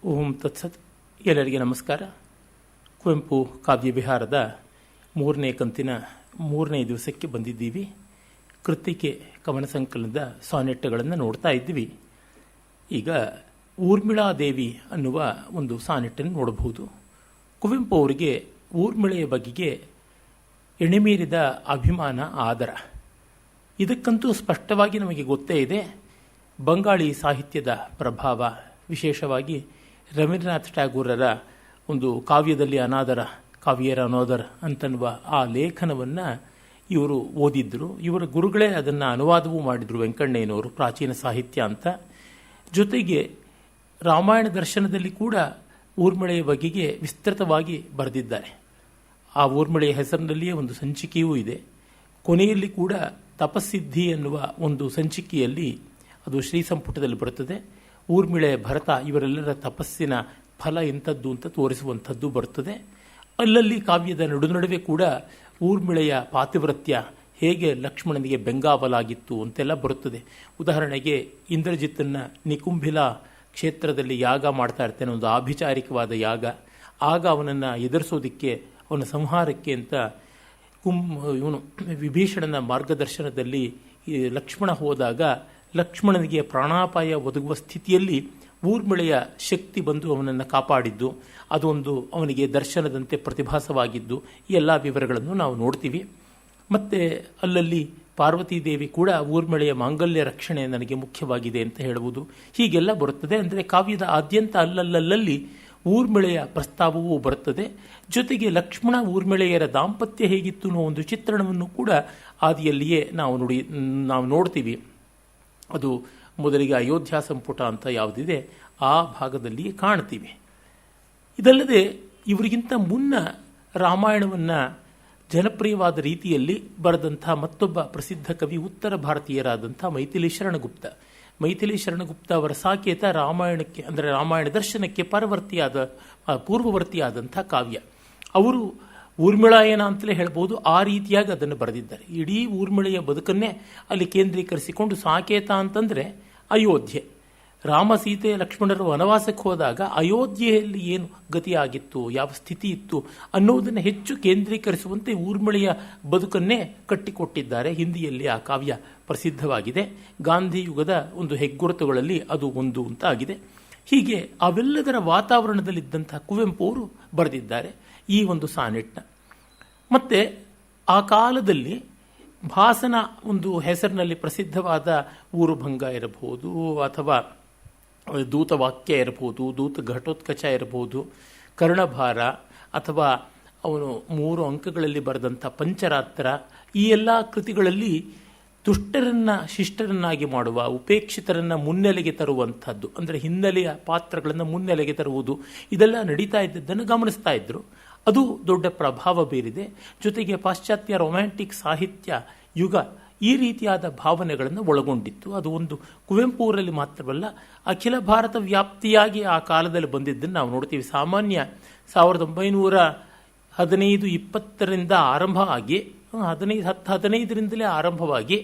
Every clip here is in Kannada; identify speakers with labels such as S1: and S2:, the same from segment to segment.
S1: ಓಂ ತತ್ಸತ್. ಎಲ್ಲರಿಗೆ ನಮಸ್ಕಾರ. ಕುವೆಂಪು ಕಾವ್ಯ ವಿಹಾರದ 3ನೇ ಕಂತಿನ 3ನೇ ದಿವಸಕ್ಕೆ ಬಂದಿದ್ದೀವಿ. ಕೃತಿಕೆ ಕವನ ಸಂಕಲನದ ಸಾನೆಟ್ಗಳನ್ನು ನೋಡ್ತಾ ಇದ್ದೀವಿ. ಈಗ ಊರ್ಮಿಳಾದೇವಿ ಅನ್ನುವ ಒಂದು ಸಾನೆಟ್ಟನ್ನು ನೋಡಬಹುದು. ಕುವೆಂಪು ಅವರಿಗೆ ಊರ್ಮಿಳೆಯ ಬಗೆಗೆ ಎಣೆಮೀರಿದ ಅಭಿಮಾನ, ಆದರ. ಇದಕ್ಕಂತೂ ಸ್ಪಷ್ಟವಾಗಿ ನಮಗೆ ಗೊತ್ತೇ ಇದೆ. ಬಂಗಾಳಿ ಸಾಹಿತ್ಯದ ಪ್ರಭಾವ, ವಿಶೇಷವಾಗಿ ರವೀಂದ್ರನಾಥ್ ಟ್ಯಾಗೂರರ ಒಂದು ಕಾವ್ಯದಲ್ಲಿ ಅನಾದರ, ಕಾವ್ಯರ ಅನೋದರ ಅಂತನ್ನುವ ಆ ಲೇಖನವನ್ನು ಇವರು ಓದಿದ್ರು. ಇವರ ಗುರುಗಳೇ ಅದನ್ನು ಅನುವಾದವೂ ಮಾಡಿದರು, ವೆಂಕಣ್ಣಯ್ಯನವರು, ಪ್ರಾಚೀನ ಸಾಹಿತ್ಯ ಅಂತ. ಜೊತೆಗೆ ರಾಮಾಯಣ ದರ್ಶನದಲ್ಲಿ ಕೂಡ ಊರ್ಮಿಳೆಯ ಬಗೆಗೆ ವಿಸ್ತೃತವಾಗಿ ಬರೆದಿದ್ದಾರೆ. ಆ ಊರ್ಮಿಳೆಯ ಹೆಸರಿನಲ್ಲಿಯೇ ಒಂದು ಸಂಚಿಕೆಯೂ ಇದೆ. ಕೊನೆಯಲ್ಲಿ ಕೂಡ ತಪಸ್ಸಿದ್ಧಿ ಎನ್ನುವ ಒಂದು ಸಂಚಿಕೆಯಲ್ಲಿ, ಅದು ಶ್ರೀ ಸಂಪುಟದಲ್ಲಿ ಬರುತ್ತದೆ, ಊರ್ಮಿಳೆ, ಭರತ ಇವರೆಲ್ಲರ ತಪಸ್ಸಿನ ಫಲ ಎಂಥದ್ದು ಅಂತ ತೋರಿಸುವಂಥದ್ದು ಬರುತ್ತದೆ. ಅಲ್ಲಲ್ಲಿ ಕಾವ್ಯದ ನಡುವೆ ಕೂಡ ಊರ್ಮಿಳೆಯ ಪಾತಿವ್ರತ್ಯ ಹೇಗೆ ಲಕ್ಷ್ಮಣನಿಗೆ ಬೆಂಗಾವಲಾಗಿತ್ತು ಅಂತೆಲ್ಲ ಬರುತ್ತದೆ. ಉದಾಹರಣೆಗೆ ಇಂದ್ರಜಿತ್ತನ್ನು ನಿಕುಂಭಿಲ ಕ್ಷೇತ್ರದಲ್ಲಿ ಯಾಗ ಮಾಡ್ತಾ ಇರ್ತಾನೆ, ಒಂದು ಆಭಿಚಾರಿಕವಾದ ಯಾಗ. ಆಗ ಅವನನ್ನು ಎದುರಿಸೋದಕ್ಕೆ, ಅವನ ಸಂಹಾರಕ್ಕೆ ಅಂತ ಇವನು ವಿಭೀಷಣನ ಮಾರ್ಗದರ್ಶನದಲ್ಲಿ ಲಕ್ಷ್ಮಣ ಹೋದಾಗ ಲಕ್ಷ್ಮಣನಿಗೆ ಪ್ರಾಣಾಪಾಯ ಒದಗುವ ಸ್ಥಿತಿಯಲ್ಲಿ ಊರ್ಮಿಳೆಯ ಶಕ್ತಿ ಬಂದು ಅವನನ್ನು ಕಾಪಾಡಿದ್ದು, ಅದೊಂದು ಅವನಿಗೆ ದರ್ಶನದಂತೆ ಪ್ರತಿಭಾಸವಾಗಿದ್ದು, ಈ ಎಲ್ಲ ವಿವರಗಳನ್ನು ನಾವು ನೋಡ್ತೀವಿ. ಮತ್ತು ಅಲ್ಲಲ್ಲಿ ಪಾರ್ವತೀದೇವಿ ಕೂಡ ಊರ್ಮಿಳೆಯ ಮಾಂಗಲ್ಯ ರಕ್ಷಣೆ ನನಗೆ ಮುಖ್ಯವಾಗಿದೆ ಅಂತ ಹೇಳುವುದು, ಹೀಗೆಲ್ಲ ಬರುತ್ತದೆ. ಅಂದರೆ ಕಾವ್ಯದ ಆದ್ಯಂತ ಅಲ್ಲಲ್ಲಿ ಊರ್ಮಿಳೆಯ ಪ್ರಸ್ತಾವವೂ ಬರುತ್ತದೆ. ಜೊತೆಗೆ ಲಕ್ಷ್ಮಣ ಊರ್ಮಿಳೆಯರ ದಾಂಪತ್ಯ ಹೇಗಿತ್ತು ಅನ್ನೋ ಒಂದು ಚಿತ್ರಣವನ್ನು ಕೂಡ ಆದಿಯಲ್ಲಿಯೇ ನಾವು ನೋಡ್ತೀವಿ. ಅದು ಮೊದಲಿಗೆ ಅಯೋಧ್ಯ ಸಂಪುಟ ಅಂತ ಯಾವುದಿದೆ ಆ ಭಾಗದಲ್ಲಿ ಕಾಣ್ತೀವಿ. ಇದಲ್ಲದೆ ಇವರಿಗಿಂತ ಮುನ್ನ ರಾಮಾಯಣವನ್ನು ಜನಪ್ರಿಯವಾದ ರೀತಿಯಲ್ಲಿ ಬರೆದಂಥ ಮತ್ತೊಬ್ಬ ಪ್ರಸಿದ್ಧ ಕವಿ ಉತ್ತರ ಭಾರತೀಯರಾದಂಥ ಮೈಥಿಲಿ ಶರಣಗುಪ್ತ. ಮೈಥಿಲಿ ಶರಣಗುಪ್ತ ಅವರ ಸಾಕೇತ ರಾಮಾಯಣಕ್ಕೆ, ಅಂದರೆ ರಾಮಾಯಣ ದರ್ಶನಕ್ಕೆ ಪೂರ್ವವರ್ತಿಯಾದಂಥ ಕಾವ್ಯ. ಅವರು ಊರ್ಮಿಳಾಯನ ಅಂತಲೇ ಹೇಳ್ಬೋದು, ಆ ರೀತಿಯಾಗಿ ಅದನ್ನು ಬರೆದಿದ್ದಾರೆ. ಇಡೀ ಊರ್ಮಿಳೆಯ ಬದುಕನ್ನೇ ಅಲ್ಲಿ ಕೇಂದ್ರೀಕರಿಸಿಕೊಂಡು, ಸಾಕೇತ ಅಂತಂದರೆ ಅಯೋಧ್ಯೆ, ರಾಮ ಸೀತೆ ಲಕ್ಷ್ಮಣರು ವನವಾಸಕ್ಕೆ ಹೋದಾಗ ಅಯೋಧ್ಯೆಯಲ್ಲಿ ಏನು ಗತಿಯಾಗಿತ್ತು, ಯಾವ ಸ್ಥಿತಿ ಇತ್ತು ಅನ್ನೋದನ್ನು ಹೆಚ್ಚು ಕೇಂದ್ರೀಕರಿಸುವಂತೆ ಊರ್ಮಿಳೆಯ ಬದುಕನ್ನೇ ಕಟ್ಟಿಕೊಟ್ಟಿದ್ದಾರೆ. ಹಿಂದಿಯಲ್ಲಿ ಆ ಕಾವ್ಯ ಪ್ರಸಿದ್ಧವಾಗಿದೆ. ಗಾಂಧಿ ಯುಗದ ಒಂದು ಹೆಗ್ಗುರುತುಗಳಲ್ಲಿ ಅದು ಒಂದು ಅಂತ ಆಗಿದೆ. ಹೀಗೆ ಅವೆಲ್ಲದರ ವಾತಾವರಣದಲ್ಲಿದ್ದಂಥ ಕುವೆಂಪು ಅವರು ಬರೆದಿದ್ದಾರೆ ಈ ಒಂದು ಸಾನೆಟ್ನ. ಮತ್ತು ಆ ಕಾಲದಲ್ಲಿ ಭಾಸನ ಒಂದು ಹೆಸರಿನಲ್ಲಿ ಪ್ರಸಿದ್ಧವಾದ ಊರುಭಂಗ ಇರಬಹುದು, ಅಥವಾ ದೂತವಾಕ್ಯ ಇರಬಹುದು, ದೂತ ಘಟೋತ್ಕಚ ಇರಬಹುದು, ಕರ್ಣಭಾರ, ಅಥವಾ ಅವನು 3 ಅಂಕಗಳಲ್ಲಿ ಬರೆದಂಥ ಪಂಚರಾತ್ರ, ಈ ಎಲ್ಲ ಕೃತಿಗಳಲ್ಲಿ ದುಷ್ಟರನ್ನು ಶಿಷ್ಟರನ್ನಾಗಿ ಮಾಡುವ, ಉಪೇಕ್ಷಿತರನ್ನು ಮುನ್ನೆಲೆಗೆ ತರುವಂಥದ್ದು, ಅಂದರೆ ಹಿನ್ನೆಲೆಯ ಪಾತ್ರಗಳನ್ನು ಮುನ್ನೆಲೆಗೆ ತರುವುದು, ಇದೆಲ್ಲ ನಡೀತಾ ಇದ್ದದ್ದನ್ನು ಗಮನಿಸ್ತಾ ಇದ್ದರು. ಅದು ದೊಡ್ಡ ಪ್ರಭಾವ ಬೀರಿದೆ. ಜೊತೆಗೆ ಪಾಶ್ಚಾತ್ಯ ರೊಮ್ಯಾಂಟಿಕ್ ಸಾಹಿತ್ಯ ಯುಗ ಈ ರೀತಿಯಾದ ಭಾವನೆಗಳನ್ನು ಒಳಗೊಂಡಿತ್ತು. ಅದು ಒಂದು ಕುವೆಂಪು ಅವರಲ್ಲಿ ಮಾತ್ರವಲ್ಲ, ಅಖಿಲ ಭಾರತ ವ್ಯಾಪ್ತಿಯಾಗಿ ಆ ಕಾಲದಲ್ಲಿ ಬಂದಿದ್ದನ್ನು ನಾವು ನೋಡ್ತೀವಿ. ಸಾಮಾನ್ಯ 1915-20 ಆರಂಭ ಆಗಿ, 15ರಿಂದಲೇ ಆರಂಭವಾಗಿ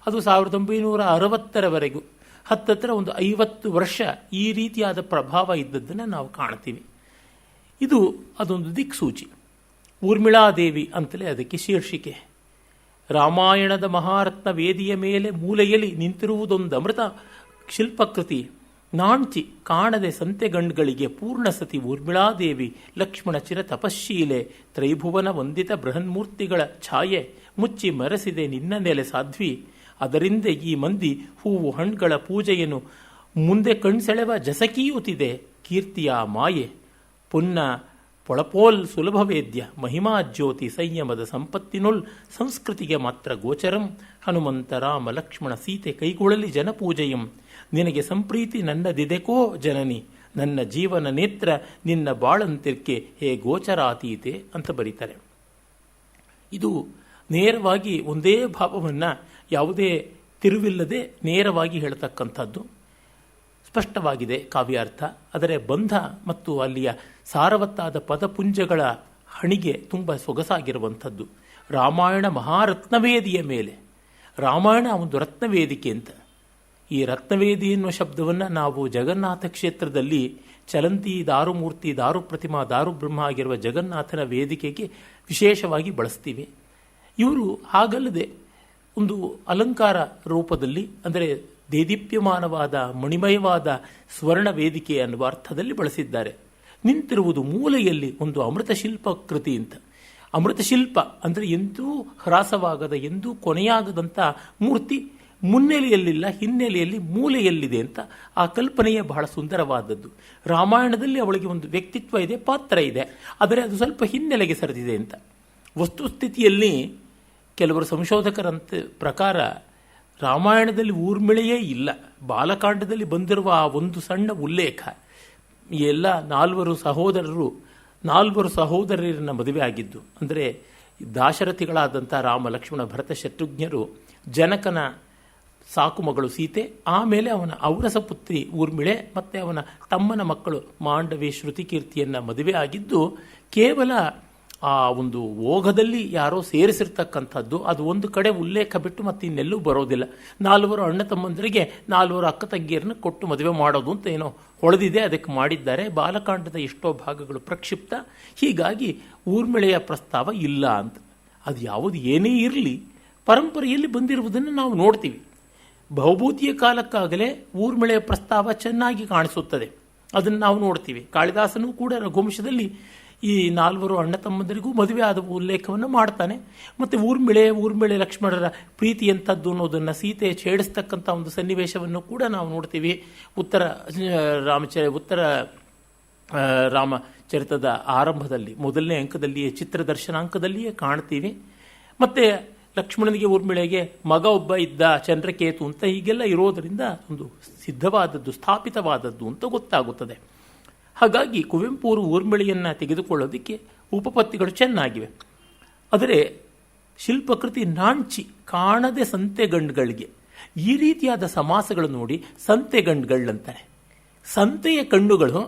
S1: ಅದು 1960ರವರೆಗೂ ಹತ್ತತ್ರ ಒಂದು 50 ವರ್ಷ ಈ ರೀತಿಯಾದ ಪ್ರಭಾವ ಇದ್ದದ್ದನ್ನು ನಾವು ಕಾಣ್ತೀವಿ. ಇದು ಅದೊಂದು ದಿಕ್ಸೂಚಿ. ಊರ್ಮಿಳಾದೇವಿ ಅಂತಲೇ ಅದಕ್ಕೆ ಶೀರ್ಷಿಕೆ. ರಾಮಾಯಣದ ಮಹಾರತ್ನ ವೇದಿಯ ಮೇಲೆ ಮೂಲೆಯಲ್ಲಿ ನಿಂತಿರುವುದೊಂದು ಅಮೃತ ಶಿಲ್ಪಕೃತಿ, ನಾಣ್ಚಿ ಕಾಣದೆ ಸಂತೆಗಂಡ್ಗಳಿಗೆ ಪೂರ್ಣಸತಿ ಊರ್ಮಿಳಾದೇವಿ ಲಕ್ಷ್ಮಣ ಚಿರ ತಪಶ್ಶೀಲೆ, ತ್ರೈಭುವನ ವಂದಿತ ಬೃಹನ್ಮೂರ್ತಿಗಳ ಛಾಯೆ ಮುಚ್ಚಿ ಮರೆಸಿದೆ ನಿನ್ನ ನೆಲೆ ಸಾಧ್ವಿ, ಅದರಿಂದ ಈ ಮಂದಿ ಹೂವು ಹಣ್ಗಳ ಪೂಜೆಯನ್ನು ಮುಂದೆ ಕಣ್ಸೆಳೆವ ಜಸಕೀಯುತ್ತಿದೆ ಕೀರ್ತಿಯ ಮಾಯೆ, ಪುನ್ನ ಪೊಳಪೋಲ್ ಸುಲಭವೇದ್ಯ ಮಹಿಮಾ ಜ್ಯೋತಿ ಸಂಯಮದ ಸಂಪತ್ತಿನೊಲ್ ಸಂಸ್ಕೃತಿಗೆ ಮಾತ್ರ ಗೋಚರಂ, ಹನುಮಂತ ರಾಮ ಲಕ್ಷ್ಮಣ ಸೀತೆ ಕೈಗೊಳ್ಳಲಿ ಜನಪೂಜೆಯಂ, ನಿನಗೆ ಸಂಪ್ರೀತಿ ನನ್ನದಿದೆಕೋ ಜನನಿ, ನನ್ನ ಜೀವನ ನೇತ್ರ ನಿನ್ನ ಬಾಳಂತಿರ್ಕೆ ಹೇ ಗೋಚರಾತೀತೆ ಅಂತ ಬರೀತಾರೆ. ಇದು ನೇರವಾಗಿ ಒಂದೇ ಭಾವವನ್ನು ಯಾವುದೇ ತಿರುವಿಲ್ಲದೆ ನೇರವಾಗಿ ಹೇಳ್ತಕ್ಕಂಥದ್ದು. ಸ್ಪಷ್ಟವಾಗಿದೆ ಕಾವ್ಯಾರ್ಥ. ಅದರ ಬಂಧ ಮತ್ತು ಅಲ್ಲಿಯ ಸಾರವತ್ತಾದ ಪದಪುಂಜಗಳ ಹಣಿಗೆ ತುಂಬ ಸೊಗಸಾಗಿರುವಂಥದ್ದು. ರಾಮಾಯಣ ಮಹಾರತ್ನವೇದಿಯ ಮೇಲೆ, ರಾಮಾಯಣ ಒಂದು ರತ್ನವೇದಿಕೆ ಅಂತ. ಈ ರತ್ನವೇದಿ ಎನ್ನುವ ಶಬ್ದವನ್ನು ನಾವು ಜಗನ್ನಾಥ ಕ್ಷೇತ್ರದಲ್ಲಿ ಚಲಂತಿ ದಾರುಮೂರ್ತಿ ದಾರು ಪ್ರತಿಮಾ ದಾರು ಬ್ರಹ್ಮ ಆಗಿರುವ ಜಗನ್ನಾಥನ ವೇದಿಕೆಗೆ ವಿಶೇಷವಾಗಿ ಬಳಸ್ತೀವಿ. ಇವರು ಹಾಗಲ್ಲದೆ ಒಂದು ಅಲಂಕಾರ ರೂಪದಲ್ಲಿ, ಅಂದರೆ ದೇದೀಪ್ಯಮಾನವಾದ ಮಣಿಮಯವಾದ ಸ್ವರ್ಣ ವೇದಿಕೆ ಅನ್ನುವ ಅರ್ಥದಲ್ಲಿ ಬಳಸಿದ್ದಾರೆ. ನಿಂತಿರುವುದು ಮೂಲೆಯಲ್ಲಿ ಒಂದು ಅಮೃತಶಿಲ್ಪ ಕೃತಿ ಅಂತ. ಅಮೃತಶಿಲ್ಪ ಅಂದರೆ ಎಂದೂ ಹ್ರಾಸವಾಗದ, ಎಂದೂ ಕೊನೆಯಾಗದಂಥ ಮೂರ್ತಿ ಮುನ್ನೆಲೆಯಲ್ಲಿಲ್ಲ, ಹಿನ್ನೆಲೆಯಲ್ಲಿ ಮೂಲೆಯಲ್ಲಿದೆ ಅಂತ ಆ ಕಲ್ಪನೆಯೇ ಬಹಳ ಸುಂದರವಾದದ್ದು. ರಾಮಾಯಣದಲ್ಲಿ ಅವಳಿಗೆ ಒಂದು ವ್ಯಕ್ತಿತ್ವ ಇದೆ, ಪಾತ್ರ ಇದೆ, ಆದರೆ ಅದು ಸ್ವಲ್ಪ ಹಿನ್ನೆಲೆಗೆ ಸರಿದಿದೆ ಅಂತ. ವಸ್ತುಸ್ಥಿತಿಯಲ್ಲಿ ಕೆಲವರು ಸಂಶೋಧಕರಂತ ಪ್ರಕಾರ ರಾಮಾಯಣದಲ್ಲಿ ಊರ್ಮಿಳೆಯೇ ಇಲ್ಲ. ಬಾಲಕಾಂಡದಲ್ಲಿ ಬಂದಿರುವ ಆ ಒಂದು ಸಣ್ಣ ಉಲ್ಲೇಖ, ಎಲ್ಲ 4 ಸಹೋದರರನ್ನ ಮದುವೆ ಆಗಿದ್ದು, ಅಂದರೆ ದಾಶರಥಿಗಳಾದಂಥ ರಾಮ ಲಕ್ಷ್ಮಣ ಭರತ ಶತ್ರುಘ್ನರು, ಜನಕನ ಸಾಕು ಮಗಳು ಸೀತೆ, ಆಮೇಲೆ ಅವನ ಔರಸ ಪುತ್ರಿ ಊರ್ಮಿಳೆ, ಮತ್ತೆ ಅವನ ತಮ್ಮನ ಮಕ್ಕಳು ಮಾಂಡವಿ ಶ್ರುತಿಕೀರ್ತಿಯನ್ನ ಮದುವೆ ಆಗಿದ್ದು ಕೇವಲ ಆ ಒಂದು ಓಘದಲ್ಲಿ ಯಾರೋ ಸೇರಿಸಿರ್ತಕ್ಕಂಥದ್ದು. ಅದು ಒಂದು ಕಡೆ ಉಲ್ಲೇಖ ಬಿಟ್ಟು ಮತ್ತೆ ಇನ್ನೆಲ್ಲೂ ಬರೋದಿಲ್ಲ. 4 ಅಣ್ಣ ತಮ್ಮಂದರಿಗೆ 4 ಅಕ್ಕ ತಂಗಿಯರನ್ನ ಕೊಟ್ಟು ಮದುವೆ ಮಾಡೋದು ಅಂತ ಏನೋ ಹೊಳೆದಿದೆ, ಅದಕ್ಕೆ ಮಾಡಿದ್ದಾರೆ. ಬಾಲಕಾಂಡದ ಎಷ್ಟೋ ಭಾಗಗಳು ಪ್ರಕ್ಷಿಪ್ತ. ಹೀಗಾಗಿ ಊರ್ಮಿಳೆಯ ಪ್ರಸ್ತಾವ ಇಲ್ಲ ಅಂತ. ಅದು ಯಾವುದು ಏನೇ ಇರಲಿ, ಪರಂಪರೆಯಲ್ಲಿ ಬಂದಿರುವುದನ್ನು ನಾವು ನೋಡ್ತೀವಿ. ಬಹುಭೂತಿಯ ಕಾಲಕ್ಕಾಗಲೇ ಊರ್ಮಿಳೆಯ ಪ್ರಸ್ತಾವ ಚೆನ್ನಾಗಿ ಕಾಣಿಸುತ್ತದೆ, ಅದನ್ನು ನಾವು ನೋಡ್ತೀವಿ. ಕಾಳಿದಾಸನೂ ಕೂಡ ರಘುವಂಶದಲ್ಲಿ ಈ 4 ಅಣ್ಣ ತಮ್ಮಂದರಿಗೂ ಮದುವೆ ಆದ ಉಲ್ಲೇಖವನ್ನು ಮಾಡ್ತಾನೆ. ಮತ್ತು ಊರ್ಮಿಳೆ ಲಕ್ಷ್ಮಣರ ಪ್ರೀತಿ ಎಂಥದ್ದು ಅನ್ನೋದನ್ನು ಸೀತೆ ಛೇಡಿಸ್ತಕ್ಕಂಥ ಒಂದು ಸನ್ನಿವೇಶವನ್ನು ಕೂಡ ನಾವು ನೋಡ್ತೀವಿ. ಉತ್ತರ ರಾಮಚರಿತದ ಆರಂಭದಲ್ಲಿ ಮೊದಲನೇ ಅಂಕದಲ್ಲಿಯೇ, ಚಿತ್ರದರ್ಶನಾಂಕದಲ್ಲಿಯೇ ಕಾಣ್ತೀವಿ. ಮತ್ತೆ ಲಕ್ಷ್ಮಣನಿಗೆ ಊರ್ಮಿಳೆಗೆ ಮಗ ಒಬ್ಬ ಇದ್ದ, ಚಂದ್ರಕೇತು ಅಂತ. ಹೀಗೆಲ್ಲ ಇರೋದರಿಂದ ಒಂದು ಸಿದ್ಧವಾದದ್ದು, ಸ್ಥಾಪಿತವಾದದ್ದು ಅಂತ ಗೊತ್ತಾಗುತ್ತದೆ. ಹಾಗಾಗಿ ಕುವೆಂಪುರು ಊರ್ಮಿಳೆಯನ್ನು ತೆಗೆದುಕೊಳ್ಳೋದಕ್ಕೆ ಉಪಪತ್ತಿಗಳು ಚೆನ್ನಾಗಿವೆ. ಆದರೆ ಶಿಲ್ಪಕೃತಿ ನಾಂಚಿ ಕಾಣದೆ ಸಂತೆಗಂಡುಗಳಿಗೆ, ಈ ರೀತಿಯಾದ ಸಮಾಸಗಳು ನೋಡಿ ಸಂತೆಗಂಡುಗಳಂತಾರೆ. ಸಂತೆಯ ಕಣ್ಣುಗಳು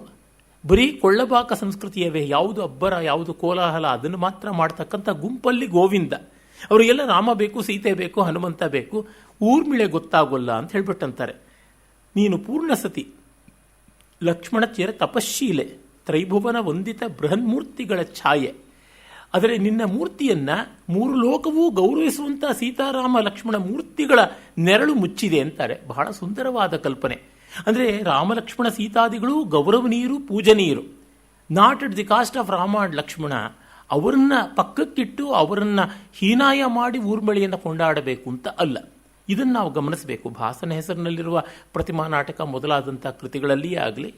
S1: ಬರೀ ಕೊಳ್ಳಬಾಕ ಸಂಸ್ಕೃತಿಯವೇ, ಯಾವುದು ಅಬ್ಬರ, ಯಾವುದು ಕೋಲಾಹಲ, ಅದನ್ನು ಮಾತ್ರ ಮಾಡ್ತಕ್ಕಂಥ ಗುಂಪಲ್ಲಿ ಗೋವಿಂದ. ಅವರಿಗೆಲ್ಲ ರಾಮ ಬೇಕು, ಸೀತೆ ಬೇಕು, ಹನುಮಂತ ಬೇಕು, ಊರ್ಮಿಳೆ ಗೊತ್ತಾಗೋಲ್ಲ ಅಂತ ಹೇಳ್ಬಿಟ್ಟಂತಾರೆ. ನೀನು ಪೂರ್ಣ ಸತಿ, ಲಕ್ಷ್ಮಣ ಚೇರ ತಪಶೀಲೆ, ತ್ರೈಭುವನ ವಂದಿತ ಬೃಹನ್ಮೂರ್ತಿಗಳ ಛಾಯೆ. ಆದರೆ ನಿನ್ನ ಮೂರ್ತಿಯನ್ನ 3 ಲೋಕವೂ ಗೌರವಿಸುವಂಥ ಸೀತಾರಾಮ ಲಕ್ಷ್ಮಣ ಮೂರ್ತಿಗಳ ನೆರಳು ಮುಚ್ಚಿದೆ ಅಂತಾರೆ. ಬಹಳ ಸುಂದರವಾದ ಕಲ್ಪನೆ. ಅಂದರೆ ರಾಮಲಕ್ಷ್ಮಣ ಸೀತಾದಿಗಳು ಗೌರವನೀಯರು, ಪೂಜನೀಯರು. Not at the cost of Rama and Lakshmana. ಅವರನ್ನ ಪಕ್ಕಕ್ಕಿಟ್ಟು ಅವರನ್ನ ಹೀನಾಯ ಮಾಡಿ ಊರ್ಮಿಳೆಯನ್ನು ಕೊಂಡಾಡಬೇಕು ಅಂತ ಅಲ್ಲ. ಇದನ್ನು ನಾವು ಗಮನಿಸಬೇಕು. ಭಾಸನ ಹೆಸರಿನಲ್ಲಿರುವ ಪ್ರತಿಮಾ ನಾಟಕ ಮೊದಲಾದಂಥ ಕೃತಿಗಳಲ್ಲಿಯೇ ಆಗಲಿ,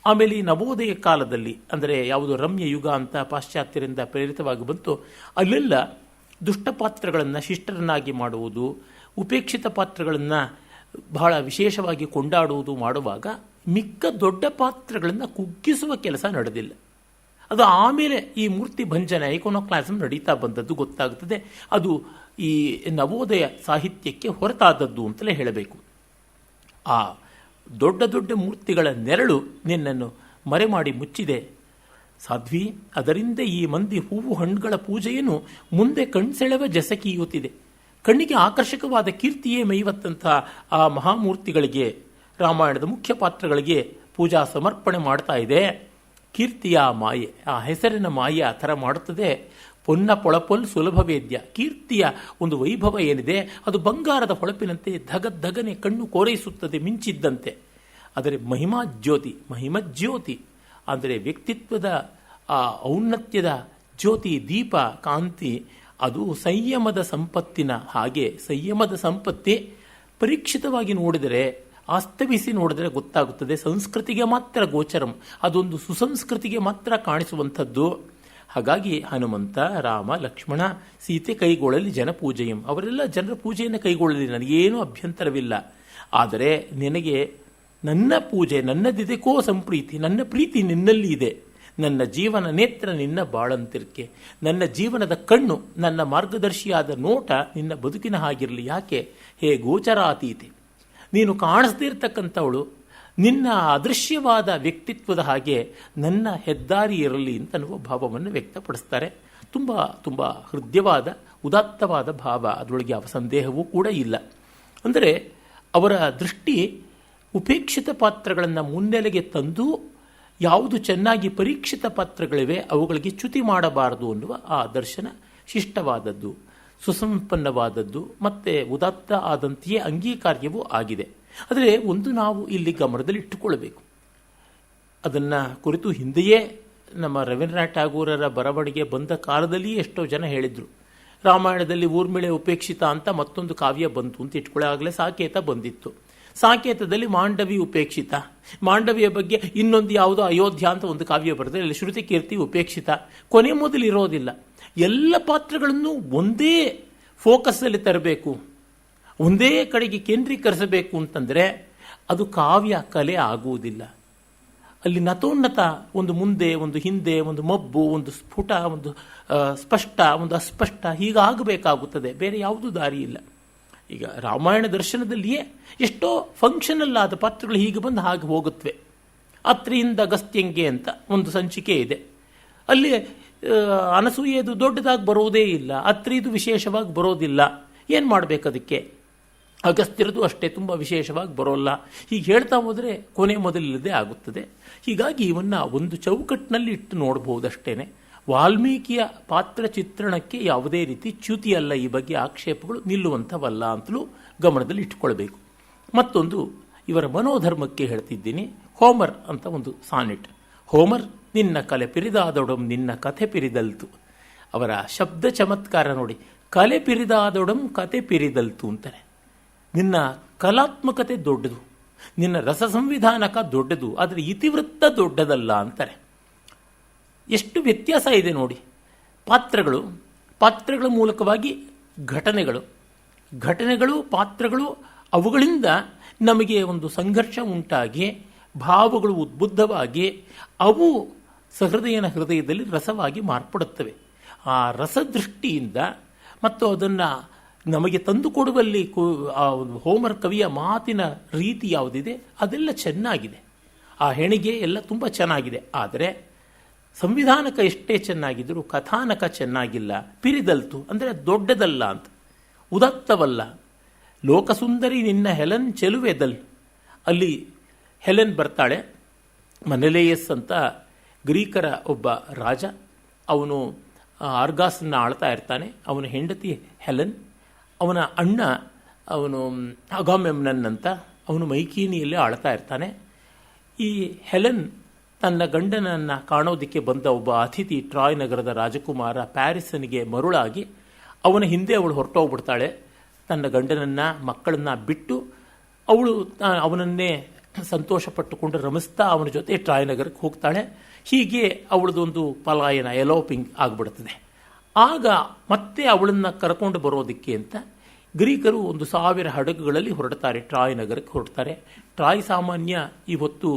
S1: ಆಮೇಲೆ ಈ ನವೋದಯ ಕಾಲದಲ್ಲಿ, ಅಂದರೆ ಯಾವುದು ರಮ್ಯ ಯುಗ ಅಂತ ಪಾಶ್ಚಾತ್ಯರಿಂದ ಪ್ರೇರಿತವಾಗಿ ಬಂತು, ಅಲ್ಲೆಲ್ಲ ದುಷ್ಟ ಪಾತ್ರಗಳನ್ನು ಶಿಷ್ಟರನ್ನಾಗಿ ಮಾಡುವುದು, ಉಪೇಕ್ಷಿತ ಪಾತ್ರಗಳನ್ನು ಬಹಳ ವಿಶೇಷವಾಗಿ ಕೊಂಡಾಡುವುದು ಮಾಡುವಾಗ ಮಿಕ್ಕ ದೊಡ್ಡ ಪಾತ್ರಗಳನ್ನು ಕುಗ್ಗಿಸುವ ಕೆಲಸ ನಡೆದಿಲ್ಲ. ಅದು ಆಮೇಲೆ ಈ ಮೂರ್ತಿ ಭಂಜನ, ಐಕೋನೋಕ್ಲಾಸಮ್ ನಡೀತಾ ಬಂದದ್ದು ಗೊತ್ತಾಗುತ್ತದೆ. ಅದು ಈ ನವೋದಯ ಸಾಹಿತ್ಯಕ್ಕೆ ಹೊರತಾದದ್ದು ಅಂತಲೇ ಹೇಳಬೇಕು. ಆ ದೊಡ್ಡ ದೊಡ್ಡ ಮೂರ್ತಿಗಳ ನೆರಳು ನಿನ್ನನ್ನು ಮರೆ ಮಾಡಿ ಮುಚ್ಚಿದೆ ಸಾಧ್ವಿ. ಅದರಿಂದ ಈ ಮಂದಿ ಹೂವು ಹಣ್ಣುಗಳ ಪೂಜೆಯನ್ನು ಮುಂದೆ ಕಣ್ಸೆಳೆವ ಜಸಕಿಯುತ್ತಿದೆ. ಕಣ್ಣಿಗೆ ಆಕರ್ಷಕವಾದ ಕೀರ್ತಿಯೇ ಮೈವತ್ತಂಥ ಆ ಮಹಾಮೂರ್ತಿಗಳಿಗೆ, ರಾಮಾಯಣದ ಮುಖ್ಯ ಪಾತ್ರಗಳಿಗೆ ಪೂಜಾ ಸಮರ್ಪಣೆ ಮಾಡ್ತಾ ಇದೆ. ಕೀರ್ತಿಯ ಮಾಯೆ, ಆ ಹೆಸರಿನ ಮಾಯೆ ಆ ಥರ ಮಾಡುತ್ತದೆ. ಪೊನ್ನ ಪೊಳಪೊಲ್ ಸುಲಭ ವೇದ್ಯ. ಕೀರ್ತಿಯ ಒಂದು ವೈಭವ ಏನಿದೆ ಅದು ಬಂಗಾರದ ಹೊಳಪಿನಂತೆ ಧಗಧಗನೆ ಕಣ್ಣು ಕೋರೈಸುತ್ತದೆ ಮಿಂಚಿದ್ದಂತೆ. ಆದರೆ ಮಹಿಮಜ್ಯೋತಿ ಅಂದರೆ ವ್ಯಕ್ತಿತ್ವದ ಆ ಔನ್ನತ್ಯದ ಜ್ಯೋತಿ, ದೀಪ, ಕಾಂತಿ, ಅದು ಸಂಯಮದ ಸಂಪತ್ತಿನ ಹಾಗೆ. ಸಂಯಮದ ಸಂಪತ್ತಿ ಪರೀಕ್ಷಿತವಾಗಿ ನೋಡಿದರೆ, ಆಸ್ತವಿಸಿ ನೋಡಿದರೆ ಗೊತ್ತಾಗುತ್ತದೆ. ಸಂಸ್ಕೃತಿಗೆ ಮಾತ್ರ ಗೋಚರಂ, ಅದೊಂದು ಸುಸಂಸ್ಕೃತಿಗೆ ಮಾತ್ರ ಕಾಣಿಸುವಂಥದ್ದು. ಹಾಗಾಗಿ ಹನುಮಂತ, ರಾಮ, ಲಕ್ಷ್ಮಣ, ಸೀತೆ ಕೈಗೊಳ್ಳಲಿ ಜನಪೂಜೆಯಂ. ಅವರೆಲ್ಲ ಜನರ ಪೂಜೆಯನ್ನು ಕೈಗೊಳ್ಳಲಿ, ನನಗೇನೂ ಅಭ್ಯಂತರವಿಲ್ಲ. ಆದರೆ ನಿನಗೆ ನನ್ನ ಪೂಜೆ, ನನ್ನದಿದೆಕೋ ಸಂಪ್ರೀತಿ, ನನ್ನ ಪ್ರೀತಿ ನಿನ್ನಲ್ಲಿ ಇದೆ. ನನ್ನ ಜೀವನ ನೇತ್ರ ನಿನ್ನ ಬಾಳಂತಿರ್ಕೆ, ನನ್ನ ಜೀವನದ ಕಣ್ಣು, ನನ್ನ ಮಾರ್ಗದರ್ಶಿಯಾದ ನೋಟ ನಿನ್ನ ಬದುಕಿನ ಹಾಗಿರಲಿ. ಯಾಕೆ? ಹೇ ಗೋಚರಾತೀತೆ, ನೀನು ಕಾಣಿಸದೇ ಇರತಕ್ಕಂಥವಳು, ನಿನ್ನ ಅದೃಶ್ಯವಾದ ವ್ಯಕ್ತಿತ್ವದ ಹಾಗೆ ನನ್ನ ಹೆದ್ದಾರಿ ಇರಲಿ ಅಂತ ಅನ್ನುವ ಭಾವವನ್ನು ವ್ಯಕ್ತಪಡಿಸ್ತಾರೆ. ತುಂಬ ತುಂಬ ಹೃದಯವಾದ ಉದಾತ್ತವಾದ ಭಾವ, ಅದರೊಳಗೆ ಯಾವ ಸಂದೇಹವೂ ಕೂಡ ಇಲ್ಲ. ಅಂದರೆ ಅವರ ದೃಷ್ಟಿ ಉಪೇಕ್ಷಿತ ಪಾತ್ರಗಳನ್ನು ಮುನ್ನೆಲೆಗೆ ತಂದು ಯಾವುದು ಚೆನ್ನಾಗಿ ಪರೀಕ್ಷಿತ ಪಾತ್ರಗಳಿವೆ ಅವುಗಳಿಗೆ ಚ್ಯುತಿ ಮಾಡಬಾರದು ಅನ್ನುವ ಆ ದರ್ಶನ ಶಿಷ್ಟವಾದದ್ದು, ಸುಸಂಪನ್ನವಾದದ್ದು ಮತ್ತು ಉದಾತ್ತ ಆದಂತೆಯೇ ಅಂಗೀಕಾರ್ಯವೂ ಆಗಿದೆ. ಆದರೆ ಒಂದು ನಾವು ಇಲ್ಲಿ ಗಮನದಲ್ಲಿ ಇಟ್ಟುಕೊಳ್ಳಬೇಕು, ಅದನ್ನು ಕುರಿತು ಹಿಂದೆಯೇ ನಮ್ಮ ರವೀಂದ್ರನಾಥ್ ಠಾಗೂರರ ಬರವಣಿಗೆ ಬಂದ ಕಾಲದಲ್ಲಿಯೇ ಎಷ್ಟೋ ಜನ ಹೇಳಿದರು. ರಾಮಾಯಣದಲ್ಲಿ ಊರ್ಮಿಳೆ ಉಪೇಕ್ಷಿತ ಅಂತ ಮತ್ತೊಂದು ಕಾವ್ಯ ಬಂತು ಅಂತ ಇಟ್ಕೊಳ್ಳಾಗಲೇ ಸಾಕೇತ ಬಂದಿತ್ತು. ಸಾಕೇತದಲ್ಲಿ ಮಾಂಡವಿ ಉಪೇಕ್ಷಿತ, ಮಾಂಡವಿಯ ಬಗ್ಗೆ ಇನ್ನೊಂದು ಯಾವುದೋ ಅಯೋಧ್ಯ ಅಂತ ಒಂದು ಕಾವ್ಯ ಬರೆದರೆ ಅಲ್ಲಿ ಶ್ರುತಿ ಕೀರ್ತಿ ಉಪೇಕ್ಷಿತ. ಕೊನೆ ಮೊದಲು ಇರೋದಿಲ್ಲ. ಎಲ್ಲ ಪಾತ್ರಗಳನ್ನು ಒಂದೇ ಫೋಕಸ್ಸಲ್ಲಿ ತರಬೇಕು, ಒಂದೇ ಕಡೆಗೆ ಕೇಂದ್ರೀಕರಿಸಬೇಕು ಅಂತಂದರೆ ಅದು ಕಾವ್ಯ ಕಲೆ ಆಗುವುದಿಲ್ಲ. ಅಲ್ಲಿ ನತೋನ್ನತ, ಒಂದು ಮುಂದೆ ಒಂದು ಹಿಂದೆ, ಒಂದು ಮಬ್ಬು, ಒಂದು ಸ್ಫುಟ, ಒಂದು ಸ್ಪಷ್ಟ, ಒಂದು ಅಸ್ಪಷ್ಟ, ಹೀಗಾಗಬೇಕಾಗುತ್ತದೆ. ಬೇರೆ ಯಾವುದೂ ದಾರಿ ಇಲ್ಲ. ಈಗ ರಾಮಾಯಣ ದರ್ಶನದಲ್ಲಿಯೇ ಎಷ್ಟೋ ಫಂಕ್ಷನಲ್ ಆದ ಪಾತ್ರಗಳು ಹೀಗೆ ಬಂದು ಹಾಗೆ ಹೋಗುತ್ತವೆ. ಅತ್ರಿಯಿಂದ ಅಗಸ್ತ್ಯಂಗೆ ಅಂತ ಒಂದು ಸಂಚಿಕೆ ಇದೆ. ಅಲ್ಲಿ ಅನಸೂಯೆದು ದೊಡ್ಡದಾಗಿ ಬರೋದೇ ಇಲ್ಲ, ಅತ್ರಿದು ವಿಶೇಷವಾಗಿ ಬರೋದಿಲ್ಲ. ಏನು ಮಾಡಬೇಕು ಅದಕ್ಕೆ? ಅಗಸ್ತ್ಯರದು ಅಷ್ಟೇ ತುಂಬ ವಿಶೇಷವಾಗಿ ಬರೋಲ್ಲ. ಹೀಗೆ ಹೇಳ್ತಾ ಹೋದರೆ ಕೊನೆ ಮೊದಲಿಲ್ಲದೆ ಆಗುತ್ತದೆ. ಹೀಗಾಗಿ ಇವನ್ನು ಒಂದು ಚೌಕಟ್ಟಿನಲ್ಲಿ ಇಟ್ಟು ನೋಡಬಹುದಷ್ಟೇನೆ. ವಾಲ್ಮೀಕಿಯ ಪಾತ್ರ ಚಿತ್ರಣಕ್ಕೆ ಯಾವುದೇ ರೀತಿ ಚ್ಯುತಿಯಲ್ಲ, ಈ ಬಗ್ಗೆ ಆಕ್ಷೇಪಗಳು ನಿಲ್ಲುವಂಥವಲ್ಲ ಅಂತಲೂ ಗಮನದಲ್ಲಿ ಇಟ್ಟುಕೊಳ್ಬೇಕು. ಮತ್ತೊಂದು ಇವರ ಮನೋಧರ್ಮಕ್ಕೆ ಹೇಳ್ತಿದ್ದೀನಿ. ಹೋಮರ್ ಅಂತ ಒಂದು ಸಾನೆಟ್. ಹೋಮರ್ ನಿನ್ನ ಕಲೆ ಪಿರಿದಾದೊಡಂ ನಿನ್ನ ಕಥೆ ಪಿರಿದಲ್ತು. ಅವರ ಶಬ್ದ ಚಮತ್ಕಾರ ನೋಡಿ. ಕಲೆ ಪಿರಿದಾದೊಡಂ ಕತೆ ಪಿರಿದಲ್ತು ಅಂತಾರೆ. ನಿನ್ನ ಕಲಾತ್ಮಕತೆ ದೊಡ್ಡದು, ನಿನ್ನ ರಸ ಸಂವಿಧಾನಕ ದೊಡ್ಡದು, ಆದರೆ ಇತಿವೃತ್ತ ದೊಡ್ಡದಲ್ಲ ಅಂತಾರೆ. ಎಷ್ಟು ವ್ಯತ್ಯಾಸ ಇದೆ ನೋಡಿ. ಪಾತ್ರಗಳ ಮೂಲಕವಾಗಿ ಘಟನೆಗಳು ಪಾತ್ರಗಳು, ಅವುಗಳಿಂದ ನಮಗೆ ಒಂದು ಸಂಘರ್ಷ ಉಂಟಾಗಿ ಭಾವಗಳು ಉದ್ಬುದ್ಧವಾಗಿ ಅವು ಸಹೃದಯನ ಹೃದಯದಲ್ಲಿ ರಸವಾಗಿ ಮಾರ್ಪಡುತ್ತವೆ. ಆ ರಸದೃಷ್ಟಿಯಿಂದ ಮತ್ತು ಅದನ್ನು ನಮಗೆ ತಂದುಕೊಡುವಲ್ಲಿ ಹೋಮರ್ ಕವಿಯ ಮಾತಿನ ರೀತಿ ಯಾವುದಿದೆ ಅದೆಲ್ಲ ಚೆನ್ನಾಗಿದೆ. ಆ ಹೆಣಿಗೆ ಎಲ್ಲ ತುಂಬ ಚೆನ್ನಾಗಿದೆ. ಆದರೆ ಸಂವಿಧಾನಕ ಎಷ್ಟೇ ಚೆನ್ನಾಗಿದ್ದರೂ ಕಥಾನಕ ಚೆನ್ನಾಗಿಲ್ಲ. ಪಿರಿದಲ್ತು ಅಂದರೆ ದೊಡ್ಡದಲ್ಲ ಅಂತ, ಉದಾತ್ತವಲ್ಲ. ಲೋಕಸುಂದರಿ ನಿನ್ನ ಹೆಲೆನ್ ಚೆಲುವೆದಲ್. ಅಲ್ಲಿ ಹೆಲೆನ್ ಬರ್ತಾಳೆ. ಮನೆಲೇಯಸ್ ಅಂತ ಗ್ರೀಕರ ಒಬ್ಬ ರಾಜ, ಅವನು ಆರ್ಗಾಸನ್ನು ಆಳ್ತಾ ಇರ್ತಾನೆ. ಅವನ ಹೆಂಡತಿ ಹೆಲೆನ್, ಅವನ ಅಣ್ಣ ಅವನು ಅಗಾಮೆಮ್ನನ್ ಅಂತ, ಅವನು ಮೈಕೀನಿಯಲ್ಲೇ ಆಳ್ತಾ ಇರ್ತಾನೆ. ಈ ಹೆಲೆನ್ ತನ್ನ ಗಂಡನನ್ನು ಕಾಣೋದಕ್ಕೆ ಬಂದ ಒಬ್ಬ ಅತಿಥಿ, ಟ್ರಾಯ್ ನಗರದ ರಾಜಕುಮಾರ ಪ್ಯಾರಿಸನಿಗೆ ಮರುಳಾಗಿ ಅವನ ಹಿಂದೆ ಅವಳು ಹೊರಟೋಗ್ಬಿಡ್ತಾಳೆ. ತನ್ನ ಗಂಡನನ್ನು ಮಕ್ಕಳನ್ನು ಬಿಟ್ಟು ಅವಳು ಅವನನ್ನೇ ಸಂತೋಷಪಟ್ಟುಕೊಂಡು ರಮಿಸ್ತಾ ಅವನ ಜೊತೆ ಟ್ರಾಯ್ ನಗರಕ್ಕೆ ಹೋಗ್ತಾಳೆ. ಹೀಗೆ ಅವಳದೊಂದು ಪಲಾಯನ, ಎಲೋಪಿಂಗ್ ಆಗಿಬಿಡ್ತದೆ. ಆಗ ಮತ್ತೆ ಅವಳನ್ನು ಕರ್ಕೊಂಡು ಬರೋದಕ್ಕೆ ಅಂತ ಗ್ರೀಕರು 1,000 ಹಡಗುಗಳಲ್ಲಿ ಹೊರಡ್ತಾರೆ, ಟ್ರಾಯ್ ನಗರಕ್ಕೆ ಹೊರಡ್ತಾರೆ. ಟ್ರಾಯ್ ಸಾಮಾನ್ಯ ಇವತ್ತು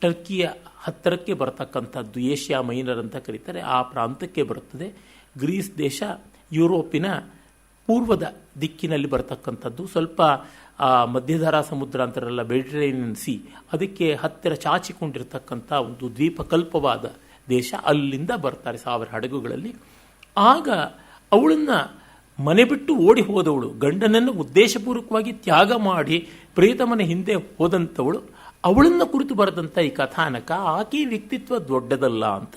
S1: ಟರ್ಕಿಯ ಹತ್ತಿರಕ್ಕೆ ಬರತಕ್ಕಂಥದ್ದು, ಏಷ್ಯಾ ಮೈನರ್ ಅಂತ ಕರೀತಾರೆ, ಆ ಪ್ರಾಂತಕ್ಕೆ ಬರುತ್ತದೆ. ಗ್ರೀಸ್ ದೇಶ ಯುರೋಪಿನ ಪೂರ್ವದ ದಿಕ್ಕಿನಲ್ಲಿ ಬರತಕ್ಕಂಥದ್ದು. ಸ್ವಲ್ಪ ಮಧ್ಯಧರಾ ಸಮುದ್ರ ಅಂತಾರಲ್ಲ, ಮೆಡಿಟರೇನಿಯನ್ ಸಿ, ಅದಕ್ಕೆ ಹತ್ತಿರ ಚಾಚಿಕೊಂಡಿರ್ತಕ್ಕಂಥ ಒಂದು ದ್ವೀಪಕಲ್ಪವಾದ ದೇಶ. ಅಲ್ಲಿಂದ ಬರ್ತಾರೆ 1000 ಹಡಗುಗಳಲ್ಲಿ. ಆಗ ಅವಳನ್ನು ಮನೆ ಬಿಟ್ಟು ಓಡಿ ಹೋದವಳು, ಗಂಡನನ್ನು ಉದ್ದೇಶಪೂರ್ವಕವಾಗಿ ತ್ಯಾಗ ಮಾಡಿ ಪ್ರಿಯತಮನ ಹಿಂದೆ ಹೋದಂಥವಳು, ಅವಳನ್ನು ಕುರಿತು ಬರೆದಂಥ ಈ ಕಥಾನಕ ಆಕೆ ವ್ಯಕ್ತಿತ್ವ ದೊಡ್ಡದಲ್ಲ ಅಂತ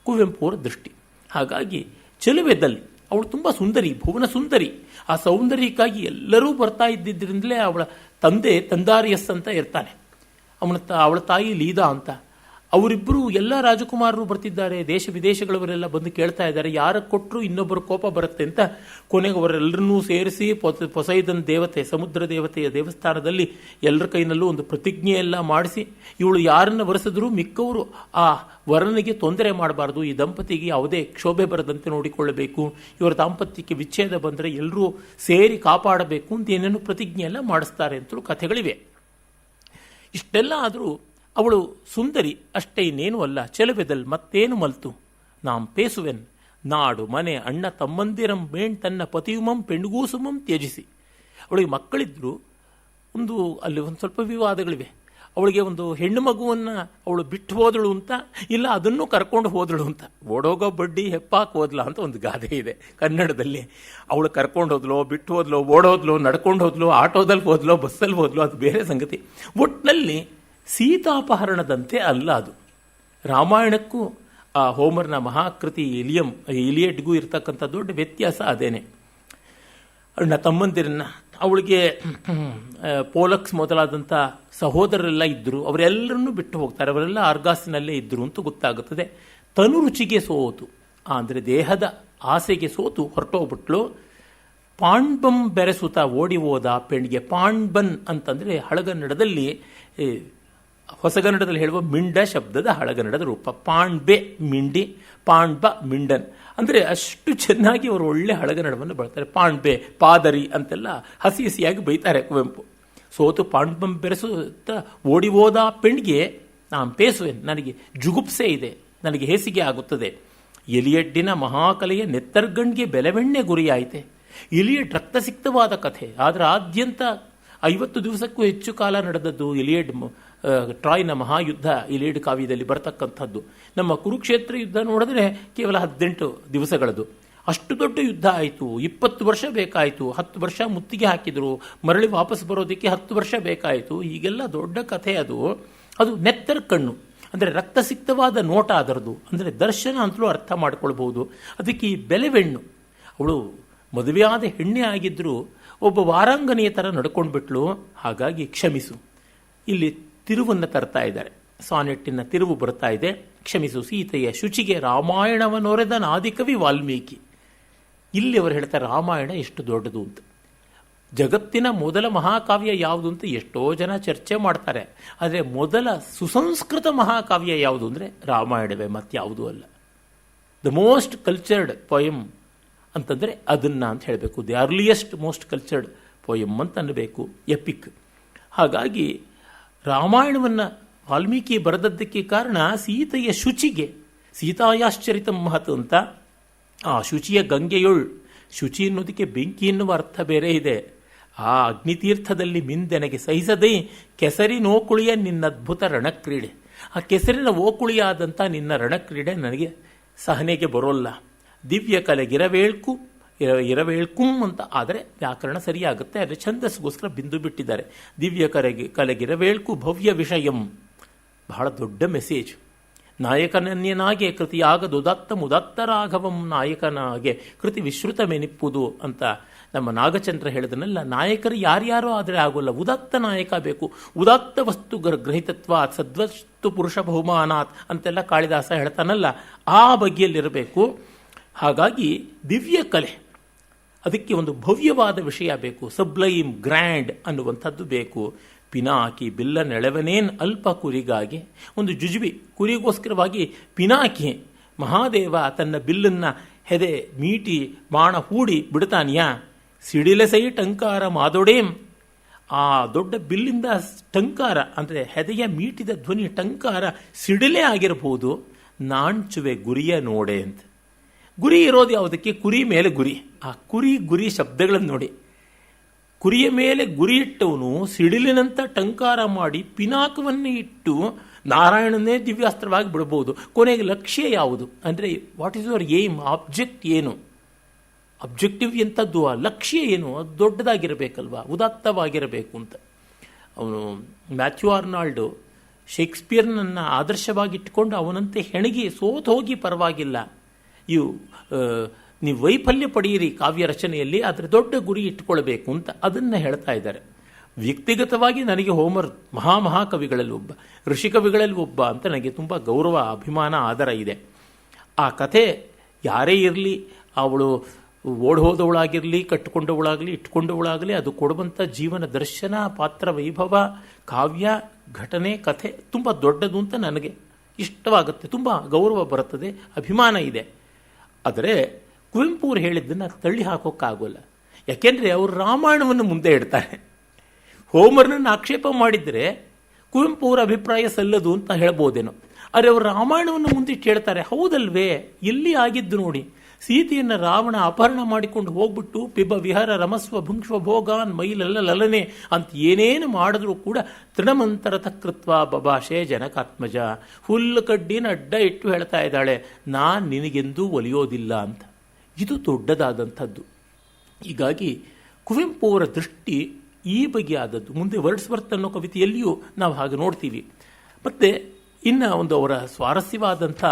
S1: ಕುವೆಂಪು ಅವರ ದೃಷ್ಟಿ. ಹಾಗಾಗಿ ಚೆಲುವೆದಲ್ಲಿ ಅವಳು ತುಂಬ ಸುಂದರಿ, ಭುವನ ಸುಂದರಿ. ಆ ಸೌಂದರ್ಯಕ್ಕಾಗಿ ಎಲ್ಲರೂ ಬರ್ತಾ ಇದ್ದಿದ್ದರಿಂದಲೇ ಅವಳ ತಂದೆ ತಂದಾರಿಯಸ್ ಅಂತ ಇರ್ತಾನೆ, ಅವಳ ತಾಯಿ ಲೀದಾ ಅಂತ. ಅವರಿಬ್ಬರು ಎಲ್ಲ ರಾಜಕುಮಾರರು ಬರ್ತಿದ್ದಾರೆ, ದೇಶ ವಿದೇಶಗಳವರೆಲ್ಲ ಬಂದು ಕೇಳ್ತಾ ಇದ್ದಾರೆ. ಯಾರಕ್ಕೆ ಕೊಟ್ಟರು ಇನ್ನೊಬ್ಬರು ಕೋಪ ಬರುತ್ತೆ ಅಂತ ಕೊನೆಗೆ ಅವರೆಲ್ಲರನ್ನೂ ಸೇರಿಸಿ ಪೊಸೈದನ್ ದೇವತೆ, ಸಮುದ್ರ ದೇವತೆಯ ದೇವಸ್ಥಾನದಲ್ಲಿ ಎಲ್ಲರ ಕೈನಲ್ಲೂ ಒಂದು ಪ್ರತಿಜ್ಞೆಯೆಲ್ಲ ಮಾಡಿಸಿ, ಇವಳು ಯಾರನ್ನು ವರೆಸಿದ್ರೂ ಮಿಕ್ಕವರು ಆ ವರನಿಗೆ ತೊಂದರೆ ಮಾಡಬಾರ್ದು, ಈ ದಂಪತಿಗೆ ಯಾವುದೇ ಕ್ಷೋಭೆ ಬರದಂತೆ ನೋಡಿಕೊಳ್ಳಬೇಕು, ಇವರ ದಾಂಪತ್ಯಕ್ಕೆ ವಿಚ್ಛೇದ ಬಂದರೆ ಎಲ್ಲರೂ ಸೇರಿ ಕಾಪಾಡಬೇಕು ಅಂತ ಏನೇನು ಪ್ರತಿಜ್ಞೆಯೆಲ್ಲ ಮಾಡಿಸ್ತಾರೆ ಅಂತಲೂ ಕಥೆಗಳಿವೆ. ಇಷ್ಟೆಲ್ಲ ಆದರೂ ಅವಳು ಸುಂದರಿ ಅಷ್ಟೇ, ಇನ್ನೇನು ಅಲ್ಲ. ಚೆಲುವೆದಲ್ ಮತ್ತೇನು ಮಲ್ತು ನಾಂ ಪೇಸುವೆನ್ ನಾಡು ಮನೆ ಅಣ್ಣ ತಮ್ಮಂದಿರಂ ಬೇಣ್ ತನ್ನ ಪತಿಯುಮಂ ಪೆಣ್ಗೂಸುಮಂ ತ್ಯಜಿಸಿ. ಅವಳಿಗೆ ಮಕ್ಕಳಿದ್ರು. ಅಲ್ಲಿ ಒಂದು ಸ್ವಲ್ಪ ವಿವಾದಗಳಿವೆ. ಅವಳಿಗೆ ಒಂದು ಹೆಣ್ಣು ಮಗುವನ್ನು ಅವಳು ಬಿಟ್ಟು ಹೋದಳು ಅಂತ, ಇಲ್ಲ ಅದನ್ನು ಕರ್ಕೊಂಡು ಹೋದಳು ಅಂತ. ಓಡೋಗೋ ಬಡ್ಡಿ ಹೆಪ್ಪಾಕ್ ಹೋದ್ಲ ಅಂತ ಒಂದು ಗಾದೆ ಇದೆ ಕನ್ನಡದಲ್ಲಿ. ಅವಳು ಕರ್ಕೊಂಡು ಹೋದ್ಲೋ, ಬಿಟ್ಟು ಹೋದ್ಲೋ, ಓಡೋದ್ಲೋ, ನಡ್ಕೊಂಡು ಹೋದ್ಲೋ, ಆಟೋದಲ್ಲಿ ಹೋದ್ಲೋ, ಬಸ್ಸಲ್ಲಿ ಹೋದ್ಲೋ, ಅದು ಬೇರೆ ಸಂಗತಿ. ಒಟ್ಟಿನಲ್ಲಿ ಸೀತಾಪಹರಣದಂತೆ ಅಲ್ಲ ಅದು. ರಾಮಾಯಣಕ್ಕೂ ಆ ಹೋಮರ್ನ ಮಹಾಕೃತಿ ಇಲಿಯಡ್ಗೂ ಇರ್ತಕ್ಕಂಥ ದೊಡ್ಡ ವ್ಯತ್ಯಾಸ ಅದೇನೆ. ಅಣ್ಣ ತಮ್ಮಂದಿರನ್ನ, ಅವಳಿಗೆ ಪೋಲಕ್ಸ್ ಮೊದಲಾದಂಥ ಸಹೋದರರೆಲ್ಲ ಇದ್ದರು, ಅವರೆಲ್ಲರನ್ನೂ ಬಿಟ್ಟು ಹೋಗ್ತಾರೆ. ಅವರೆಲ್ಲ ಆರ್ಗಾಸಿನಲ್ಲೇ ಇದ್ದರು ಅಂತ ಗೊತ್ತಾಗುತ್ತದೆ. ತನು ರುಚಿಗೆ ಸೋತು, ಅಂದರೆ ದೇಹದ ಆಸೆಗೆ ಸೋತು ಹೊರಟೋಗ್ಬಿಟ್ಲು. ಪಾಂಡ್ಬಂ ಬೆರೆಸುತ್ತಾ ಓಡಿ ಹೋದ ಪೆಣ್ಣಿಗೆ. ಪಾಂಡ್ಬನ್ ಅಂತಂದರೆ ಹಳಗನ್ನಡದಲ್ಲಿ, ಹೊಸಗನ್ನಡದಲ್ಲಿ ಹೇಳುವ ಮಿಂಡ ಶಬ್ದದ ಹಳಗನ್ನಡದ ರೂಪ. ಪಾಂಡ್ಬೆ ಮಿಂಡಿ, ಪಾಂಡ್ಬ ಮಿಂಡನ್. ಅಂದರೆ ಅಷ್ಟು ಚೆನ್ನಾಗಿ ಅವರು ಒಳ್ಳೆ ಹಳಗನ್ನಡವನ್ನು ಬಳಸ್ತಾರೆ. ಪಾಂಡ್ಬೆ, ಪಾದರಿ ಅಂತೆಲ್ಲ ಹಸಿ ಹಸಿಯಾಗಿ ಬೈತಾರೆ ಕುವೆಂಪು. ಸೋತು ಪಾಂಡ್ಬಂ ಬೆರೆಸುತ್ತಾ ಓಡಿ ಹೋದ ಪೆಣ್ಣಿಗೆ ನಾನು ಪೇಸುವೆನು, ನನಗೆ ಜುಗುಪ್ಸೆ ಇದೆ, ನನಗೆ ಹೇಸಿಗೆ ಆಗುತ್ತದೆ. ಎಲಿಯಡ್ಡಿನ ಮಹಾಕಲೆಯ ನೆತ್ತರ್ಗಣ್ಗೆ ಬೆಲೆವೆಣ್ಣೆ ಗುರಿಯಾಯಿತೆ. ಇಲಿಯಡ್ ರಕ್ತಸಿಕ್ತವಾದ ಕಥೆ, ಆದರೆ ಆದ್ಯಂತ 50 ದಿವಸಕ್ಕೂ ಹೆಚ್ಚು ಕಾಲ ನಡೆದದ್ದು ಇಲಿಯಡ್, ಟ್ರಾಯ್ನ ಮಹಾಯುದ್ಧ ಇಲಿಯಡ್ ಕಾವ್ಯದಲ್ಲಿ ಬರತಕ್ಕಂಥದ್ದು. ನಮ್ಮ ಕುರುಕ್ಷೇತ್ರ ಯುದ್ಧ ನೋಡಿದ್ರೆ ಕೇವಲ 18 ದಿವಸಗಳದು. ಅಷ್ಟು ದೊಡ್ಡ ಯುದ್ಧ ಆಯಿತು. 20 ವರ್ಷ ಬೇಕಾಯಿತು. 10 ವರ್ಷ ಮುತ್ತಿಗೆ ಹಾಕಿದರು, ಮರಳಿ ವಾಪಸ್ ಬರೋದಕ್ಕೆ 10 ವರ್ಷ ಬೇಕಾಯಿತು. ಹೀಗೆಲ್ಲ ದೊಡ್ಡ ಕಥೆ ಅದು. ಅದು ನೆತ್ತರ್ ಕಣ್ಣು, ಅಂದರೆ ರಕ್ತಸಿಕ್ತವಾದ ನೋಟ ಅದರದು, ಅಂದರೆ ದರ್ಶನ ಅಂತಲೂ ಅರ್ಥ ಮಾಡ್ಕೊಳ್ಬಹುದು. ಅದಕ್ಕೆ ಈ ಬೆಲೆವೆಣ್ಣು, ಅವಳು ಮದುವೆಯಾದ ಹೆಣ್ಣೆ ಆಗಿದ್ದರೂ ಒಬ್ಬ ವಾರಾಂಗನೆಯ ಥರ ನಡ್ಕೊಂಡು ಬಿಟ್ಲು, ಹಾಗಾಗಿ ಕ್ಷಮಿಸು. ಇಲ್ಲಿ ತಿರುವನ್ನು ತರ್ತಾ ಇದ್ದಾರೆ, ಸಾನೆಟ್ಟಿನ ತಿರುವು ಬರ್ತಾ ಇದೆ. ಕ್ಷಮಿಸು ಸೀತೆಯ ಶುಚಿಗೆ ರಾಮಾಯಣವನ್ನೊರೆದ ನಾದಿಕವಿ ವಾಲ್ಮೀಕಿ. ಇಲ್ಲಿ ಅವರು ಹೇಳ್ತಾರೆ ರಾಮಾಯಣ ಎಷ್ಟು ದೊಡ್ಡದು ಅಂತ. ಜಗತ್ತಿನ ಮೊದಲ ಮಹಾಕಾವ್ಯ ಯಾವುದು ಅಂತ ಎಷ್ಟೋ ಜನ ಚರ್ಚೆ ಮಾಡ್ತಾರೆ. ಆದರೆ ಮೊದಲ ಸುಸಂಸ್ಕೃತ ಮಹಾಕಾವ್ಯ ಯಾವುದು ಅಂದರೆ ರಾಮಾಯಣವೇ, ಮತ್ಯಾವುದೂ ಅಲ್ಲ. ದ ಮೋಸ್ಟ್ ಕಲ್ಚರ್ಡ್ ಪೊಯಮ್ ಅಂತಂದರೆ ಅದನ್ನು ಅಂತ ಹೇಳಬೇಕು. The earliest most cultured poem ಅಂತ ಅನ್ನಬೇಕು, ಎಪಿಕ್. ಹಾಗಾಗಿ ರಾಮಾಯಣವನ್ನು ವಾಲ್ಮೀಕಿ ಬರೆದದ್ದಕ್ಕೆ ಕಾರಣ ಸೀತೆಯ ಶುಚಿಗೆ. ಸೀತಾಯಾಶ್ಚರಿತ ಮಹತ್ ಅಂತ. ಆ ಶುಚಿಯ ಗಂಗೆಯೊಳ್, ಶುಚಿ ಅನ್ನೋದಕ್ಕೆ ಬೆಂಕಿ ಎನ್ನುವ ಅರ್ಥ ಬೇರೆ ಇದೆ. ಆ ಅಗ್ನಿತೀರ್ಥದಲ್ಲಿ ಮಿಂದೆನಗೆ ಸಹಿಸದೆ ಕೆಸರಿನ ಓಕುಳಿಯ ನಿನ್ನ ಅದ್ಭುತ ರಣಕ್ರೀಡೆ. ಆ ಕೆಸರಿನ ಓಕುಳಿಯಾದಂಥ ನಿನ್ನ ರಣಕ್ರೀಡೆ ನನಗೆ ಸಹನೆಗೆ ಬರೋಲ್ಲ. ದಿವ್ಯ ಕಲೆಗಿರವೇಳ್ಕು ಇರವೇಳ್ಕುಂ ಅಂತ ಆದರೆ ವ್ಯಾಕರಣ ಸರಿಯಾಗುತ್ತೆ, ಆದರೆ ಛಂದಸ್ಗೋಸ್ಕರ ಬಿಂದು ಬಿಟ್ಟಿದ್ದಾರೆ. ದಿವ್ಯ ಕಲೆಗಿರವೇಳ್ಕು ಭವ್ಯ ವಿಷಯಂ, ಬಹಳ ದೊಡ್ಡ ಮೆಸೇಜ್. ನಾಯಕನನ್ಯನಾಗೆ ಕೃತಿಯಾಗದು ಉದಾತ್ತ ಮುದಾತ್ತ ರಾಘವಂ, ನಾಯಕನಾಗೆ ಕೃತಿ ವಿಶ್ರುತ ಮೆನಿಪ್ಪುದು ಅಂತ ನಮ್ಮ ನಾಗಚಂದ್ರ ಹೇಳಿದನಲ್ಲ. ನಾಯಕರು ಯಾರ್ಯಾರೋ ಆದರೆ ಆಗೋಲ್ಲ, ಉದಾತ್ತ ನಾಯಕ ಬೇಕು. ಉದಾತ್ತ ವಸ್ತು ಗ್ರಹಿತತ್ವ ಸದ್ವಸ್ತು ಪುರುಷ ಬಹುಮಾನಾತ್ ಅಂತೆಲ್ಲ ಕಾಳಿದಾಸ ಹೇಳ್ತಾನಲ್ಲ, ಆ ಬಗೆಯಲ್ಲಿರಬೇಕು. ಹಾಗಾಗಿ ದಿವ್ಯ ಕಲೆ, ಅದಕ್ಕೆ ಒಂದು ಭವ್ಯವಾದ ವಿಷಯ ಬೇಕು, ಸಬ್ಲೈಮ್ ಗ್ರ್ಯಾಂಡ್ ಅನ್ನುವಂಥದ್ದು ಬೇಕು. ಪಿನಾಕಿ ಬಿಲ್ಲ ನೆಳವನೇನ್ ಅಲ್ಪ ಕುರಿಗಾಗಿ, ಒಂದು ಜುಜುಬಿ ಕುರಿಗೋಸ್ಕರವಾಗಿ ಪಿನಾಕಿ ಮಹಾದೇವ ತನ್ನ ಬಿಲ್ಲನ್ನು ಹೆದೆ ಮೀಟಿ ಬಾಣ ಹೂಡಿ ಬಿಡ್ತಾನಿಯಾ. ಸಿಡಿಲೆಸೈ ಟಂಕಾರ ಮಾದೊಡೇಂ, ಆ ದೊಡ್ಡ ಬಿಲ್ಲಿಂದ ಟಂಕಾರ ಅಂದರೆ ಹೆದೆಯ ಮೀಟಿದ ಧ್ವನಿ ಟಂಕಾರ ಸಿಡಿಲೇ ಆಗಿರಬಹುದು. ನಾಣ್ಚುವೆ ಗುರಿಯ ನೋಡೆ ಅಂತ. ಗುರಿ ಇರೋದು ಯಾವುದಕ್ಕೆ? ಕುರಿ ಮೇಲೆ ಗುರಿ. ಆ ಕುರಿ ಗುರಿ ಶಬ್ದಗಳನ್ನು ನೋಡಿ. ಕುರಿಯ ಮೇಲೆ ಗುರಿ ಇಟ್ಟವನು ಸಿಡಿಲಿನಂತ ಟಂಕಾರ ಮಾಡಿ ಪಿನಾಕವನ್ನೇ ಇಟ್ಟು ನಾರಾಯಣನೇ ದಿವ್ಯಾಸ್ತ್ರವಾಗಿ ಬಿಡಬಹುದು. ಕೊನೆಗೆ ಲಕ್ಷ್ಯ ಯಾವುದು ಅಂದರೆ what is your aim, object ಏನು? ಅಬ್ಜೆಕ್ಟಿವ್ ಎಂಥದ್ದು, ಆ ಲಕ್ಷ್ಯ ಏನು? ಅದು ದೊಡ್ಡದಾಗಿರಬೇಕಲ್ವಾ, ಉದಾತ್ತವಾಗಿರಬೇಕು ಅಂತ. ಅವನು ಮ್ಯಾಥ್ಯೂ ಆರ್ನಾಲ್ಡು ಶೇಕ್ಸ್ಪಿಯರ್ನನ್ನು ಆದರ್ಶವಾಗಿಟ್ಟುಕೊಂಡು ಅವನಂತೆ ಹೆಣಗಿ ಸೋತು ಹೋಗಿ ಪರವಾಗಿಲ್ಲ, ನೀವು ವೈಫಲ್ಯ ಪಡೆಯಿರಿ ಕಾವ್ಯ ರಚನೆಯಲ್ಲಿ, ಆದರೆ ದೊಡ್ಡ ಗುರಿ ಇಟ್ಟುಕೊಳ್ಬೇಕು ಅಂತ ಅದನ್ನು ಹೇಳ್ತಾ ಇದ್ದಾರೆ. ವ್ಯಕ್ತಿಗತವಾಗಿ ನನಗೆ ಹೋಮರ್ ಮಹಾಕವಿಗಳಲ್ಲಿ ಒಬ್ಬ, ಋಷಿಕವಿಗಳಲ್ಲಿ ಒಬ್ಬ ಅಂತ ನನಗೆ ತುಂಬ ಗೌರವ, ಅಭಿಮಾನ, ಆದರ ಇದೆ. ಆ ಕಥೆ ಯಾರೇ ಇರಲಿ, ಅವಳು ಓಡ್ ಹೋದವಳಾಗಿರಲಿ, ಕಟ್ಟಿಕೊಂಡವಳಾಗಲಿ, ಇಟ್ಕೊಂಡವಳಾಗಲಿ, ಅದು ಕೊಡುವಂಥ ಜೀವನ ದರ್ಶನ, ಪಾತ್ರ ವೈಭವ, ಕಾವ್ಯ ಘಟನೆ, ಕಥೆ ತುಂಬ ದೊಡ್ಡದು ಅಂತ ನನಗೆ ಇಷ್ಟವಾಗುತ್ತೆ. ತುಂಬ ಗೌರವ ಬರುತ್ತದೆ, ಅಭಿಮಾನ ಇದೆ. ಆದರೆ ಕುವೆಂಪು ಅವರು ಹೇಳಿದ್ದನ್ನು ತಳ್ಳಿ ಹಾಕೋಕ್ಕಾಗೋಲ್ಲ. ಯಾಕೆಂದರೆ ಅವರು ರಾಮಾಯಣವನ್ನು ಮುಂದೆ ಇಡ್ತಾರೆ. ಹೋಮರ್ನನ್ನು ಆಕ್ಷೇಪ ಮಾಡಿದರೆ ಕುವೆಂಪು ಅವರ ಅಭಿಪ್ರಾಯ ಸಲ್ಲದು ಅಂತ ಹೇಳ್ಬೋದೇನೋ. ಆದರೆ ಅವರು ರಾಮಾಯಣವನ್ನು ಮುಂದಿಟ್ಟು ಹೇಳ್ತಾರೆ. ಹೌದಲ್ವೇ? ಎಲ್ಲಿ ಆಗಿದ್ದು ನೋಡಿ, ಸೀತೆಯನ್ನು ರಾವಣ ಅಪಹರಣ ಮಾಡಿಕೊಂಡು ಹೋಗ್ಬಿಟ್ಟು ಪಿಬ ವಿಹರ ರಮಸ್ವ ಭುಂಕ್ಷ್ವ ಭೋಗಾನ್ ಮೈಲೆಲ್ಲ ಲಲನೆ ಅಂತ ಏನೇನು ಮಾಡಿದ್ರೂ ಕೂಡ ತೃಣಮಂತರ ತಕೃತ್ವ ಬಭಾಷೆ ಜನಕಾತ್ಮಜ, ಹುಲ್ಲು ಕಡ್ಡಿನ ಅಡ್ಡ ಇಟ್ಟು ಹೇಳ್ತಾ ಇದ್ದಾಳೆ, ನಾನು ನಿನಗೆಂದೂ ಒಲಿಯೋದಿಲ್ಲ ಅಂತ. ಇದು ದೊಡ್ಡದಾದಂಥದ್ದು. ಹೀಗಾಗಿ ಕುವೆಂಪು ಅವರ ದೃಷ್ಟಿ ಈ ಬಗೆಯಾದದ್ದು. ಮುಂದೆ ವರ್ಡ್ಸ್ವರ್ತ್ ಅನ್ನೋ ಕವಿತೆಯಲ್ಲಿಯೂ ನಾವು ಹಾಗೆ ನೋಡ್ತೀವಿ. ಮತ್ತು ಇನ್ನು ಒಂದು ಅವರ ಸ್ವಾರಸ್ಯವಾದಂಥ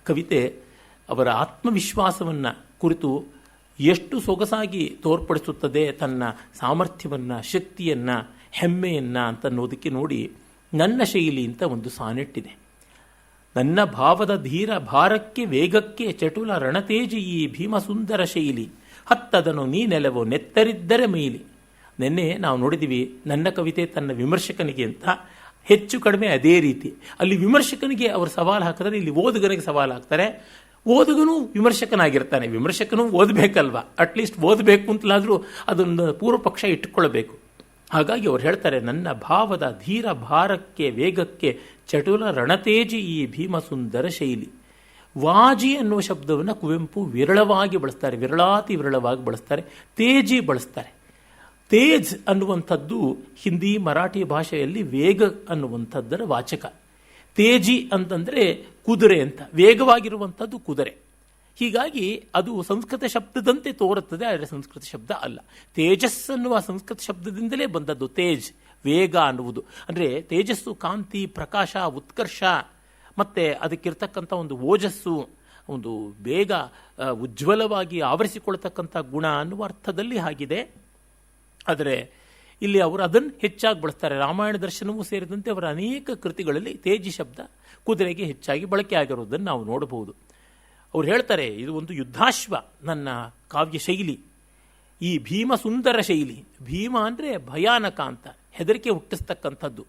S1: ಕವಿತೆ ಅವರ ಆತ್ಮವಿಶ್ವಾಸವನ್ನು ಕುರಿತು ಎಷ್ಟು ಸೊಗಸಾಗಿ ತೋರ್ಪಡಿಸುತ್ತದೆ, ತನ್ನ ಸಾಮರ್ಥ್ಯವನ್ನು, ಶಕ್ತಿಯನ್ನು, ಹೆಮ್ಮೆಯನ್ನು ಅಂತ ಅನ್ನೋದಕ್ಕೆ ನೋಡಿ, ನನ್ನ ಶೈಲಿ ಅಂತ ಒಂದು ಸಾನೆಟ್ ಇದೆ. ನನ್ನ ಭಾವದ ಧೀರ ಭಾರಕ್ಕೆ ವೇಗಕ್ಕೆ ಚಟುಲ ರಣತೇಜಿ ಈ ಭೀಮಸುಂದರ ಶೈಲಿ, ಹತ್ತದನು ನೀ ನೆಲವೋ ನೆತ್ತರಿದ್ದರೆ ಮೈಲಿ. ನಿನ್ನೆ ನಾವು ನೋಡಿದ್ದೀವಿ ನನ್ನ ಕವಿತೆ ತನ್ನ ವಿಮರ್ಶಕನಿಗೆ ಅಂತ. ಹೆಚ್ಚು ಕಡಿಮೆ ಅದೇ ರೀತಿ ಅಲ್ಲಿ ವಿಮರ್ಶಕನಿಗೆ ಅವರು ಸವಾಲು ಹಾಕಿದ್ರೆ, ಇಲ್ಲಿ ಓದುಗನಿಗೆ ಸವಾಲು ಹಾಕ್ತಾರೆ. ಓದುಗನೂ ವಿಮರ್ಶಕನಾಗಿರ್ತಾನೆ, ವಿಮರ್ಶಕನೂ ಓದಬೇಕಲ್ವ, ಅಟ್ಲೀಸ್ಟ್ ಓದಬೇಕು ಅಂತಲಾದರೂ ಅದನ್ನು ಪೂರ್ವ ಪಕ್ಷ ಇಟ್ಟುಕೊಳ್ಳಬೇಕು. ಹಾಗಾಗಿ ಅವ್ರು ಹೇಳ್ತಾರೆ, ನನ್ನ ಭಾವದ ಧೀರ ಭಾರಕ್ಕೆ ವೇಗಕ್ಕೆ ಚಟುಲ ರಣತೇಜಿ ಈ ಭೀಮಸುಂದರ ಶೈಲಿ. ವಾಜಿ ಅನ್ನುವ ಶಬ್ದವನ್ನು ಕುವೆಂಪು ವಿರಳವಾಗಿ ಬಳಸ್ತಾರೆ, ವಿರಳಾತಿ ವಿರಳವಾಗಿ ಬಳಸ್ತಾರೆ. ತೇಜಿ ಬಳಸ್ತಾರೆ. ತೇಜ್ ಅನ್ನುವಂಥದ್ದು ಹಿಂದಿ ಮರಾಠಿ ಭಾಷೆಯಲ್ಲಿ ವೇಗ ಅನ್ನುವಂಥದ್ದರ ವಾಚಕ. ತೇಜಿ ಅಂತಂದರೆ ಕುದುರೆ ಅಂತ, ವೇಗವಾಗಿರುವಂಥದ್ದು ಕುದುರೆ. ಹೀಗಾಗಿ ಅದು ಸಂಸ್ಕೃತ ಶಬ್ದದಂತೆ ತೋರುತ್ತದೆ, ಆದರೆ ಸಂಸ್ಕೃತ ಶಬ್ದ ಅಲ್ಲ. ತೇಜಸ್ ಅನ್ನುವ ಸಂಸ್ಕೃತ ಶಬ್ದದಿಂದಲೇ ಬಂದದ್ದು ತೇಜ್, ವೇಗ ಅನ್ನುವುದು. ಅಂದರೆ ತೇಜಸ್ಸು ಕಾಂತಿ, ಪ್ರಕಾಶ, ಉತ್ಕರ್ಷ, ಮತ್ತು ಅದಕ್ಕಿರ್ತಕ್ಕಂಥ ಒಂದು ಓಜಸ್ಸು, ಒಂದು ಬೇಗ ಉಜ್ವಲವಾಗಿ ಆವರಿಸಿಕೊಳ್ತಕ್ಕಂಥ ಗುಣ ಅನ್ನುವ ಅರ್ಥದಲ್ಲಿ ಆಗಿದೆ. ಆದರೆ ಇಲ್ಲಿ ಅವರು ಅದನ್ನು ಹೆಚ್ಚಾಗಿ ಬಳಸ್ತಾರೆ. ರಾಮಾಯಣ ದರ್ಶನವೂ ಸೇರಿದಂತೆ ಅವರ ಅನೇಕ ಕೃತಿಗಳಲ್ಲಿ ತೇಜಿ ಶಬ್ದ ಕುದುರೆಗೆ ಹೆಚ್ಚಾಗಿ ಬಳಕೆ ಆಗಿರುವುದನ್ನು ನಾವು ನೋಡಬಹುದು. ಅವ್ರು ಹೇಳ್ತಾರೆ, ಇದು ಒಂದು ಯುದ್ಧಾಶ್ವ ನನ್ನ ಕಾವ್ಯ ಶೈಲಿ, ಈ ಭೀಮ ಸುಂದರ ಶೈಲಿ. ಭೀಮ ಅಂದರೆ ಭಯಾನಕ ಅಂತ, ಹೆದರಿಕೆ ಹುಟ್ಟಿಸ್ತಕ್ಕಂಥದ್ದು.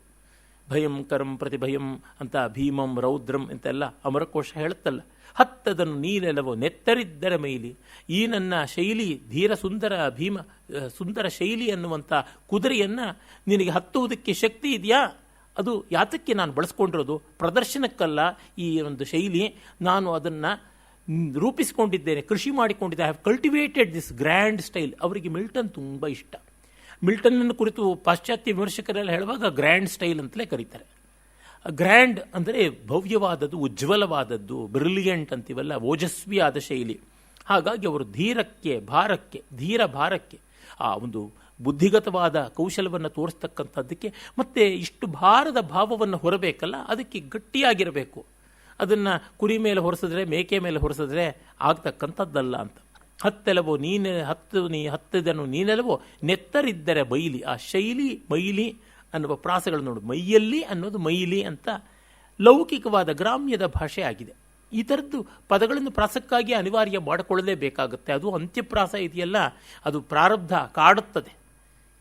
S1: ಭಯಂಕರಂ ಪ್ರತಿಭಯಂ ಅಂತ ಭೀಮಂ ರೌದ್ರಂ ಅಂತೆಲ್ಲ ಅಮರಕೋಶ ಹೇಳುತ್ತಲ್ಲ. ಹತ್ತದನ್ನು ನೀನೆಲವೋ ನೆತ್ತರಿದ್ದರೆ ಮೈಲಿ. ಈ ನನ್ನ ಶೈಲಿ ಧೀರ ಸುಂದರ ಭೀಮ ಸುಂದರ ಶೈಲಿ ಅನ್ನುವಂಥ ಕುದುರೆಯನ್ನು ನಿನಗೆ ಹತ್ತುವುದಕ್ಕೆ ಶಕ್ತಿ ಇದೆಯಾ? ಅದು ಯಾತಕ್ಕೆ ನಾನು ಬಳಸ್ಕೊಂಡಿರೋದು? ಪ್ರದರ್ಶನಕ್ಕಲ್ಲ ಈ ಒಂದು ಶೈಲಿ. ನಾನು ಅದನ್ನು ರೂಪಿಸಿಕೊಂಡಿದ್ದೇನೆ, ಕೃಷಿ ಮಾಡಿಕೊಂಡಿದ್ದೆ. I have cultivated this grand style. ಅವರಿಗೆ ಮಿಲ್ಟನ್ ತುಂಬ ಇಷ್ಟ. ಮಿಲ್ಟನ್ನ ಕುರಿತು ಪಾಶ್ಚಾತ್ಯ ವಿಮರ್ಶಕರೆಲ್ಲ ಹೇಳುವಾಗ ಗ್ರ್ಯಾಂಡ್ ಸ್ಟೈಲ್ ಅಂತಲೇ ಕರೀತಾರೆ. ಗ್ರ್ಯಾಂಡ್ ಅಂದರೆ ಭವ್ಯವಾದದ್ದು, ಉಜ್ವಲವಾದದ್ದು, ಬ್ರಿಲಿಯಂಟ್ ಅಂತೀವಲ್ಲ, ಓಜಸ್ವಿಯಾದ ಶೈಲಿ. ಹಾಗಾಗಿ ಅವರು ಧೀರಕ್ಕೆ ಭಾರಕ್ಕೆ, ಧೀರ ಭಾರಕ್ಕೆ ಆ ಒಂದು ಬುದ್ಧಿಗತವಾದ ಕೌಶಲವನ್ನು ತೋರಿಸ್ತಕ್ಕಂಥದ್ದಕ್ಕೆ, ಮತ್ತು ಇಷ್ಟು ಭಾರದ ಭಾವವನ್ನು ಹೊರಬೇಕಲ್ಲ, ಅದಕ್ಕೆ ಗಟ್ಟಿಯಾಗಿರಬೇಕು. ಅದನ್ನು ಕುರಿ ಮೇಲೆ ಹೊರಿಸಿದ್ರೆ, ಮೇಕೆ ಮೇಲೆ ಹೊರಿಸಿದ್ರೆ ಆಗ್ತಕ್ಕಂಥದ್ದಲ್ಲ ಅಂತ. ಹತ್ತೆಲವೋ ಹತ್ತದನು ನೀನೆಲವೋ ನೆತ್ತರಿದ್ದರೆ ಬೈಲಿ. ಆ ಶೈಲಿ ಮೈಲಿ ಅನ್ನುವ ಪ್ರಾಸಗಳು ನೋಡು. ಮೈಯಲ್ಲಿ ಅನ್ನೋದು ಮೈಲಿ ಅಂತ ಲೌಕಿಕವಾದ ಗ್ರಾಮ್ಯದ ಭಾಷೆ ಆಗಿದೆ. ಈ ಥರದ್ದು ಪದಗಳನ್ನು ಪ್ರಾಸಕ್ಕಾಗಿ ಅನಿವಾರ್ಯ ಮಾಡಿಕೊಳ್ಳಲೇಬೇಕಾಗುತ್ತೆ. ಅದು ಅಂತ್ಯಪ್ರಾಸ ಇದೆಯಲ್ಲ, ಅದು ಪ್ರಾರಬ್ಧ ಕಾಡುತ್ತದೆ,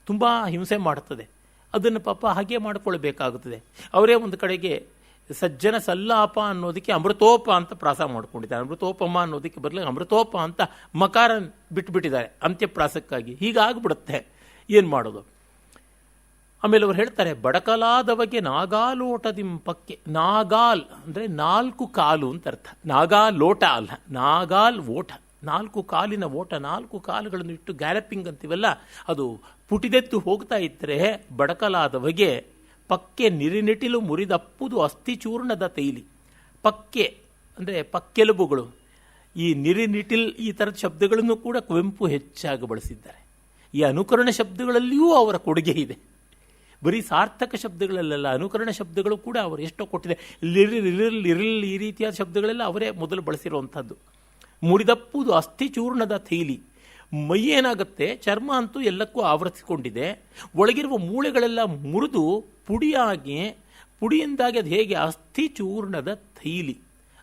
S1: ತುಂಬ ಹಿಂಸೆ ಮಾಡುತ್ತದೆ. ಅದನ್ನು ಪಾಪ ಹಾಗೆ ಮಾಡಿಕೊಳ್ಬೇಕಾಗುತ್ತದೆ. ಅವರೇ ಒಂದು ಕಡೆಗೆ ಸಜ್ಜನ ಸಲ್ಲಾಪ ಅನ್ನೋದಕ್ಕೆ ಅಮೃತೋಪ ಅಂತ ಪ್ರಾಸ ಮಾಡ್ಕೊಂಡಿದ್ದಾರೆ. ಅಮೃತೋಪಮ ಅನ್ನೋದಕ್ಕೆ ಬರಲಿಲ್ಲ, ಅಮೃತೋಪ ಅಂತ ಮಕಾರ ಬಿಟ್ಬಿಟ್ಟಿದ್ದಾರೆ ಅಂತ್ಯಪ್ರಾಸಕ್ಕಾಗಿ. ಹೀಗಾಗ್ಬಿಡುತ್ತೆ, ಏನು ಮಾಡೋದು? ಆಮೇಲೆ ಅವರು ಹೇಳ್ತಾರೆ, ಬಡಕಲಾದವಗೆ ನಾಗಾಲೋಟದಿಂಪಕ್ಕೆ. ನಾಗಾಲ್ ಅಂದರೆ 4 ಕಾಲು ಅಂತ ಅರ್ಥ. ನಾಗಾಲೋಟ ಅಲ್ಲ, ನಾಗಾಲ್ ಓಟ, 4 ಕಾಲಿನ ಓಟ. 4 ಕಾಲುಗಳನ್ನು ಇಟ್ಟು ಗ್ಯಾಲಪಿಂಗ್ ಅಂತೀವಲ್ಲ, ಅದು ಪುಟಿದೆದ್ದು ಹೋಗ್ತಾ ಇದ್ದರೆ ಬಡಕಲಾದವಗೆ ಪಕ್ಕೆ ನಿರಿನಿಟಿಲು ಮುರಿದಪ್ಪುದು ಅಸ್ಥಿಚೂರ್ಣದ ತೈಲಿ. ಪಕ್ಕೆ ಅಂದರೆ ಪಕ್ಕೆಲುಬುಗಳು. ಈ ನಿರಿನಿಟಿಲ್ ಈ ಥರದ ಶಬ್ದಗಳನ್ನು ಕೂಡ ಕುವೆಂಪು ಹೆಚ್ಚಾಗಿ ಬಳಸಿದ್ದಾರೆ. ಈ ಅನುಕರಣ ಶಬ್ದಗಳಲ್ಲಿಯೂ ಅವರ ಕೊಡುಗೆ ಇದೆ. ಬರೀ ಸಾರ್ಥಕ ಶಬ್ದಗಳಲ್ಲೆಲ್ಲ ಅನುಕರಣ ಶಬ್ದಗಳು ಕೂಡ ಅವರು ಎಷ್ಟೋ ಕೊಟ್ಟಿದೆ. ಲಿರಿಲ್ ಈ ರೀತಿಯಾದ ಶಬ್ದಗಳೆಲ್ಲ ಅವರೇ ಮೊದಲು ಬಳಸಿರುವಂಥದ್ದು. ಮುರಿದಪ್ಪುದು ಅಸ್ಥಿಚೂರ್ಣದ ತೈಲಿ. ಮೈ ಏನಾಗುತ್ತೆ, ಚರ್ಮ ಅಂತೂ ಎಲ್ಲಕ್ಕೂ ಆವರಿಸಿಕೊಂಡಿದೆ, ಒಳಗಿರುವ ಮೂಳೆಗಳೆಲ್ಲ ಮುರಿದು ಪುಡಿಯಿಂದಾಗಿ ಅದು ಹೇಗೆ ಅಸ್ಥಿ ಚೂರ್ಣದ ತೈಲಿ.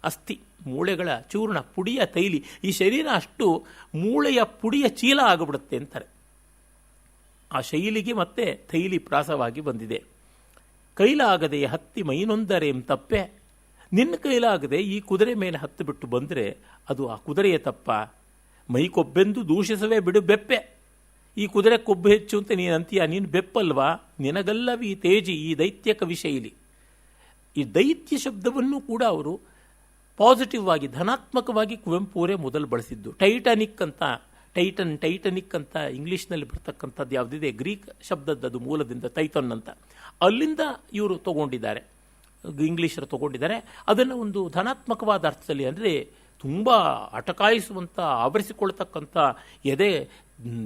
S1: ಅಸ್ಥಿ ಮೂಳೆಗಳ ಚೂರ್ಣ, ಪುಡಿಯ ತೈಲಿ. ಈ ಶರೀರ ಅಷ್ಟು ಮೂಳೆಯ ಪುಡಿಯ ಚೀಲ ಆಗಿಬಿಡುತ್ತೆ ಅಂತಾರೆ. ಆ ಶೈಲಿಗೆ ಮತ್ತೆ ತೈಲಿ ಪ್ರಾಸವಾಗಿ ಬಂದಿದೆ. ಕೈಲಾಗದೆ ಹತ್ತಿ ಮೈನೊಂದರೇಂ ತಪ್ಪೆ. ನಿನ್ನ ಕೈಲಾಗದೆ ಈ ಕುದುರೆ ಮೇಲೆ ಹತ್ತು ಬಿಟ್ಟು ಬಂದರೆ ಅದು ಆ ಕುದುರೆಯ ತಪ್ಪ. ಮೈ ಕೊಬ್ಬೆಂದು ದೂಷಿಸವೇ ಬಿಡು ಬೆಪ್ಪೆ. ಈ ಕುದುರೆ ಕೊಬ್ಬು ಹೆಚ್ಚು ಅಂತ ನೀನು ಅಂತೀಯ, ನೀನು ಬೆಪ್ಪಲ್ವಾ? ನಿನಗಲ್ಲವಿ ತೇಜಿ ಈ ದೈತ್ಯ ಕವಿ ಶೈಲಿ. ಈ ದೈತ್ಯ ಶಬ್ದವನ್ನು ಕೂಡ ಅವರು ಪಾಸಿಟಿವ್ ಆಗಿ ಧನಾತ್ಮಕವಾಗಿ ಕುವೆಂಪು ಅವರೇ ಮೊದಲು ಬಳಸಿದ್ದು. ಟೈಟನಿಕ್ ಅಂತ ಇಂಗ್ಲೀಷ್ನಲ್ಲಿ ಬರ್ತಕ್ಕಂಥದ್ದು ಯಾವುದಿದೆ, ಗ್ರೀಕ್ ಶಬ್ದದ್ದು ಮೂಲದಿಂದ ಟೈಟನ್ ಅಂತ, ಅಲ್ಲಿಂದ ಇವರು ತಗೊಂಡಿದ್ದಾರೆ, ಇಂಗ್ಲೀಷರು ತಗೊಂಡಿದ್ದಾರೆ. ಅದನ್ನು ಒಂದು ಧನಾತ್ಮಕವಾದ ಅರ್ಥದಲ್ಲಿ, ಅಂದರೆ ತುಂಬ ಅಟಕಾಯಿಸುವಂಥ, ಆವರಿಸಿಕೊಳ್ತಕ್ಕಂಥ, ಎದೆ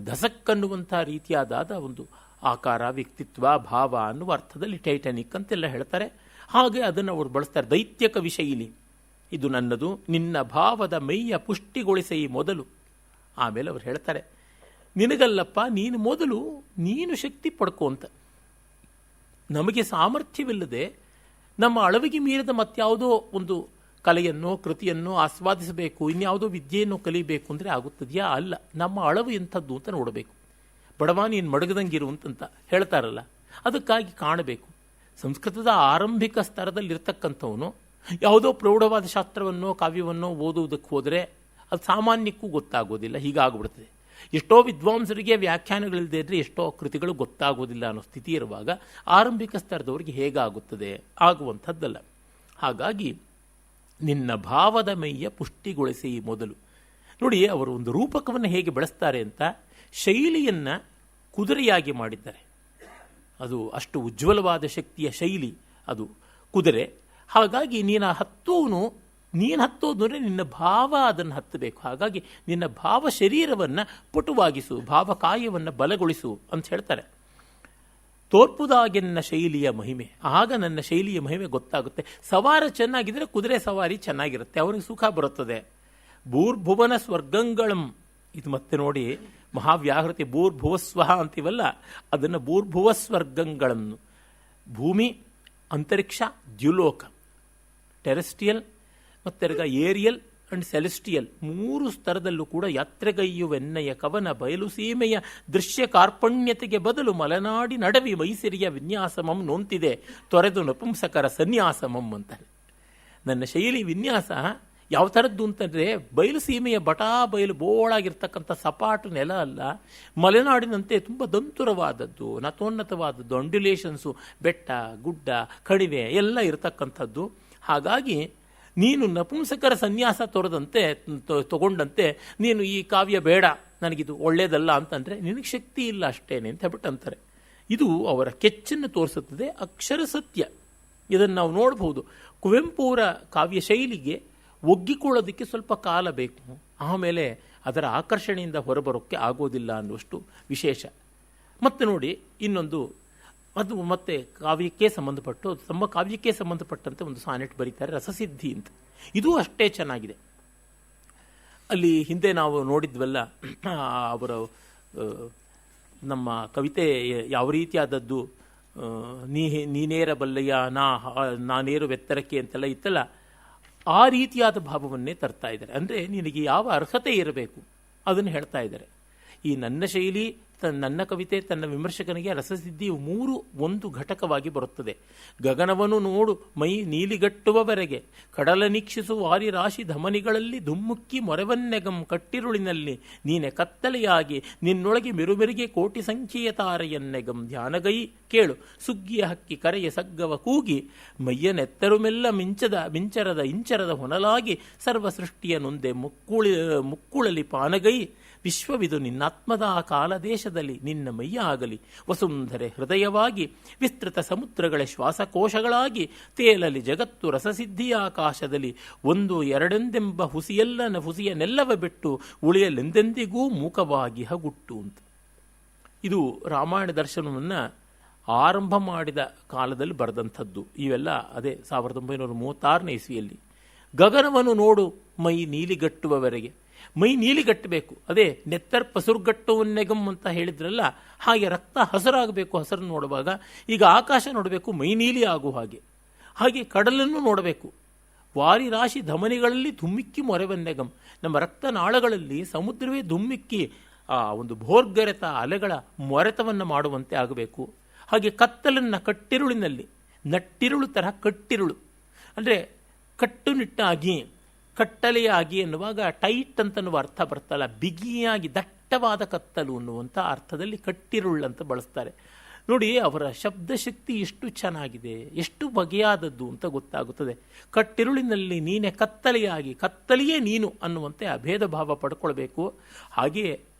S1: ಧಸಕ್ಕನ್ನುವಂಥ ರೀತಿಯಾದ ಒಂದು ಆಕಾರ, ವ್ಯಕ್ತಿತ್ವ, ಭಾವ ಅನ್ನುವ ಅರ್ಥದಲ್ಲಿ ಟೈಟಾನಿಕ್ ಅಂತೆಲ್ಲ ಹೇಳ್ತಾರೆ. ಹಾಗೆ ಅದನ್ನು ಅವರು ಬಳಸ್ತಾರೆ. ದೈತ್ಯಕ ವಿಷಯಿಲಿ, ಇದು ನನ್ನದು, ನಿನ್ನ ಭಾವದ ಮೈಯ ಪುಷ್ಟಿಗೊಳಿಸಿ ಮೊದಲು. ಆಮೇಲೆ ಅವರು ಹೇಳ್ತಾರೆ, ನಿನಗಲ್ಲಪ್ಪ, ನೀನು ಮೊದಲು ನೀನು ಶಕ್ತಿ ಪಡ್ಕೋ ಅಂತ. ನಮಗೆ ಸಾಮರ್ಥ್ಯವಿಲ್ಲದೆ ನಮ್ಮ ಅಳವಿಗೆ ಮೀರಿದ ಮತ್ಯಾವುದೋ ಒಂದು ಕಲೆಯನ್ನು, ಕೃತಿಯನ್ನು ಆಸ್ವಾದಿಸಬೇಕು, ಇನ್ಯಾವುದೋ ವಿದ್ಯೆಯನ್ನು ಕಲಿಬೇಕು ಅಂದರೆ ಆಗುತ್ತದೆಯಾ? ಅಲ್ಲ. ನಮ್ಮ ಅಳವು ಎಂಥದ್ದು ಅಂತ ನೋಡಬೇಕು. ಬಡವ ನೀನು ಮಡಗದಂಗಿರು ಅಂತ ಹೇಳ್ತಾರಲ್ಲ, ಅದಕ್ಕಾಗಿ ಕಾಣಬೇಕು. ಸಂಸ್ಕೃತದ ಆರಂಭಿಕ ಸ್ತರದಲ್ಲಿರ್ತಕ್ಕಂಥವನು ಯಾವುದೋ ಪ್ರೌಢವಾದ ಶಾಸ್ತ್ರವನ್ನೋ ಕಾವ್ಯವನ್ನೋ ಓದುವುದಕ್ಕೆ ಹೋದರೆ ಅದು ಸಾಮಾನ್ಯಕ್ಕೂ ಗೊತ್ತಾಗೋದಿಲ್ಲ, ಹೀಗಾಗ್ಬಿಡ್ತದೆ. ಎಷ್ಟೋ ವಿದ್ವಾಂಸರಿಗೆ ವ್ಯಾಖ್ಯಾನಗಳಿಲ್ಲದೆ ಇದ್ದರೆ ಎಷ್ಟೋ ಕೃತಿಗಳು ಗೊತ್ತಾಗೋದಿಲ್ಲ ಅನ್ನೋ ಸ್ಥಿತಿ ಇರುವಾಗ ಆರಂಭಿಕ ಸ್ತರದವರಿಗೆ ಹೇಗಾಗುತ್ತದೆ? ಆಗುವಂಥದ್ದಲ್ಲ. ಹಾಗಾಗಿ ನಿನ್ನ ಭಾವದ ಮೈಯ ಪುಷ್ಟಿಗೊಳಿಸಿ ಮೊದಲು. ನೋಡಿ, ಅವರು ಒಂದು ರೂಪಕವನ್ನು ಹೇಗೆ ಬಳಸ್ತಾರೆ ಅಂತ, ಶೈಲಿಯನ್ನು ಕುದುರೆಯಾಗಿ ಮಾಡಿದ್ದಾರೆ. ಅದು ಅಷ್ಟು ಉಜ್ವಲವಾದ ಶಕ್ತಿಯ ಶೈಲಿ ಅದು ಕುದುರೆ. ಹಾಗಾಗಿ ನೀನು ಹತ್ತೋದು ಅಂದರೆ ನಿನ್ನ ಭಾವ ಅದನ್ನು ಹತ್ತಬೇಕು. ಹಾಗಾಗಿ ನಿನ್ನ ಭಾವ ಶರೀರವನ್ನು ಪಟುವಾಗಿಸು, ಭಾವಕಾಯವನ್ನು ಬಲಗೊಳಿಸು ಅಂತ ಹೇಳ್ತಾರೆ. ತೋರ್ಪುದಾಗೆನ್ನ ಶೈಲಿಯ ಮಹಿಮೆ, ಆಗ ನನ್ನ ಶೈಲಿಯ ಮಹಿಮೆ ಗೊತ್ತಾಗುತ್ತೆ. ಸವಾರ ಚೆನ್ನಾಗಿದ್ದರೆ ಕುದುರೆ ಸವಾರಿ ಚೆನ್ನಾಗಿರುತ್ತೆ, ಅವನಿಗೆ ಸುಖ ಬರುತ್ತದೆ. ಭೂರ್ಭುವನ ಸ್ವರ್ಗಂಗಳಂ, ಇದು ಮತ್ತೆ ನೋಡಿ ಮಹಾವ್ಯಾಹೃತಿ, ಭೂರ್ಭುವಸ್ವಹ ಅಂತೀವಲ್ಲ, ಅದನ್ನು ಭೂರ್ಭುವ ಸ್ವರ್ಗಗಳನ್ನು, ಭೂಮಿ, ಅಂತರಿಕ್ಷ, ದ್ಯುಲೋಕ, ಟೆರೆಸ್ಟ್ರಿಯಲ್ ಮತ್ತು ಏರಿಯಲ್ ಅಂಡ್ ಸೆಲೆಸ್ಟಿಯಲ್, 3 ಸ್ತರದಲ್ಲೂ ಕೂಡ ಯಾತ್ರೆಗೈಯುವೆನ್ನಯ ಕವನ ಬಯಲು ಸೀಮೆಯ ದೃಶ್ಯ ಕಾರ್ಪಣ್ಯತೆಗೆ ಬದಲು ಮಲೆನಾಡಿ ನಡವಿ ಮೈಸಿರಿಯ ವಿನ್ಯಾಸಮಂ ನೊಂತಿದೆ ತೊರೆದು ನಪುಂಸಕರ ಸನ್ಯಾಸಮಂ ಅಂತಾರೆ. ನನ್ನ ಶೈಲಿ ವಿನ್ಯಾಸ ಯಾವ ಥರದ್ದು ಅಂತಂದರೆ, ಬಯಲು ಸೀಮೆಯ ಬಯಲು ಬೋಳಾಗಿರ್ತಕ್ಕಂಥ ಸಪಾಟು ನೆಲ ಅಲ್ಲ, ಮಲೆನಾಡಿನಂತೆ ತುಂಬ ದಂತುರವಾದದ್ದು, ನತೋನ್ನತವಾದದ್ದು, ಅಂಡ್ಯುಲೇಷನ್ಸು, ಬೆಟ್ಟ ಗುಡ್ಡ ಕಣಿವೆ ಎಲ್ಲ ಇರತಕ್ಕಂಥದ್ದು. ಹಾಗಾಗಿ ನೀನು ನಪುಂಸಕರ ಸನ್ಯಾಸ ತಗೊಂಡಂತೆ ನೀನು ಈ ಕಾವ್ಯ ಬೇಡ, ನನಗಿದು ಒಳ್ಳೇದಲ್ಲ ಅಂತಂದರೆ ನಿನಗೆ ಶಕ್ತಿ ಇಲ್ಲ ಅಷ್ಟೇನೆ ಅಂತ ಹೇಳ್ಬಿಟ್ಟು ಅಂತಾರೆ. ಇದು ಅವರ ಕೆಚ್ಚನ್ನು ತೋರಿಸುತ್ತದೆ, ಅಕ್ಷರ ಸತ್ಯ. ಇದನ್ನು ನಾವು ನೋಡಬಹುದು. ಕುವೆಂಪು ಅವರ ಕಾವ್ಯ ಶೈಲಿಗೆ ಒಗ್ಗಿಕೊಳ್ಳೋದಕ್ಕೆ ಸ್ವಲ್ಪ ಕಾಲ ಬೇಕು, ಆಮೇಲೆ ಅದರ ಆಕರ್ಷಣೆಯಿಂದ ಹೊರಬರೋಕ್ಕೆ ಆಗೋದಿಲ್ಲ ಅನ್ನುವಷ್ಟು ವಿಶೇಷ. ಮತ್ತು ನೋಡಿ, ಇನ್ನೊಂದು, ಅದು ಮತ್ತೆ ಕಾವ್ಯಕ್ಕೆ ಸಂಬಂಧಪಟ್ಟಂತೆ ಒಂದು ಸಾನೆಟ್ ಬರೀತಾರೆ, ರಸಸಿದ್ಧಿ ಅಂತ. ಇದು ಅಷ್ಟೇ ಚೆನ್ನಾಗಿದೆ. ಅಲ್ಲಿ ಹಿಂದೆ ನಾವು ನೋಡಿದ್ವಲ್ಲ, ಅವರ ನಮ್ಮ ಕವಿತೆ ಯಾವ ರೀತಿಯಾದದ್ದು, ನೀನೇರಬಲ್ಲಯ್ಯ ನಾನೇರು ಎತ್ತರಕ್ಕೆ ಅಂತೆಲ್ಲ ಇತ್ತಲ್ಲ, ಆ ರೀತಿಯಾದ ಭಾವವನ್ನೇ ತರ್ತಾ ಇದ್ದಾರೆ. ಅಂದರೆ ನಿನಗೆ ಯಾವ ಅರ್ಹತೆ ಇರಬೇಕು ಅದನ್ನು ಹೇಳ್ತಾ ಇದ್ದಾರೆ. ಈ ನನ್ನ ಶೈಲಿ, ನನ್ನ ಕವಿತೆ, ತನ್ನ ವಿಮರ್ಶಕನಿಗೆ ರಸಸಿದ್ಧಿ 3 ಒಂದು ಘಟಕವಾಗಿ ಬರುತ್ತದೆ. ಗಗನವನ್ನು ನೋಡು ಮೈ ನೀಲಿಗಟ್ಟುವವರೆಗೆ, ಕಡಲ ನೀಕ್ಷಿಸು ವಾರಿ ರಾಶಿ ಧಮನಿಗಳಲ್ಲಿ ಧುಮ್ಮುಕ್ಕಿ ಮೊರೆವನ್ನೆಗಂ ಕಟ್ಟಿರುಳಿನಲ್ಲಿ ನೀನೆ ಕತ್ತಲೆಯಾಗಿ ನಿನ್ನೊಳಗೆ ಮಿರುಮಿರಿಗೆ ಕೋಟಿ ಸಂಖ್ಯೆಯ ತಾರೆಯನ್ನೆಗಂ ಧ್ಯಾನಗೈ ಕೇಳು ಸುಗ್ಗಿಯ ಹಕ್ಕಿ ಕರೆಯ ಸಗ್ಗವ ಕೂಗಿ ಮೈಯನೆತ್ತರುಮೆಲ್ಲ ಮಿಂಚರದ ಇಂಚರದ ಹೊನಲಾಗಿ ಸರ್ವ ಸೃಷ್ಟಿಯ ನೊಂದೆ ಮುಕ್ಕುಳಲಿ ಪಾನಗೈ ವಿಶ್ವವಿದು ನಿನ್ನಾತ್ಮದ ಕಾಲದೇಶದಲ್ಲಿ ನಿನ್ನ ಮೈಯ ಆಗಲಿ ವಸುಂಧರೆ ಹೃದಯವಾಗಿ ವಿಸ್ತೃತ ಸಮುದ್ರಗಳ ಶ್ವಾಸಕೋಶಗಳಾಗಿ ತೇಲಲಿ ಜಗತ್ತು ರಸಸಿದ್ಧಿಯ ಆಕಾಶದಲ್ಲಿ 1 2 ಹುಸಿಯನ್ನೆಲ್ಲವ ಬಿಟ್ಟು ಉಳಿಯಲೆಂದೆಂದಿಗೂ ಮೂಕವಾಗಿ ಹಗುಟ್ಟು ಅಂತ. ಇದು ರಾಮಾಯಣ ದರ್ಶನವನ್ನು ಆರಂಭ ಮಾಡಿದ ಕಾಲದಲ್ಲಿ ಬರೆದಂಥದ್ದು. ಇವೆಲ್ಲ ಅದೇ 1936ನೇ ಇಸ್ವಿಯಲ್ಲಿ. ಗಗನವನ್ನು ನೋಡು ಮೈ ನೀಲಿಗಟ್ಟುವವರೆಗೆ, ಮೈ ನೀಲಿಗಟ್ಟಬೇಕು. ಅದೇ ನೆತ್ತರ್ ಪಸುರ್ಗಟ್ಟುವನ್ನೆಗಂ ಅಂತ ಹೇಳಿದ್ರಲ್ಲ, ಹಾಗೆ ರಕ್ತ ಹಸರಾಗಬೇಕು. ಹಸರನ್ನು ನೋಡುವಾಗ ಈಗ ಆಕಾಶ ನೋಡಬೇಕು, ಮೈ ನೀಲಿ ಆಗುವ ಹಾಗೆ ಕಡಲನ್ನು ನೋಡಬೇಕು. ವಾರಿ ರಾಶಿ ಧಮನಿಗಳಲ್ಲಿ ಧುಮ್ಮಿಕ್ಕಿ ಮೊರೆವನ್ನೆಗಂ, ನಮ್ಮ ರಕ್ತನಾಳಗಳಲ್ಲಿ ಸಮುದ್ರವೇ ಧುಮ್ಮಿಕ್ಕಿ ಆ ಒಂದು ಭೋರ್ಗರೆತ ಅಲೆಗಳ ಮೊರೆತವನ್ನು ಮಾಡುವಂತೆ ಆಗಬೇಕು. ಹಾಗೆ ಕತ್ತಲನ್ನು ಕಟ್ಟಿರುಳಿನಲ್ಲಿ, ನಟ್ಟಿರುಳು ತರಹ ಕಟ್ಟಿರುಳು ಅಂದರೆ ಕಟ್ಟುನಿಟ್ಟಾಗಿ, ಕಟ್ಟಲೆಯಾಗಿ ಎನ್ನುವಾಗ ಟೈಟ್ ಅಂತನ್ನುವ ಅರ್ಥ ಬರ್ತಲ್ಲ, ಬಿಗಿಯಾಗಿ ದಟ್ಟವಾದ ಕತ್ತಲು ಅನ್ನುವಂಥ ಅರ್ಥದಲ್ಲಿ ಕಟ್ಟಿರುಳು ಅಂತ ಬಳಸ್ತಾರೆ. ನೋಡಿ, ಅವರ ಶಬ್ದಶಕ್ತಿ ಎಷ್ಟು ಚೆನ್ನಾಗಿದೆ, ಎಷ್ಟು ಬಗೆಯಾದದ್ದು ಅಂತ ಗೊತ್ತಾಗುತ್ತದೆ. ಕಟ್ಟಿರುಳಿನಲ್ಲಿ ನೀನೆ ಕತ್ತಲೆಯಾಗಿ, ಕತ್ತಲೆಯೇ ನೀನು ಅನ್ನುವಂತೆ ಅಭೇದ ಭಾವ ಪಡ್ಕೊಳ್ಬೇಕು. ಹಾಗೆಯೇ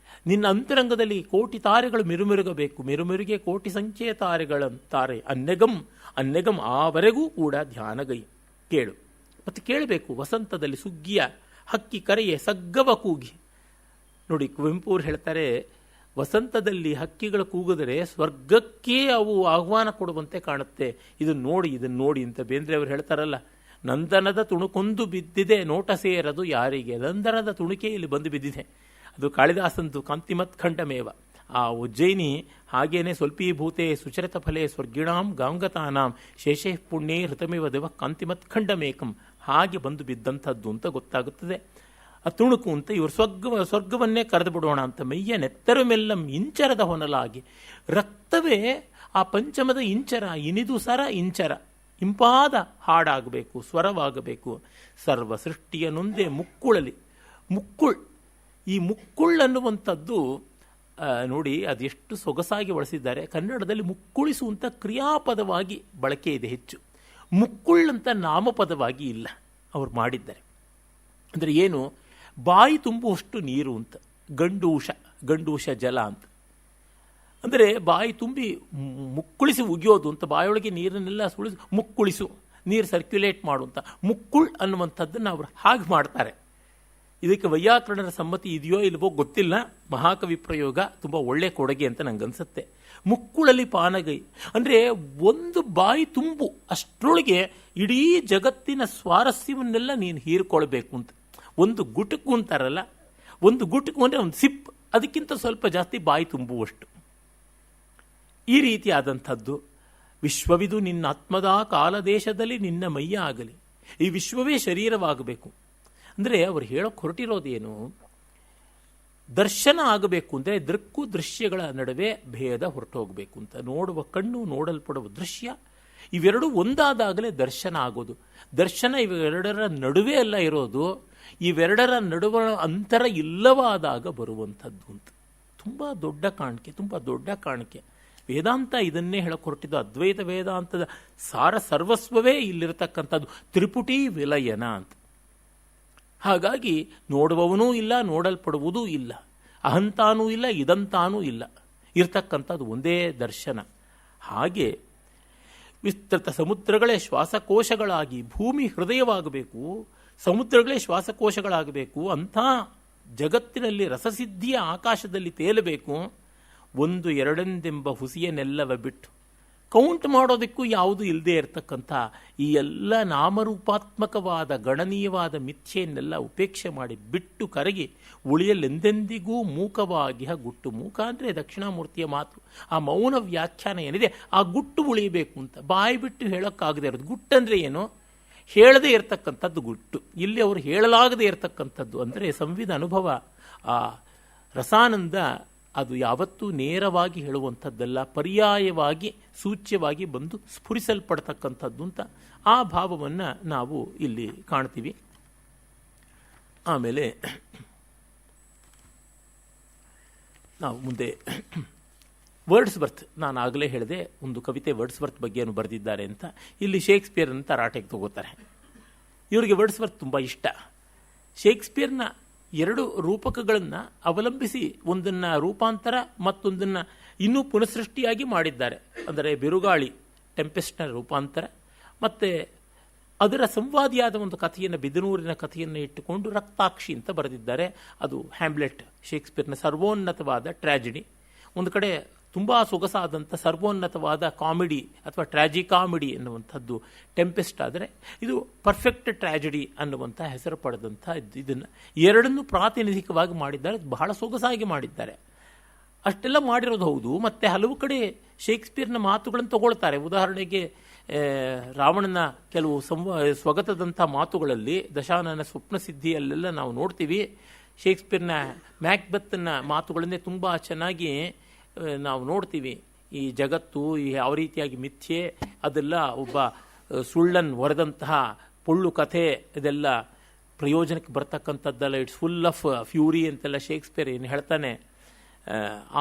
S1: ನಿನ್ನ ಅಂತರಂಗದಲ್ಲಿ ಕೋಟಿ ತಾರೆಗಳು ಮಿರುಮಿರುಗಬೇಕು, ಮಿರುಮಿರುಗೆ ಕೋಟಿ ಸಂಖ್ಯೆಯ ತಾರೆಗಳಂತಾರೆ. ಅನ್ನೆಗಂ ಆವರೆಗೂ ಕೂಡ ಧ್ಯಾನಗೈ ಕೇಳು. ಮತ್ತು ಕೇಳಬೇಕು, ವಸಂತದಲ್ಲಿ ಸುಗ್ಗಿಯ ಹಕ್ಕಿ ಕರೆಯೇ ಸಗ್ಗವ ಕೂಗಿ. ನೋಡಿ, ಕುವೆಂಪು ಅವರು ಹೇಳ್ತಾರೆ, ವಸಂತದಲ್ಲಿ ಹಕ್ಕಿಗಳು ಕೂಗಿದರೆ ಸ್ವರ್ಗಕ್ಕೆ ಅವು ಆಹ್ವಾನ ಕೊಡುವಂತೆ ಕಾಣುತ್ತೆ. ಇದನ್ನು ನೋಡಿ ಅಂತ ಬೇಂದ್ರೆ ಅವರು ಹೇಳ್ತಾರಲ್ಲ, ನಂದನದ ತುಣುಕೊಂದು ಬಿದ್ದಿದೆ ನೋಟ ಸೇರದು ಯಾರಿಗೆ. ನಂದನದ ತುಣುಕೆ ಇಲ್ಲಿ ಬಂದು ಬಿದ್ದಿದೆ. ಅದು ಕಾಳಿದಾಸಂದು ಕಾಂತಿಮತ್ ಖಂಡಮೇವ. ಆ ಉಜ್ಜಯಿನಿ ಹಾಗೇನೆ ಸ್ವಲ್ಪೀಭೂತೆ ಸುಚರಿತ ಫಲೆ ಸ್ವರ್ಗಿಣಾಂ ಗಾಂಗತಾನಾಂ ಶೇಷೇ ಪುಣ್ಯೇ ಹೃತಮೇವ ದೇವ ಕಾಂತಿಮತ್ ಖಂಡಮೇಕಂ, ಹಾಗೆ ಬಂದು ಬಿದ್ದಂಥದ್ದು ಅಂತ ಗೊತ್ತಾಗುತ್ತದೆ. ಆ ತುಣುಕು ಅಂತ ಇವರು ಸ್ವರ್ಗವನ್ನೇ ಕರೆದು ಬಿಡೋಣ ಅಂತ ಮೈಯ ನೆತ್ತರು ಮೆಲ್ಲಂ ಇಂಚರದ ಹೊನಲಾಗಿ. ರಕ್ತವೇ ಆ ಪಂಚಮದ ಇಂಚರ, ಇನಿದು ಸರ ಇಂಚರ, ಇಂಪಾದ ಹಾಡಾಗಬೇಕು, ಸ್ವರವಾಗಬೇಕು. ಸರ್ವ ಸೃಷ್ಟಿಯ ನೊಂದೆ ಮುಕ್ಕುಳಲಿ. ಈ ಮುಕ್ಕುಳ್ ಅನ್ನುವಂಥದ್ದು ನೋಡಿ, ಅದೆಷ್ಟು ಸೊಗಸಾಗಿ ಬಳಸಿದ್ದಾರೆ. ಕನ್ನಡದಲ್ಲಿ ಮುಕ್ಕುಳಿಸುವಂಥ ಕ್ರಿಯಾಪದವಾಗಿ ಬಳಕೆ ಇದೆ ಹೆಚ್ಚು. ಮುಕ್ಕುಳ್ಳಂತ ನಾಮಪದವಾಗಿ ಇಲ್ಲ ಅವರು ಅಂದರೆ ಏನು, ಬಾಯಿ ತುಂಬುವಷ್ಟು ನೀರು ಅಂತ. ಗಂಡೂಷ ಜಲ ಅಂತ ಅಂದರೆ ಬಾಯಿ ತುಂಬಿ ಮುಕ್ಕುಳಿಸಿ ಉಗಿಯೋದು ಅಂತ. ಬಾಯೊಳಗೆ ನೀರನ್ನೆಲ್ಲ ಸುಳಿಸಿ ಮುಕ್ಕುಳಿಸು, ನೀರು ಸರ್ಕ್ಯುಲೇಟ್ ಮಾಡುವಂಥ ಮುಕ್ಕುಳ್ ಅನ್ನುವಂಥದ್ದನ್ನು ಅವರು ಹಾಗೆ ಮಾಡ್ತಾರೆ. ಇದಕ್ಕೆ ವೈಯಾಕರಣರ ಸಮ್ಮತಿ ಇದೆಯೋ ಇಲ್ವೋ ಗೊತ್ತಿಲ್ಲ. ಮಹಾಕವಿ ಪ್ರಯೋಗ ತುಂಬ ಒಳ್ಳೆ ಕೊಡುಗೆ ಅಂತ ನಂಗನ್ಸುತ್ತೆ. ಮುಕ್ಕುಳಲಿ ಪಾನಗೈ ಅಂದರೆ ಒಂದು ಬಾಯಿ ತುಂಬು ಅಷ್ಟರೊಳಗೆ ಇಡೀ ಜಗತ್ತಿನ ಸ್ವಾರಸ್ಯವನ್ನೆಲ್ಲ ನೀನು ಹೀರ್ಕೊಳ್ಬೇಕು ಅಂತ. ಒಂದು ಗುಟುಕು ಅಂತಾರಲ್ಲ, ಒಂದು ಗುಟುಕು ಅಂದರೆ ಒಂದು ಸಿಪ್, ಅದಕ್ಕಿಂತ ಸ್ವಲ್ಪ ಜಾಸ್ತಿ ಬಾಯಿ ತುಂಬುವಷ್ಟು. ಈ ರೀತಿಯಾದಂಥದ್ದು. ವಿಶ್ವವಿದು ನಿನ್ನ ಆತ್ಮದ ಕಾಲದೇಶದಲ್ಲಿ ನಿನ್ನ ಮೈಯ ಆಗಲಿ. ಈ ವಿಶ್ವವೇ ಶರೀರವಾಗಬೇಕು ಅಂದರೆ ಅವರು ಹೇಳೋಕೆ ಹೊರಟಿರೋದೇನು, ದರ್ಶನ ಆಗಬೇಕು ಅಂದರೆ ದೃಕ್ಕು ದೃಶ್ಯಗಳ ನಡುವೆ ಭೇದ ಹೊರಟೋಗಬೇಕು ಅಂತ. ನೋಡುವ ಕಣ್ಣು, ನೋಡಲ್ಪಡುವ ದೃಶ್ಯ, ಇವೆರಡೂ ಒಂದಾದಾಗಲೇ ದರ್ಶನ ಆಗೋದು. ದರ್ಶನ ಇವೆರಡರ ನಡುವೆ ಅಲ್ಲ ಇರೋದು, ಇವೆರಡರ ನಡುವ ಅಂತರ ಇಲ್ಲವಾದಾಗ ಬರುವಂಥದ್ದು ಅಂತ. ತುಂಬ ದೊಡ್ಡ ಕಾಣಿಕೆ. ವೇದಾಂತ ಇದನ್ನೇ ಹೇಳಕ್ಕೆ ಹೊರಟಿದ್ದು. ಅದ್ವೈತ ವೇದಾಂತದ ಸಾರ ಸರ್ವಸ್ವವೇ ಇಲ್ಲಿರತಕ್ಕಂಥದ್ದು, ತ್ರಿಪುಟಿ ವಿಲಯನ ಅಂತ. ಹಾಗಾಗಿ ನೋಡುವವನೂ ಇಲ್ಲ, ನೋಡಲ್ಪಡುವುದೂ ಇಲ್ಲ, ಅಹಂತಾನೂ ಇಲ್ಲ, ಇದಂತಾನೂ ಇಲ್ಲ, ಇರ್ತಕ್ಕಂಥದ್ದು ಒಂದೇ ದರ್ಶನ. ಹಾಗೆ ವಿಸ್ತೃತ ಸಮುದ್ರಗಳೇ ಶ್ವಾಸಕೋಶಗಳಾಗಿ ಭೂಮಿ ಹೃದಯವಾಗಬೇಕು, ಸಮುದ್ರಗಳೇ ಶ್ವಾಸಕೋಶಗಳಾಗಬೇಕು. ಅಂಥ ಜಗತ್ತಿನಲ್ಲಿ ರಸಸಿದ್ಧಿಯ ಆಕಾಶದಲ್ಲಿ ತೇಲಬೇಕು. ಒಂದು ಎರಡೆಂದೆಂಬ ಹುಸಿಯನ್ನೆಲ್ಲವ ಬಿಟ್ಟು ಕೌಂಟ್ ಮಾಡೋದಕ್ಕೂ ಯಾವುದು ಇಲ್ಲದೆ ಇರತಕ್ಕಂಥ ಈ ಎಲ್ಲ ನಾಮರೂಪಾತ್ಮಕವಾದ ಗಣನೀಯವಾದ ಮಿಥ್ಯೆಯನ್ನೆಲ್ಲ ಉಪೇಕ್ಷೆ ಮಾಡಿ ಬಿಟ್ಟು ಕರಗಿ ಉಳಿಯಲೆಂದೆಂದಿಗೂ ಮೂಕವಾಗಿ ಗುಟ್ಟು. ಮೂಕ ಅಂದರೆ ದಕ್ಷಿಣಾಮೂರ್ತಿಯ ಮಾತು. ಆ ಮೌನ ವ್ಯಾಖ್ಯಾನ ಏನಿದೆ, ಆ ಗುಟ್ಟು ಉಳಿಯಬೇಕು ಅಂತ. ಬಾಯಿ ಬಿಟ್ಟು ಹೇಳೋಕ್ಕಾಗದೇ ಇರೋದು. ಗುಟ್ಟಂದರೆ ಏನು, ಹೇಳದೇ ಇರತಕ್ಕಂಥದ್ದು ಗುಟ್ಟು. ಇಲ್ಲಿ ಅವರು ಹೇಳಲಾಗದೇ ಇರತಕ್ಕಂಥದ್ದು ಅಂದರೆ ಸಂವಿಧ ಅನುಭವ, ಆ ರಸಾನಂದ. ಅದು ಯಾವತ್ತೂ ನೇರವಾಗಿ ಹೇಳುವಂಥದ್ದಲ್ಲ, ಪರ್ಯಾಯವಾಗಿ ಸೂಚ್ಯವಾಗಿ ಬಂದು ಸ್ಫುರಿಸಲ್ಪಡ್ತಕ್ಕಂಥದ್ದು ಅಂತ ಆ ಭಾವವನ್ನು ನಾವು ಇಲ್ಲಿ ಕಾಣ್ತೀವಿ. ಆಮೇಲೆ ನಾವು ಮುಂದೆ ವರ್ಡ್ಸ್ವರ್ತ್, ನಾನು ಆಗಲೇ ಹೇಳಿದೆ ಒಂದು ಕವಿತೆ ವರ್ಡ್ಸ್ವರ್ತ್ ಬಗ್ಗೆಯನ್ನು ಬರೆದಿದ್ದಾರೆ ಅಂತ. ಇಲ್ಲಿ ಶೇಕ್ಸ್ಪಿಯರ್ ಅಂತ ತರಾಟೆಗೆ ತಗೋತಾರೆ. ಇವರಿಗೆ ವರ್ಡ್ಸ್ವರ್ತ್ ತುಂಬ ಇಷ್ಟ. ಶೇಕ್ಸ್ಪಿಯರ್ನ ಎರಡು ರೂಪಕಗಳನ್ನು ಅವಲಂಬಿಸಿ ಒಂದನ್ನು ರೂಪಾಂತರ ಮತ್ತೊಂದನ್ನು ಇನ್ನೂ ಪುನಃಸೃಷ್ಟಿಯಾಗಿ ಮಾಡಿದ್ದಾರೆ. ಅಂದರೆ ಬಿರುಗಾಳಿ, ಟೆಂಪೆಸ್ಟ್ನ ರೂಪಾಂತರ, ಮತ್ತು ಅದರ ಸಂವಾದಿಯಾದ ಒಂದು ಕಥೆಯನ್ನು, ಬಿದನೂರಿನ ಕಥೆಯನ್ನು ಇಟ್ಟುಕೊಂಡು ರಕ್ತಾಕ್ಷಿ ಅಂತ ಬರೆದಿದ್ದಾರೆ. ಅದು ಹ್ಯಾಮ್ಲೆಟ್, ಶೇಕ್ಸ್ಪಿಯರ್ನ ಸರ್ವೋನ್ನತವಾದ ಟ್ರ್ಯಾಜಿಡಿ. ಒಂದು ಕಡೆ ತುಂಬ ಸೊಗಸಾದಂಥ ಸರ್ವೋನ್ನತವಾದ ಕಾಮಿಡಿ ಅಥವಾ ಟ್ರ್ಯಾಜಿ ಕಾಮಿಡಿ ಎನ್ನುವಂಥದ್ದು ಟೆಂಪೆಸ್ಟ್. ಆದರೆ ಇದು ಪರ್ಫೆಕ್ಟ್ ಟ್ರ್ಯಾಜಿಡಿ ಅನ್ನುವಂಥ ಹೆಸರು ಪಡೆದಂಥ ಇದನ್ನು ಎರಡನ್ನೂ ಪ್ರಾತಿನಿಧಿಕವಾಗಿ ಮಾಡಿದ್ದಾರೆ. ಬಹಳ ಸೊಗಸಾಗಿ ಮಾಡಿದ್ದಾರೆ. ಅಷ್ಟೆಲ್ಲ ಮಾಡಿರೋದು ಹೌದು. ಮತ್ತು ಹಲವು ಕಡೆ ಶೇಕ್ಸ್ಪಿಯರ್ನ ಮಾತುಗಳನ್ನು ತಗೊಳ್ತಾರೆ. ಉದಾಹರಣೆಗೆ ರಾವಣನ ಕೆಲವು ಸ್ವಗತದಂಥ ಮಾತುಗಳಲ್ಲಿ, ದಶಾನನ ಸ್ವಪ್ನ ಸಿದ್ಧಿಯಲ್ಲೆಲ್ಲ ನಾವು ನೋಡ್ತೀವಿ. ಶೇಕ್ಸ್ಪಿಯರ್ನ ಮ್ಯಾಕ್ಬೆತ್ನ ಮಾತುಗಳನ್ನೇ ತುಂಬ ಚೆನ್ನಾಗಿ ನಾವು ನೋಡ್ತೀವಿ. ಈ ಜಗತ್ತು ಯಾವ ರೀತಿಯಾಗಿ ಮಿಥ್ಯೆ, ಅದೆಲ್ಲ ಒಬ್ಬ ಸುಳ್ಳನ್ನು ಹೊರೆದಂತಹ ಪೊಳ್ಳು ಕಥೆ, ಇದೆಲ್ಲ ಪ್ರಯೋಜನಕ್ಕೆ ಬರ್ತಕ್ಕಂಥದ್ದಲ್ಲ. ಇಟ್ಸ್ ಫುಲ್ ಆಫ್ ಫ್ಯೂರಿ ಅಂತೆಲ್ಲ ಶೇಕ್ಸ್ಪಿಯರ್ ಏನು ಹೇಳ್ತಾನೆ.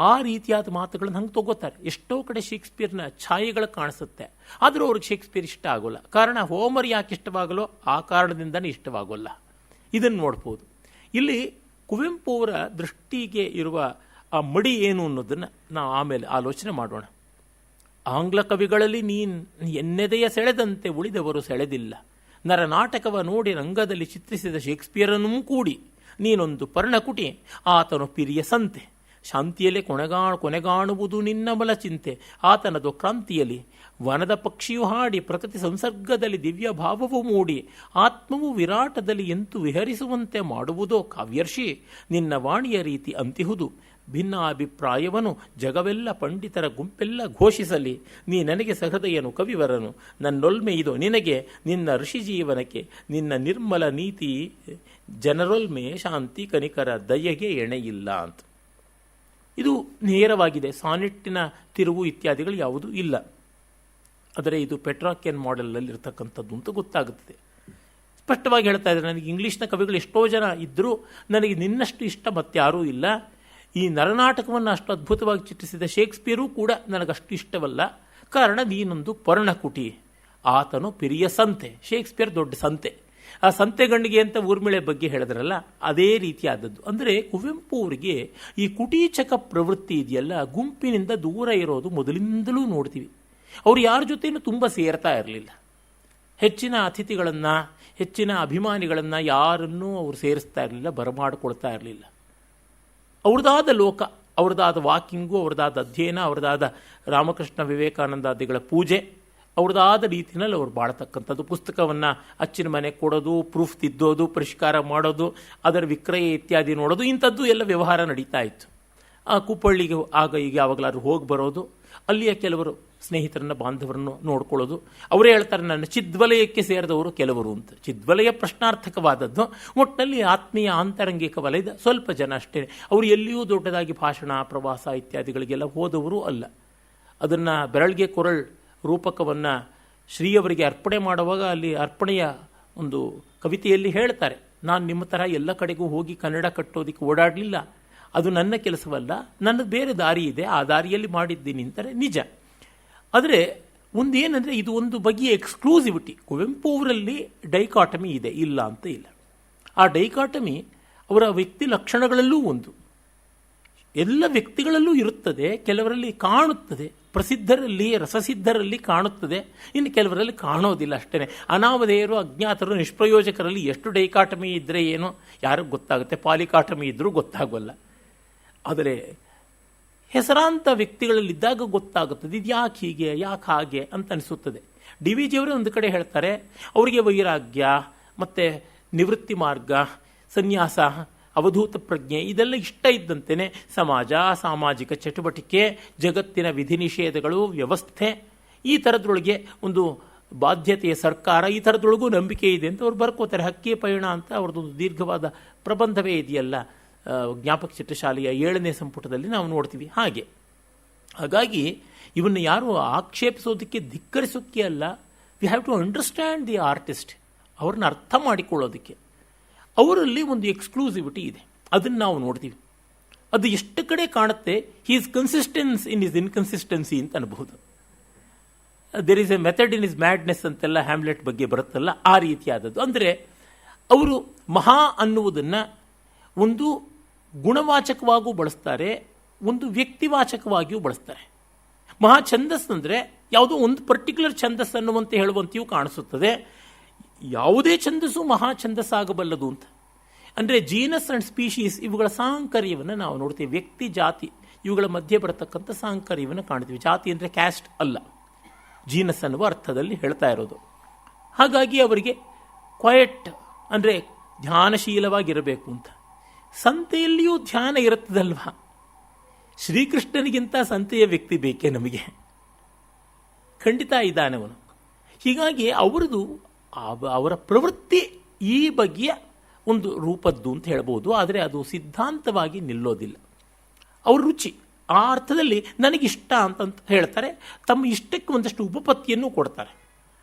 S1: ಆ ರೀತಿಯಾದ ಮಾತುಗಳನ್ನು ಹಂಗೆ ತಗೋತಾರೆ. ಎಷ್ಟೋ ಕಡೆ ಶೇಕ್ಸ್ಪಿಯರ್ನ ಛಾಯೆಗಳು ಕಾಣಿಸುತ್ತೆ, ಆದರೂ ಅವ್ರಿಗೆ ಶೇಕ್ಸ್ಪಿಯರ್ ಇಷ್ಟ ಆಗೋಲ್ಲ. ಕಾರಣ ಹೋಮರ್ ಯಾಕೆ ಇಷ್ಟವಾಗಲೋ ಆ ಕಾರಣದಿಂದನೇ ಇಷ್ಟವಾಗೋಲ್ಲ. ಇದನ್ನು ನೋಡ್ಬೋದು. ಇಲ್ಲಿ ಕುವೆಂಪು ಅವರ ದೃಷ್ಟಿಗೆ ಇರುವ ಆ ಮಡಿ ಏನು ಅನ್ನೋದನ್ನು ನಾವು ಆಮೇಲೆ ಆಲೋಚನೆ ಮಾಡೋಣ. ಆಂಗ್ಲ ಕವಿಗಳಲ್ಲಿ ನೀನು ಎನ್ನೆದೆಯ ಸೆಳೆದಂತೆ ಉಳಿದವರು ಸೆಳೆದಿಲ್ಲ. ನರನಾಟಕವ ನೋಡಿ ರಂಗದಲ್ಲಿ ಚಿತ್ರಿಸಿದ ಶೇಕ್ಸ್ಪಿಯರನ್ನೂ ಕೂಡಿ ನೀನೊಂದು ಪರ್ಣಕುಟಿ, ಆತನು ಪಿರಿಯ ಸಂತೆ. ಶಾಂತಿಯಲ್ಲೇ ಕೊನೆಗಾಣುವುದು ನಿನ್ನ ಬಲ ಚಿಂತೆ, ಆತನದು ಕ್ರಾಂತಿಯಲ್ಲಿ. ವನದ ಪಕ್ಷಿಯು ಹಾಡಿ ಪ್ರಕೃತಿ ಸಂಸರ್ಗದಲ್ಲಿ ದಿವ್ಯ ಭಾವವು ಮೂಡಿ, ಆತ್ಮವು ವಿರಾಟದಲ್ಲಿ ಎಂತು ವಿಹರಿಸುವಂತೆ ಮಾಡುವುದೋ ಕಾವ್ಯರ್ಷಿ. ನಿನ್ನ ವಾಣಿಯ ರೀತಿ ಅಂತಿಹುದು ಭಿನ್ನಾಭಿಪ್ರಾಯವನು ಜಗವೆಲ್ಲ ಪಂಡಿತರ ಗುಂಪೆಲ್ಲ ಘೋಷಿಸಲಿ. ನೀ ನನಗೆ ಸಹೃದಯನು ಕವಿವರನು, ನನ್ನೊಲ್ಮೆ ಇದು ನಿನಗೆ, ನಿನ್ನ ಋಷಿ ಜೀವನಕ್ಕೆ. ನಿನ್ನ ನಿರ್ಮಲ ನೀತಿ ಜನರೊಲ್ಮೆ, ಶಾಂತಿ ಕನಿಕರ ದಯೆಗೆ ಎಣೆಯಿಲ್ಲ ಅಂತ. ಇದು ನೇರವಾಗಿದೆ. ಸಾನೆಟ್ಟಿನ ತಿರುವು ಇತ್ಯಾದಿಗಳು ಯಾವುದೂ ಇಲ್ಲ. ಆದರೆ ಇದು ಪೆಟ್ರಾಕಿಯನ್ ಮಾಡೆಲ್ನಲ್ಲಿ ಇರತಕ್ಕಂಥದ್ದು ಅಂತ ಗೊತ್ತಾಗುತ್ತದೆ. ಸ್ಪಷ್ಟವಾಗಿ ಹೇಳ್ತಾ ಇದ್ದಾರೆ, ನನಗೆ ಇಂಗ್ಲೀಷ್ನ ಕವಿಗಳು ಎಷ್ಟೋ ಜನ ಇದ್ದರೂ ನನಗೆ ನಿನ್ನಷ್ಟು ಇಷ್ಟ ಮತ್ತಾರೂ ಇಲ್ಲ. ಈ ನರನಾಟಕವನ್ನು ಅಷ್ಟು ಅದ್ಭುತವಾಗಿ ಚಿತ್ರಿಸಿದ ಶೇಕ್ಸ್ಪಿಯರೂ ಕೂಡ ನನಗಷ್ಟು ಇಷ್ಟವಲ್ಲ. ಕಾರಣ ನೀನೊಂದು ಪರ್ಣಕುಟಿ, ಆತನು ಪಿರಿಯ ಸಂತೆ. ಶೇಕ್ಸ್ಪಿಯರ್ ದೊಡ್ಡ ಸಂತೆ. ಆ ಸಂತೆಗಣ್ಣಿಗೆ ಅಂತ ಊರ್ಮಿಳೆ ಬಗ್ಗೆ ಹೇಳಿದ್ರಲ್ಲ, ಅದೇ ರೀತಿಯಾದದ್ದು. ಅಂದರೆ ಕುವೆಂಪು ಅವರಿಗೆ ಈ ಕುಟೀಚಕ ಪ್ರವೃತ್ತಿ ಇದೆಯಲ್ಲ, ಗುಂಪಿನಿಂದ ದೂರ ಇರೋದು ಮೊದಲಿಂದಲೂ ನೋಡ್ತೀವಿ. ಅವರು ಯಾರ ಜೊತೆಯೂ ತುಂಬ ಸೇರ್ತಾ ಇರಲಿಲ್ಲ. ಹೆಚ್ಚಿನ ಅತಿಥಿಗಳನ್ನು, ಹೆಚ್ಚಿನ ಅಭಿಮಾನಿಗಳನ್ನು ಯಾರನ್ನೂ ಅವರು ಸೇರಿಸ್ತಾ ಇರಲಿಲ್ಲ, ಬರಮಾಡಿಕೊಳ್ತಾ ಇರಲಿಲ್ಲ. ಅವ್ರದ್ದಾದ ಲೋಕ, ಅವ್ರದ್ದಾದ ವಾಕಿಂಗು, ಅವ್ರದ್ದಾದ ಅಧ್ಯಯನ, ಅವ್ರದ್ದಾದ ರಾಮಕೃಷ್ಣ ವಿವೇಕಾನಂದಾದಿಗಳ ಪೂಜೆ, ಅವ್ರದ್ದಾದ ರೀತಿಯಲ್ಲಿ ಅವ್ರು ಬಾಳತಕ್ಕಂಥದ್ದು. ಪುಸ್ತಕವನ್ನು ಅಚ್ಚಿನ ಮನೆ ಕೊಡೋದು, ಪ್ರೂಫ್ ತಿದ್ದೋದು, ಪರಿಷ್ಕಾರ ಮಾಡೋದು, ಅದರ ವಿಕ್ರಯ ಇತ್ಯಾದಿ ನೋಡೋದು, ಇಂಥದ್ದು ಎಲ್ಲ ವ್ಯವಹಾರ ನಡೀತಾ ಇತ್ತು. ಆ ಕುಪ್ಪಳ್ಳಿಗೆ ಆಗ ಈಗ ಯಾವಾಗಲಾದ್ರೂ ಹೋಗಿ ಬರೋದು, ಅಲ್ಲಿಯ ಕೆಲವರು ಸ್ನೇಹಿತರನ್ನ ಬಾಂಧವರನ್ನು ನೋಡ್ಕೊಳ್ಳೋದು. ಅವರೇ ಹೇಳ್ತಾರೆ, ನನ್ನ ಚಿದ್ವಲಯಕ್ಕೆ ಸೇರಿದವರು ಕೆಲವರು ಅಂತ. ಚಿದ್ವಲಯ ಪ್ರಶ್ನಾರ್ಥಕವಾದದ್ದು. ಒಟ್ಟಿನಲ್ಲಿ ಆತ್ಮೀಯ ಆಂತರಂಗಿಕ ವಲಯದ ಸ್ವಲ್ಪ ಜನ ಅಷ್ಟೇ. ಅವರು ಎಲ್ಲಿಯೂ ದೊಡ್ಡದಾಗಿ ಭಾಷಣ, ಪ್ರವಾಸ ಇತ್ಯಾದಿಗಳಿಗೆಲ್ಲ ಹೋದವರು ಅಲ್ಲ. ಅದನ್ನು ಬೆರಳಿಗೆ ಕೊರಳ್ ರೂಪಕವನ್ನು ಶ್ರೀಯವರಿಗೆ ಅರ್ಪಣೆ ಮಾಡುವಾಗ ಅಲ್ಲಿ ಅರ್ಪಣೆಯ ಒಂದು ಕವಿತೆಯಲ್ಲಿ ಹೇಳ್ತಾರೆ, ನಾನು ನಿಮ್ಮ ಥರ ಎಲ್ಲ ಕಡೆಗೂ ಹೋಗಿ ಕನ್ನಡ ಕಟ್ಟೋದಕ್ಕೆ ಓಡಾಡಲಿಲ್ಲ, ಅದು ನನ್ನ ಕೆಲಸವಲ್ಲ, ನನ್ನದು ಬೇರೆ ದಾರಿ ಇದೆ, ಆ ದಾರಿಯಲ್ಲಿ ಮಾಡಿದ್ದೀನಿ ಅಂತಾರೆ. ನಿಜ. ಆದರೆ ಒಂದೇನೆಂದರೆ ಇದು ಒಂದು ಬಗೆಯ ಎಕ್ಸ್ಕ್ಲೂಸಿವಿಟಿ. ಕುವೆಂಪು ಅವರಲ್ಲಿ ಡೈಕಾಟಮಿ ಇದೆ, ಇಲ್ಲ ಅಂತ ಇಲ್ಲ. ಆ ಡೈಕಾಟಮಿ ಅವರ ವ್ಯಕ್ತಿ ಲಕ್ಷಣಗಳಲ್ಲೂ ಒಂದು. ಎಲ್ಲ ವ್ಯಕ್ತಿಗಳಲ್ಲೂ ಇರುತ್ತದೆ, ಕೆಲವರಲ್ಲಿ ಕಾಣುತ್ತದೆ. ಪ್ರಸಿದ್ಧರಲ್ಲಿ, ರಸಸಿದ್ಧರಲ್ಲಿ ಕಾಣುತ್ತದೆ, ಇನ್ನು ಕೆಲವರಲ್ಲಿ ಕಾಣೋದಿಲ್ಲ ಅಷ್ಟೇ. ಅನಾಮಧೇಯರು, ಅಜ್ಞಾತರು, ನಿಷ್ಪ್ರಯೋಜಕರಲ್ಲಿ ಎಷ್ಟು ಡೈಕಾಟಮಿ ಇದ್ದರೆ ಏನೋ ಯಾರಿಗೂ ಗೊತ್ತಾಗುತ್ತೆ, ಪಾಲಿಕಾಟಮಿ ಇದ್ದರೂ ಗೊತ್ತಾಗೋಲ್ಲ. ಆದರೆ ಹೆಸರಾಂತ ವ್ಯಕ್ತಿಗಳಲ್ಲಿದ್ದಾಗ ಗೊತ್ತಾಗುತ್ತದೆ ಇದು ಯಾಕೆ ಹೀಗೆ, ಯಾಕೆ ಹಾಗೆ ಅಂತ ಅನಿಸುತ್ತದೆ. ಡಿ ವಿ ಜಿಯವರೇ ಒಂದು ಕಡೆ ಹೇಳ್ತಾರೆ, ಅವರಿಗೆ ವೈರಾಗ್ಯ ಮತ್ತು ನಿವೃತ್ತಿ ಮಾರ್ಗ, ಸನ್ಯಾಸ, ಅವಧೂತ ಪ್ರಜ್ಞೆ ಇದೆಲ್ಲ ಇಷ್ಟ ಇದ್ದಂತೆಯೇ ಸಮಾಜ, ಸಾಮಾಜಿಕ ಚಟುವಟಿಕೆ, ಜಗತ್ತಿನ ವಿಧಿ ನಿಷೇಧಗಳು, ವ್ಯವಸ್ಥೆ, ಈ ಥರದ್ರೊಳಗೆ ಒಂದು ಬಾಧ್ಯತೆಯ ಸರ್ಕಾರ, ಈ ಥರದ್ರೊಳಗೂ ನಂಬಿಕೆ ಇದೆ ಅಂತ ಅವ್ರು ಬರ್ಕೋತಾರೆ. ಹಕ್ಕಿ ಪಯಣ ಅಂತ ಅವ್ರದ್ದೊಂದು ದೀರ್ಘವಾದ ಪ್ರಬಂಧವೇ ಇದೆಯಲ್ಲ, ಜ್ಞಾಪಕ ಚಿತ್ರಶಾಲೆಯ 7ನೇ ಸಂಪುಟದಲ್ಲಿ ನಾವು ನೋಡ್ತೀವಿ. ಹಾಗಾಗಿ ಇವನ್ನು ಯಾರು ಆಕ್ಷೇಪಿಸೋದಕ್ಕೆ, ಧಿಕ್ಕರಿಸೋಕ್ಕೆ ಅಲ್ಲ, we have to understand the artist, ಅವ್ರನ್ನ ಅರ್ಥ ಮಾಡಿಕೊಳ್ಳೋದಕ್ಕೆ. ಅವರಲ್ಲಿ ಒಂದು ಎಕ್ಸ್ಕ್ಲೂಸಿವಿಟಿ ಇದೆ, ಅದನ್ನು ನಾವು ನೋಡ್ತೀವಿ. ಅದು ಎಷ್ಟು ಕಡೆ ಕಾಣುತ್ತೆ. His consistence in his inconsistency ಅಂತ ಅನ್ಬಹುದು. There is a method in his madness ಅಂತೆಲ್ಲ ಹ್ಯಾಮ್ಲೆಟ್ ಬಗ್ಗೆ ಬರುತ್ತಲ್ಲ, ಆ ರೀತಿಯಾದದ್ದು. ಅಂದರೆ ಅವರು ಮಹಾ ಅನ್ನುವುದನ್ನು ಒಂದು ಗುಣವಾಚಕವಾಗೂ ಬಳಸ್ತಾರೆ, ಒಂದು ವ್ಯಕ್ತಿವಾಚಕವಾಗಿಯೂ ಬಳಸ್ತಾರೆ. ಮಹಾ ಛಂದಸ್ ಅಂದರೆ ಯಾವುದೋ ಒಂದು ಪರ್ಟಿಕ್ಯುಲರ್ ಛಂದಸ್ ಅನ್ನುವಂತೆ ಹೇಳುವಂತೆಯೂ ಕಾಣಿಸುತ್ತದೆ. ಯಾವುದೇ ಛಂದಸ್ಸು ಮಹಾ ಛಂದಸ್ಸಾಗಬಲ್ಲದು ಅಂತ. ಅಂದರೆ ಜೀನಸ್ ಆ್ಯಂಡ್ ಸ್ಪೀಶೀಸ್ ಇವುಗಳ ಸಾಂಕರ್ಯವನ್ನು ನಾವು ನೋಡ್ತೀವಿ. ವ್ಯಕ್ತಿ, ಜಾತಿ ಇವುಗಳ ಮಧ್ಯೆ ಬರತಕ್ಕಂಥ ಸಾಂಕರ್ಯವನ್ನು ಕಾಣ್ತೀವಿ. ಜಾತಿ ಅಂದರೆ ಕ್ಯಾಸ್ಟ್ ಅಲ್ಲ, ಜೀನಸ್ ಅನ್ನುವ ಅರ್ಥದಲ್ಲಿ ಹೇಳ್ತಾ ಇರೋದು. ಹಾಗಾಗಿ ಅವರಿಗೆ ಕ್ವಯಟ್ ಅಂದರೆ ಧ್ಯಾನಶೀಲವಾಗಿರಬೇಕು ಅಂತ. ಸಂತೆಯಲ್ಲಿಯೂ ಧ್ಯಾನ ಇರುತ್ತದಲ್ವ, ಶ್ರೀಕೃಷ್ಣನಿಗಿಂತ ಸಂತೆಯ ವ್ಯಕ್ತಿ ಬೇಕೇ ನಮಗೆ? ಖಂಡಿತ ಇದ್ದಾನವನು. ಹೀಗಾಗಿ ಅವರ ಪ್ರವೃತ್ತಿ ಈ ಬಗೆಯ ಒಂದು ರೂಪದ್ದು ಅಂತ ಹೇಳ್ಬೋದು. ಆದರೆ ಅದು ಸಿದ್ಧಾಂತವಾಗಿ ನಿಲ್ಲೋದಿಲ್ಲ. ಅವ್ರ ರುಚಿ ಆ ಅರ್ಥದಲ್ಲಿ ನನಗಿಷ್ಟ ಅಂತಂತ ಹೇಳ್ತಾರೆ. ತಮ್ಮ ಇಷ್ಟಕ್ಕೆ ಒಂದಷ್ಟು ಉಪಪತ್ತಿಯನ್ನು ಕೊಡ್ತಾರೆ.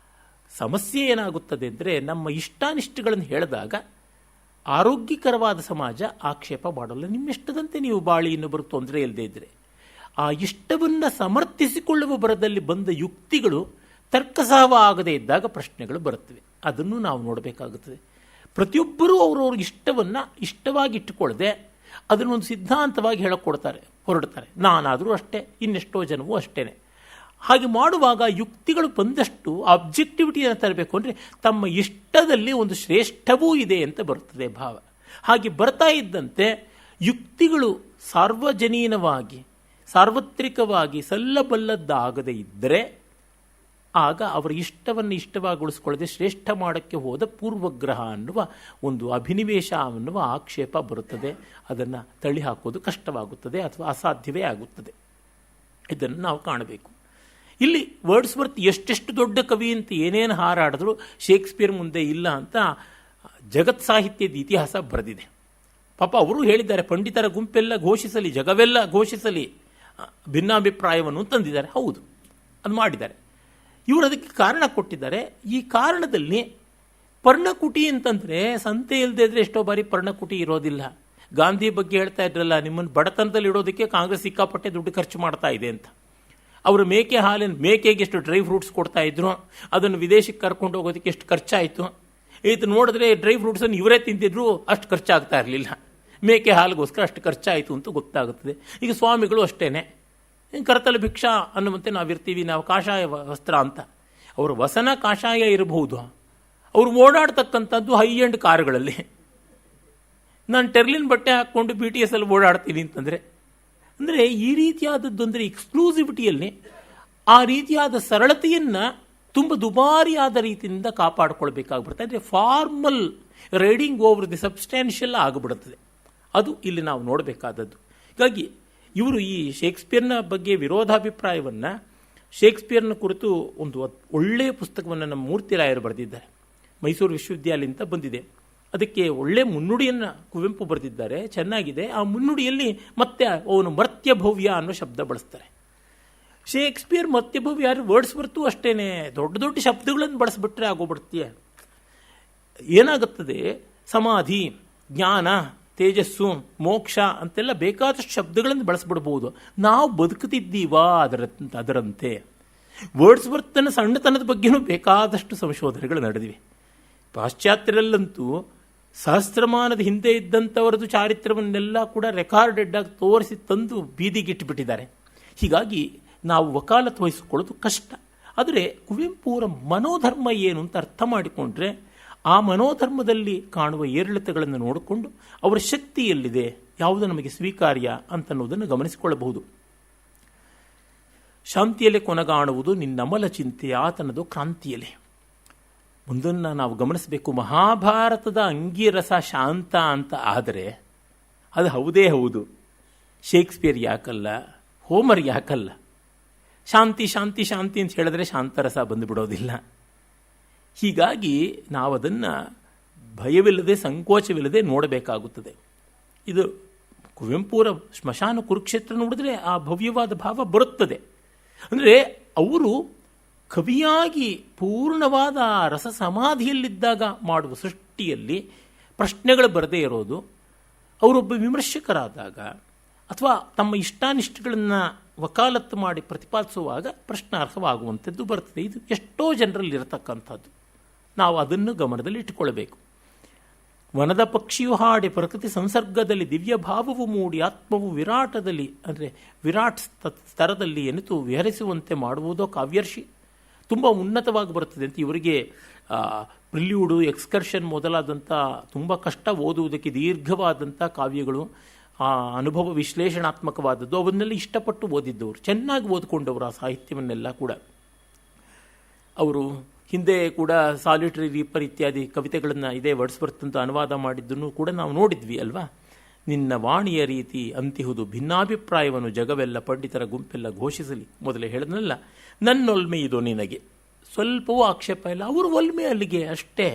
S1: ಸಮಸ್ಯೆ ಏನಾಗುತ್ತದೆ ಅಂದರೆ, ನಮ್ಮ ಇಷ್ಟಾನಿಷ್ಟಗಳನ್ನು ಹೇಳಿದಾಗ ಆರೋಗ್ಯಕರವಾದ ಸಮಾಜ ಆಕ್ಷೇಪ ಮಾಡೋಲ್ಲ. ನಿಮ್ಮಿಷ್ಟದಂತೆ ನೀವು ಬಾಳಿ ಇನ್ನೊಬ್ಬರು ತೊಂದರೆ ಇಲ್ಲದೆ ಇದ್ದರೆ. ಆ ಇಷ್ಟವನ್ನು ಸಮರ್ಥಿಸಿಕೊಳ್ಳುವ ಬರದಲ್ಲಿ ಬಂದ ಯುಕ್ತಿಗಳು ತರ್ಕಸಹವ ಆಗದೇ ಇದ್ದಾಗ ಪ್ರಶ್ನೆಗಳು ಬರುತ್ತವೆ. ಅದನ್ನು ನಾವು ನೋಡಬೇಕಾಗುತ್ತದೆ. ಪ್ರತಿಯೊಬ್ಬರೂ ಅವರವ್ರ ಇಷ್ಟವನ್ನು ಇಷ್ಟವಾಗಿಟ್ಟುಕೊಳ್ಳದೆ ಅದನ್ನೊಂದು ಸಿದ್ಧಾಂತವಾಗಿ ಹೊರಡ್ತಾರೆ. ನಾನಾದರೂ ಅಷ್ಟೇ, ಇನ್ನೆಷ್ಟೋ ಜನವೂ ಅಷ್ಟೇ. ಹಾಗೆ ಮಾಡುವಾಗ ಯುಕ್ತಿಗಳು ಬಂದಷ್ಟು ಆಬ್ಜೆಕ್ಟಿವಿಟಿಯನ್ನು ತರಬೇಕು ಅಂದರೆ ತಮ್ಮ ಇಷ್ಟದಲ್ಲಿ ಒಂದು ಶ್ರೇಷ್ಠವೂ ಇದೆ ಅಂತ ಬರುತ್ತದೆ ಭಾವ. ಹಾಗೆ ಬರ್ತಾ ಇದ್ದಂತೆ ಯುಕ್ತಿಗಳು ಸಾರ್ವಜನೀನವಾಗಿ ಸಾರ್ವತ್ರಿಕವಾಗಿ ಸಲ್ಲಬಲ್ಲದ್ದಾಗದೇ ಇದ್ದರೆ ಆಗ ಅವರ ಇಷ್ಟವನ್ನು ಇಷ್ಟವಾಗಿಗೊಳಿಸಿಕೊಳ್ಳದೆ ಶ್ರೇಷ್ಠ ಮಾಡೋಕ್ಕೆ ಹೋದ ಪೂರ್ವಗ್ರಹ ಅನ್ನುವ ಒಂದು ಅಭಿನಿವೇಶ ಅನ್ನುವ ಆಕ್ಷೇಪ ಬರುತ್ತದೆ. ಅದನ್ನು ತಳ್ಳಿ ಹಾಕೋದು ಕಷ್ಟವಾಗುತ್ತದೆ ಅಥವಾ ಅಸಾಧ್ಯವೇ ಆಗುತ್ತದೆ. ಇದನ್ನು ನಾವು ಕಾಣಬೇಕು. ಇಲ್ಲಿ ವರ್ಡ್ಸ್ವರ್ತ್ ಎಷ್ಟೆಷ್ಟು ದೊಡ್ಡ ಕವಿ ಅಂತ ಏನೇನು ಹಾರಾಡಿದ್ರು ಶೇಕ್ಸ್ಪಿಯರ್ ಮುಂದೆ ಇಲ್ಲ ಅಂತ ಜಗತ್ ಸಾಹಿತ್ಯದ ಇತಿಹಾಸ ಬರೆದಿದೆ. ಪಾಪ ಅವರು ಹೇಳಿದ್ದಾರೆ, ಪಂಡಿತರ ಗುಂಪೆಲ್ಲ ಘೋಷಿಸಲಿ, ಜಗವೆಲ್ಲ ಘೋಷಿಸಲಿ ಭಿನ್ನಾಭಿಪ್ರಾಯವನ್ನು ತಂದಿದ್ದಾರೆ. ಹೌದು, ಅದು ಮಾಡಿದ್ದಾರೆ. ಇವರು ಅದಕ್ಕೆ ಕಾರಣ ಕೊಟ್ಟಿದ್ದಾರೆ. ಈ ಕಾರಣದಲ್ಲಿ ಪರ್ಣಕುಟಿ ಅಂತಂದರೆ ಸಂತೆ ಇಲ್ಲದೆ ಇದ್ರೆ ಎಷ್ಟೋ ಬಾರಿ ಪರ್ಣಕುಟಿ ಇರೋದಿಲ್ಲ. ಗಾಂಧಿ ಬಗ್ಗೆ ಹೇಳ್ತಾ ಇದ್ರಲ್ಲ, ನಿಮ್ಮನ್ನು ಬಡತನದಲ್ಲಿ ಇಡೋದಕ್ಕೆ ಕಾಂಗ್ರೆಸ್ ಸಿಕ್ಕಾಪಟ್ಟೆ ದುಡ್ಡು ಖರ್ಚು ಮಾಡ್ತಾ ಇದೆ ಅಂತ. ಅವರು ಮೇಕೆಗೆ ಎಷ್ಟು ಡ್ರೈ ಫ್ರೂಟ್ಸ್ ಕೊಡ್ತಾ ಇದ್ರು, ಅದನ್ನು ವಿದೇಶಕ್ಕೆ ಕರ್ಕೊಂಡು ಹೋಗೋದಕ್ಕೆ ಎಷ್ಟು ಖರ್ಚಾಯಿತು. ಇದು ನೋಡಿದ್ರೆ ಡ್ರೈ ಫ್ರೂಟ್ಸನ್ನು ಇವರೇ ತಿಂತಿದ್ರು ಅಷ್ಟು ಖರ್ಚಾಗ್ತಾ ಇರಲಿಲ್ಲ, ಮೇಕೆ ಹಾಲಿಗೋಸ್ಕರ ಅಷ್ಟು ಖರ್ಚಾಯಿತು ಅಂತ ಗೊತ್ತಾಗುತ್ತದೆ. ಈಗ ಸ್ವಾಮಿಗಳು ಅಷ್ಟೇನೆ, ಕರತಲ ಭಿಕ್ಷಾ ಅನ್ನುವಂತೆ ನಾವಿರ್ತೀವಿ, ನಾವು ಕಾಷಾಯ ವಸ್ತ್ರ ಅಂತ. ಅವರ ವಸನ ಕಾಷಾಯ ಇರಬಹುದು, ಅವರು ಓಡಾಡ್ತಕ್ಕಂಥದ್ದು ಹೈ ಎಂಡ್ ಕಾರುಗಳಲ್ಲಿ. ನಾನು ಟೆರ್ಲಿನ್ ಬಟ್ಟೆ ಹಾಕ್ಕೊಂಡು BTS ಅಲ್ಲಿ ಓಡಾಡ್ತೀನಿ ಅಂತಂದರೆ ಅಂದರೆ ಈ ರೀತಿಯಾದದ್ದು ಅಂದರೆ ಎಕ್ಸ್ಕ್ಲೂಸಿವಿಟಿಯಲ್ಲಿ ಆ ರೀತಿಯಾದ ಸರಳತೆಯನ್ನು ತುಂಬ ದುಬಾರಿಯಾದ ರೀತಿಯಿಂದ ಕಾಪಾಡಿಕೊಳ್ಬೇಕಾಗ್ಬಿಡುತ್ತೆ. ಅಂದರೆ formal riding over the substantial ಆಗಿಬಿಡುತ್ತದೆ. ಅದು ಇಲ್ಲಿ ನಾವು ನೋಡಬೇಕಾದದ್ದು. ಹೀಗಾಗಿ ಇವರು ಈ ಶೇಕ್ಸ್ಪಿಯರ್ನ ಬಗ್ಗೆ ವಿರೋಧಾಭಿಪ್ರಾಯವನ್ನು, ಶೇಕ್ಸ್ಪಿಯರ್ನ ಕುರಿತು ಒಂದು ಒಳ್ಳೆಯ ಪುಸ್ತಕವನ್ನು ನಮ್ಮ ಮೂರ್ತಿರಾಯರು ಬರೆದಿದ್ದಾರೆ. ಮೈಸೂರು ವಿಶ್ವವಿದ್ಯಾಲಯದಿಂದ ಬಂದಿದೆ. ಅದಕ್ಕೆ ಒಳ್ಳೆಯ ಮುನ್ನುಡಿಯನ್ನು ಕುವೆಂಪು ಬರೆದಿದ್ದಾರೆ, ಚೆನ್ನಾಗಿದೆ. ಆ ಮುನ್ನುಡಿಯಲ್ಲಿ ಮತ್ತೆ ಅವನು ಮರ್ತ್ಯಭವ್ಯ ಅನ್ನೋ ಶಬ್ದ ಬಳಸ್ತಾರೆ. ಶೇಕ್ಸ್ಪಿಯರ್ ಮರ್ತ್ಯಭವ್ಯ, ವರ್ಡ್ಸ್ವರ್ತು ಅಷ್ಟೇನೆ ದೊಡ್ಡ ದೊಡ್ಡ ಶಬ್ದಗಳನ್ನು ಬಳಸಿಬಿಟ್ರೆ ಆಗೋಗ್ಬಿಡ್ತೀಯ. ಏನಾಗುತ್ತದೆ, ಸಮಾಧಿ, ಜ್ಞಾನ, ತೇಜಸ್ಸು, ಮೋಕ್ಷ ಅಂತೆಲ್ಲ ಬೇಕಾದಷ್ಟು ಶಬ್ದಗಳನ್ನು ಬಳಸ್ಬಿಡ್ಬೋದು. ನಾವು ಬದುಕುತ್ತಿದ್ದೀವಾ ಅದರಂತೆ. ವರ್ಡ್ಸ್ವರ್ತನ ಸಣ್ಣತನದ ಬಗ್ಗೆನೂ ಬೇಕಾದಷ್ಟು ಸಂಶೋಧನೆಗಳು ನಡೆದಿವೆ. ಪಾಶ್ಚಾತ್ಯರಲ್ಲಂತೂ ಸಹಸ್ರಮಾನದ ಹಿಂದೆ ಇದ್ದಂಥವರದು ಚಾರಿತ್ರ್ಯವನ್ನೆಲ್ಲ ಕೂಡ ರೆಕಾರ್ಡೆಡ್ ಆಗಿ ತೋರಿಸಿ ತಂದು ಬೀದಿಗಿಟ್ಟುಬಿಟ್ಟಿದ್ದಾರೆ. ಹೀಗಾಗಿ ನಾವು ವಕಾಲತ್ ವಹಿಸಿಕೊಳ್ಳೋದು ಕಷ್ಟ. ಆದರೆ ಕುವೆಂಪುರ ಮನೋಧರ್ಮ ಏನು ಅಂತ ಅರ್ಥ ಮಾಡಿಕೊಂಡ್ರೆ ಆ ಮನೋಧರ್ಮದಲ್ಲಿ ಕಾಣುವ ಏರಿಳಿತಗಳನ್ನು ನೋಡಿಕೊಂಡು ಅವರ ಶಕ್ತಿ ಎಲ್ಲಿದೆ, ಯಾವುದು ನಮಗೆ ಸ್ವೀಕಾರ್ಯ ಅಂತನ್ನುವುದನ್ನು ಗಮನಿಸಿಕೊಳ್ಳಬಹುದು. ಶಾಂತಿಯಲ್ಲೇ ಕೊನಗಾಣುವುದು ನಿನ್ನಮಲ ಚಿಂತೆ ಆತನದು ಕ್ರಾಂತಿಯಲ್ಲೇ. ಮುಂದನ್ನು ನಾವು ಗಮನಿಸಬೇಕು. ಮಹಾಭಾರತದ ಅಂಗಿರಸ ಶಾಂತ ಅಂತ ಆದರೆ ಅದು ಹೌದೇ ಹೌದು. Shakespeare ಯಾಕಲ್ಲ, Homer ಯಾಕಲ್ಲ. ಶಾಂತಿ ಶಾಂತಿ ಶಾಂತಿ ಅಂತ ಹೇಳಿದ್ರೆ ಶಾಂತರಸ ಬಂದುಬಿಡೋದಿಲ್ಲ. ಹೀಗಾಗಿ ನಾವು ಅದನ್ನು ಭಯವಿಲ್ಲದೆ ಸಂಕೋಚವಿಲ್ಲದೆ ನೋಡಬೇಕಾಗುತ್ತದೆ. ಇದು ಕುವೆಂಪುರ ಸ್ಮಶಾನ ಕುರುಕ್ಷೇತ್ರ ನೋಡಿದ್ರೆ ಆ ಭವ್ಯವಾದ ಭಾವ ಬರುತ್ತದೆ. ಅಂದರೆ ಅವರು ಕವಿಯಾಗಿ ಪೂರ್ಣವಾದ ರಸ ಸಮಾಧಿಯಲ್ಲಿದ್ದಾಗ ಮಾಡುವ ಸೃಷ್ಟಿಯಲ್ಲಿ ಪ್ರಶ್ನೆಗಳು ಬರದೇ ಇರೋದು, ಅವರೊಬ್ಬ ವಿಮರ್ಶಕರಾದಾಗ ಅಥವಾ ತಮ್ಮ ಇಷ್ಟಾನಿಷ್ಟಗಳನ್ನು ವಕಾಲತ್ತು ಮಾಡಿ ಪ್ರತಿಪಾದಿಸುವಾಗ ಪ್ರಶ್ನಾರ್ಹವಾಗುವಂಥದ್ದು ಬರ್ತದೆ. ಇದು ಎಷ್ಟೋ ಜನರಲ್ಲಿ ಇರತಕ್ಕಂಥದ್ದು. ನಾವು ಅದನ್ನು ಗಮನದಲ್ಲಿ ಇಟ್ಟುಕೊಳ್ಳಬೇಕು. ವನದ ಪಕ್ಷಿಯು ಹಾಡಿ ಪ್ರಕೃತಿ ಸಂಸರ್ಗದಲ್ಲಿ ದಿವ್ಯ ಭಾವವು ಮೂಡಿ ಆತ್ಮವು ವಿರಾಟದಲ್ಲಿ ಅಂದರೆ ವಿರಾಟ್ ಸ್ತರದಲ್ಲಿ ಎನಿತು ವಿಹರಿಸುವಂತೆ ಮಾಡುವುದೋ ಕಾವ್ಯರ್ಷಿ. ತುಂಬ ಉನ್ನತವಾಗಿ ಬರುತ್ತದೆ ಅಂತ ಇವರಿಗೆ ಪ್ರಿಲ್ಯೂಡು, ಎಕ್ಸ್ಕರ್ಷನ್ ಮೊದಲಾದಂಥ ತುಂಬ ಕಷ್ಟ ಓದುವುದಕ್ಕೆ ದೀರ್ಘವಾದಂಥ ಕಾವ್ಯಗಳು, ಅನುಭವ ವಿಶ್ಲೇಷಣಾತ್ಮಕವಾದದ್ದು, ಅವನ್ನೆಲ್ಲ ಇಷ್ಟಪಟ್ಟು ಓದಿದ್ದವರು, ಚೆನ್ನಾಗಿ ಓದಿಕೊಂಡವರು ಆ ಸಾಹಿತ್ಯವನ್ನೆಲ್ಲ ಕೂಡ. ಅವರು ಹಿಂದೆ ಕೂಡ ಸಾಲಿಟರಿ ರೀಪರ್ ಇತ್ಯಾದಿ ಕವಿತೆಗಳನ್ನು ಇದೇ ವರ್ಡ್ಸ್ವರ್ತ್ ಅಂತ ಅನುವಾದ ಮಾಡಿದ್ದನ್ನು ಕೂಡ ನಾವು ನೋಡಿದ್ವಿ ಅಲ್ವಾ. ನಿನ್ನ ವಾಣಿಯ ರೀತಿ ಅಂತಿಹುದು ಭಿನ್ನಾಭಿಪ್ರಾಯವನ್ನು ಜಗವೆಲ್ಲ ಪಂಡಿತರ ಗುಂಪೆಲ್ಲ ಘೋಷಿಸಲಿ. ಮೊದಲೇ ಹೇಳಿದ್ನಲ್ಲ, ನನ್ನೊಲ್ಮೆ ಇದು ನಿನಗೆ. ಸ್ವಲ್ಪವೂ ಆಕ್ಷೇಪ ಇಲ್ಲ, ಅವರು ಒಲ್ಮೆ ಅಲ್ಲಿಗೆ ಅಷ್ಟೇ,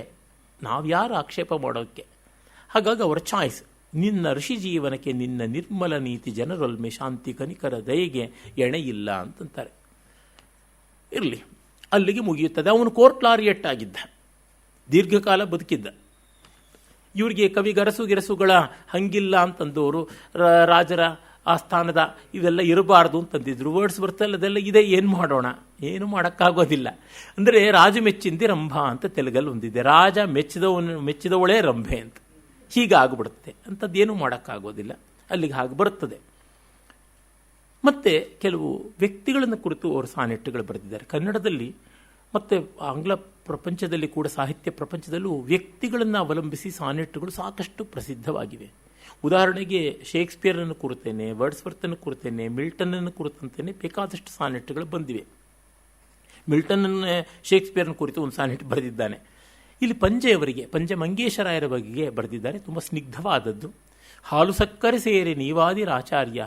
S1: ನಾವು ಯಾರು ಆಕ್ಷೇಪ ಮಾಡೋಕ್ಕೆ. ಹಾಗಾಗಿ ಅವರ ಚಾಯ್ಸ್. ನಿನ್ನ ಋಷಿ ಜೀವನಕ್ಕೆ ನಿನ್ನ ನಿರ್ಮಲ ನೀತಿ ಜನರೊಲ್ಮೆ ಶಾಂತಿ ಕನಿಕರ ದಯೆಗೆ ಎಣೆಯಿಲ್ಲ ಅಂತಂತಾರೆ. ಇರಲಿ, ಅಲ್ಲಿಗೆ ಮುಗಿಯುತ್ತದೆ. ಅವನು ಕೋರ್ಟ್ ಲಾರಿಯಟ್ ಆಗಿದ್ದ, ದೀರ್ಘಕಾಲ ಬದುಕಿದ್ದ. ಇವರಿಗೆ ಕವಿಗರಸು ಗಿರಸುಗಳ ಹಂಗಿಲ್ಲ ಅಂತಂದವರು, ರಾಜರ ಆಸ್ಥಾನದ ಇವೆಲ್ಲ ಇರಬಾರ್ದು ಅಂತಂದಿದ್ರು. ವರ್ಡ್ಸ್ ಬರ್ತಲ್ಲ ಅದೆಲ್ಲ ಇದೆ, ಏನು ಮಾಡೋಣ, ಏನು ಮಾಡೋಕ್ಕಾಗೋದಿಲ್ಲ. ಅಂದರೆ ರಾಜ ಮೆಚ್ಚಿಂದಿ ರಂಭ ಅಂತ ತೆಲುಗಲ್ಲಿ ಒಂದಿದೆ, ರಾಜ ಮೆಚ್ಚಿದವಳೇ ರಂಭೆ ಅಂತ. ಹೀಗಾಗ್ಬಿಡುತ್ತೆ ಅಂಥದ್ದೇನು ಮಾಡೋಕ್ಕಾಗೋದಿಲ್ಲ, ಅಲ್ಲಿಗೆ ಹಾಗೆ ಬರುತ್ತದೆ. ಮತ್ತು ಕೆಲವು ವ್ಯಕ್ತಿಗಳನ್ನು ಕುರಿತು ಅವರು ಸಾನೆಟ್ಟುಗಳು ಬರೆದಿದ್ದಾರೆ ಕನ್ನಡದಲ್ಲಿ. ಮತ್ತು ಆಂಗ್ಲ ಪ್ರಪಂಚದಲ್ಲಿ ಕೂಡ, ಸಾಹಿತ್ಯ ಪ್ರಪಂಚದಲ್ಲೂ ವ್ಯಕ್ತಿಗಳನ್ನು ಅವಲಂಬಿಸಿ ಸಾನೆಟ್ಟುಗಳು ಸಾಕಷ್ಟು ಪ್ರಸಿದ್ಧವಾಗಿವೆ. ಉದಾಹರಣೆಗೆ ಶೇಕ್ಸ್ಪಿಯರನ್ನು ಕುರಿತೇನೆ, ವರ್ಡ್ಸ್ವರ್ತನ್ನು ಕುರಿತೇನೆ, ಮಿಲ್ಟನ್ನನ್ನು ಕುರಿತಂತೇನೆ ಬೇಕಾದಷ್ಟು ಸಾನೆಟ್ಟುಗಳು ಬಂದಿವೆ. ಮಿಲ್ಟನ್ನನ್ನು ಶೇಕ್ಸ್ಪಿಯರ್ನ ಕುರಿತು ಒಂದು ಸಾನೆಟ್ ಬರೆದಿದ್ದಾನೆ. ಇಲ್ಲಿ ಪಂಜೆಯವರಿಗೆ, ಪಂಜೆ ಮಂಗೇಶರಾಯರ ಬಗೆಗೆ ಬರೆದಿದ್ದಾರೆ, ತುಂಬ ಸ್ನಿಗ್ಧವಾದದ್ದು. ಹಾಲು ಸಕ್ಕರೆ ಸೇರಿ ನೀವಾದಿರಾಚಾರ್ಯ,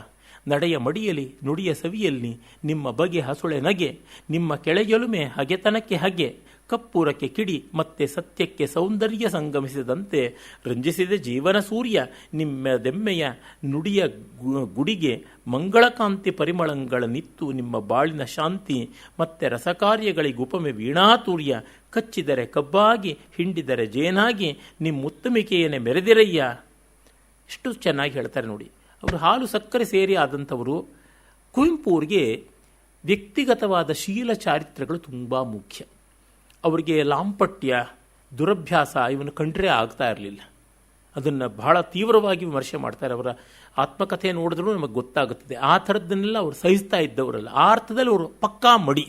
S1: ನಡೆಯ ಮಡಿಯಲಿ ನುಡಿಯ ಸವಿಯಲ್ಲಿ ನಿಮ್ಮ ಬಗೆ ಹಸುಳೆ ನಗೆ, ನಿಮ್ಮ ಕೆಳಗೆಲುಮೆ ಹಗೆತನಕ್ಕೆ ಹಗೆ, ಕಪ್ಪುರಕ್ಕೆ ಕಿಡಿ ಮತ್ತೆ ಸತ್ಯಕ್ಕೆ ಸೌಂದರ್ಯ ಸಂಗಮಿಸಿದಂತೆ ರಂಜಿಸಿದ ಜೀವನ ಸೂರ್ಯ, ನಿಮ್ಮದೆಮ್ಮೆಯ ನುಡಿಯ ಗುಡಿಗೆ ಮಂಗಳಕಾಂತಿ ಪರಿಮಳಗಳ ನಿತ್ತು, ನಿಮ್ಮ ಬಾಳಿನ ಶಾಂತಿ ಮತ್ತೆ ರಸಕಾರ್ಯಗಳಿಗುಪಮೆ ವೀಣಾತೂರ್ಯ, ಕಚ್ಚಿದರೆ ಕಬ್ಬಾಗಿ ಹಿಂಡಿದರೆ ಜೇನಾಗಿ ನಿಮ್ಮುತ್ತಮಿಕೆಯನ್ನೇ ಮೆರೆದಿರಯ್ಯ. ಎಷ್ಟು ಚೆನ್ನಾಗಿ ಹೇಳ್ತಾರೆ ನೋಡಿ. ಅವರು ಹಾಲು ಸಕ್ಕರೆ ಸೇರಿ ಆದಂಥವರು. ಕುವೆಂಪು ಅವರಿಗೆ ವ್ಯಕ್ತಿಗತವಾದ ಶೀಲ ಚಾರಿತ್ರ್ಯಗಳು ತುಂಬ ಮುಖ್ಯ. ಅವರಿಗೆ ಲಾಂಪಟ್ಯ, ದುರಭ್ಯಾಸ ಇವನ್ನು ಕಂಡ್ರೆ ಆಗ್ತಾ ಇರಲಿಲ್ಲ. ಅದನ್ನು ಬಹಳ ತೀವ್ರವಾಗಿ ವಿಮರ್ಶೆ ಮಾಡ್ತಾರೆ. ಅವರ ಆತ್ಮಕಥೆ ನೋಡಿದ್ರೂ ನಮಗೆ ಗೊತ್ತಾಗುತ್ತದೆ. ಆ ಥರದ್ದನ್ನೆಲ್ಲ ಅವರು ಸಹಿಸ್ತಾ ಇದ್ದವರಲ್ಲ. ಆ ಅರ್ಥದಲ್ಲಿ ಅವರು ಪಕ್ಕಾ ಮಡಿ.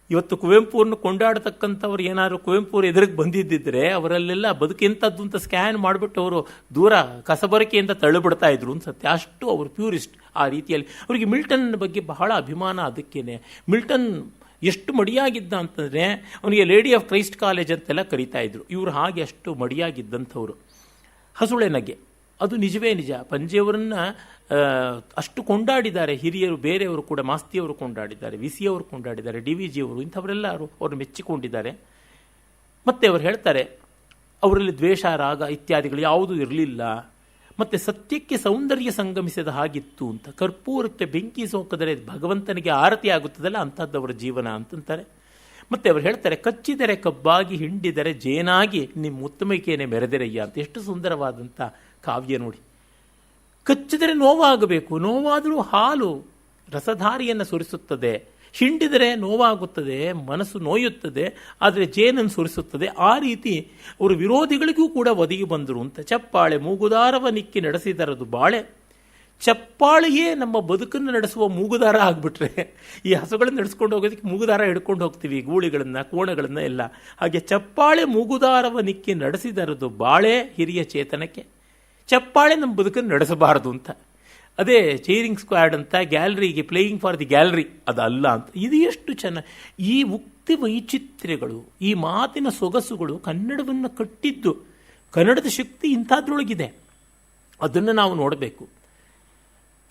S1: ಇವತ್ತು ಕುವೆಂಪುವನ್ನು ಕೊಂಡಾಡತಕ್ಕಂಥವ್ರು ಏನಾದರೂ ಕುವೆಂಪು ಎದುರಿಗೆ ಬಂದಿದ್ದಿದ್ರೆ ಅವರಲ್ಲೆಲ್ಲ ಬದುಕೆಂಥದ್ದು ಅಂತ ಸ್ಕ್ಯಾನ್ ಮಾಡಿಬಿಟ್ಟು ಅವರು ದೂರ ಕಸಬರಿಕೆಯಿಂದ ತಳ್ಳಿಬಿಡ್ತಾ ಇದ್ರು ಅನ್ಸುತ್ತೆ. ಅಷ್ಟು ಅವರು ಪ್ಯೂರಿಸ್ಟ್ ಆ ರೀತಿಯಲ್ಲಿ. ಅವರಿಗೆ ಮಿಲ್ಟನ್ ಬಗ್ಗೆ ಬಹಳ ಅಭಿಮಾನ. ಅದಕ್ಕೇನೆ ಮಿಲ್ಟನ್ ಎಷ್ಟು ಮಡಿಯಾಗಿದ್ದ ಅಂತಂದರೆ ಅವನಿಗೆ ಲೇಡಿ ಆಫ್ ಕ್ರೈಸ್ಟ್ ಕಾಲೇಜ್ ಅಂತೆಲ್ಲ ಕರೀತಾ ಇದ್ರು. ಇವರು ಹಾಗೆ ಅಷ್ಟು ಮಡಿಯಾಗಿದ್ದಂಥವ್ರು. ಹಸುಳೆ ನಗೆ ಅದು ನಿಜವೇ ನಿಜ. ಪಂಜೆಯವರನ್ನು ಅಷ್ಟು ಕೊಂಡಾಡಿದ್ದಾರೆ ಹಿರಿಯರು, ಬೇರೆಯವರು ಕೂಡ. ಮಾಸ್ತಿಯವರು ಕೊಂಡಾಡಿದ್ದಾರೆ, ವಿ ಸಿ ಅವರು ಕೊಂಡಾಡಿದ್ದಾರೆ, ಡಿ ವಿ ಜಿ ಅವರು, ಇಂಥವರೆಲ್ಲ ಅವರು ಮೆಚ್ಚಿಕೊಂಡಿದ್ದಾರೆ. ಮತ್ತು ಅವರು ಹೇಳ್ತಾರೆ ಅವರಲ್ಲಿ ದ್ವೇಷ, ರಾಗ ಇತ್ಯಾದಿಗಳು ಯಾವುದೂ ಇರಲಿಲ್ಲ. ಮತ್ತು ಸತ್ಯಕ್ಕೆ ಸೌಂದರ್ಯ ಸಂಗಮಿಸಿದ ಹಾಗಿತ್ತು ಅಂತ. ಕರ್ಪೂರಕ್ಕೆ ಬೆಂಕಿ ಸೋಕಿದರೆ ಭಗವಂತನಿಗೆ ಆರತಿ ಆಗುತ್ತದಲ್ಲ, ಅಂಥದ್ದವರ ಜೀವನ ಅಂತಂತಾರೆ. ಮತ್ತು ಅವರು ಹೇಳ್ತಾರೆ ಕಚ್ಚಿದರೆ ಕಬ್ಬಾಗಿ ಹಿಂಡಿದರೆ ಜೇನಾಗಿ ನಿಮ್ಮ ಉತ್ತಮಿಕೆಯೇ ಮೆರೆದಿರಯ್ಯ ಅಂತ. ಎಷ್ಟು ಸುಂದರವಾದಂಥ ಕಾವ್ಯ ನೋಡಿ. ಕಚ್ಚಿದರೆ ನೋವಾಗಬೇಕು, ನೋವಾದರೂ ಹಾಲು ರಸಧಾರಿಯನ್ನು ಸುರಿಸುತ್ತದೆ. ಹಿಂಡಿದರೆ ನೋವಾಗುತ್ತದೆ, ಮನಸ್ಸು ನೋಯುತ್ತದೆ, ಆದರೆ ಜೇನನ್ನು ಸುರಿಸುತ್ತದೆ. ಆ ರೀತಿ ಅವರು ವಿರೋಧಿಗಳಿಗೂ ಕೂಡ ಒದಗಿ ಬಂದರು ಅಂತ. ಚಪ್ಪಾಳೆ ಮೂಗುದಾರವ ನಿಕ್ಕಿ ನಡೆಸಿದರದು ಬಾಳೆ. ಚಪ್ಪಾಳೆಯೇ ನಮ್ಮ ಬದುಕನ್ನು ನಡೆಸುವ ಮೂಗುದಾರ ಆಗಿಬಿಟ್ರೆ, ಈ ಹಸುಗಳನ್ನು ನಡೆಸ್ಕೊಂಡು ಹೋಗೋದಕ್ಕೆ ಮೂಗುದಾರ ಹಿಡ್ಕೊಂಡು ಹೋಗ್ತೀವಿ, ಗೂಳಿಗಳನ್ನು, ಕೋಣಗಳನ್ನು ಎಲ್ಲ. ಹಾಗೆ ಚಪ್ಪಾಳೆ ಮೂಗುದಾರವ ನಿಕ್ಕಿ ನಡೆಸಿದರದು ಬಾಳೆ ಹಿರಿಯ ಚೇತನಕ್ಕೆ. ಚಪ್ಪಾಳೆ ನಮ್ಮ ಬದುಕನ್ನು ನಡೆಸಬಾರದು ಅಂತ. ಅದೇ ಚೇರಿಂಗ್ ಸ್ಕ್ವಾಡ್ ಅಂತ, ಗ್ಯಾಲರಿಗೆ ಪ್ಲೇಯಿಂಗ್ ಫಾರ್ ದಿ ಗ್ಯಾಲರಿ ಅದಲ್ಲ ಅಂತ. ಇದು ಎಷ್ಟು ಚೆನ್ನಾಗಿ ಈ ಉಕ್ತಿ ವೈಚಿತ್ರ್ಯಗಳು, ಈ ಮಾತಿನ ಸೊಗಸುಗಳು ಕನ್ನಡವನ್ನು ಕಟ್ಟಿದ್ದು. ಕನ್ನಡದ ಶಕ್ತಿ ಇಂಥದ್ರೊಳಗಿದೆ, ಅದನ್ನು ನಾವು ನೋಡಬೇಕು.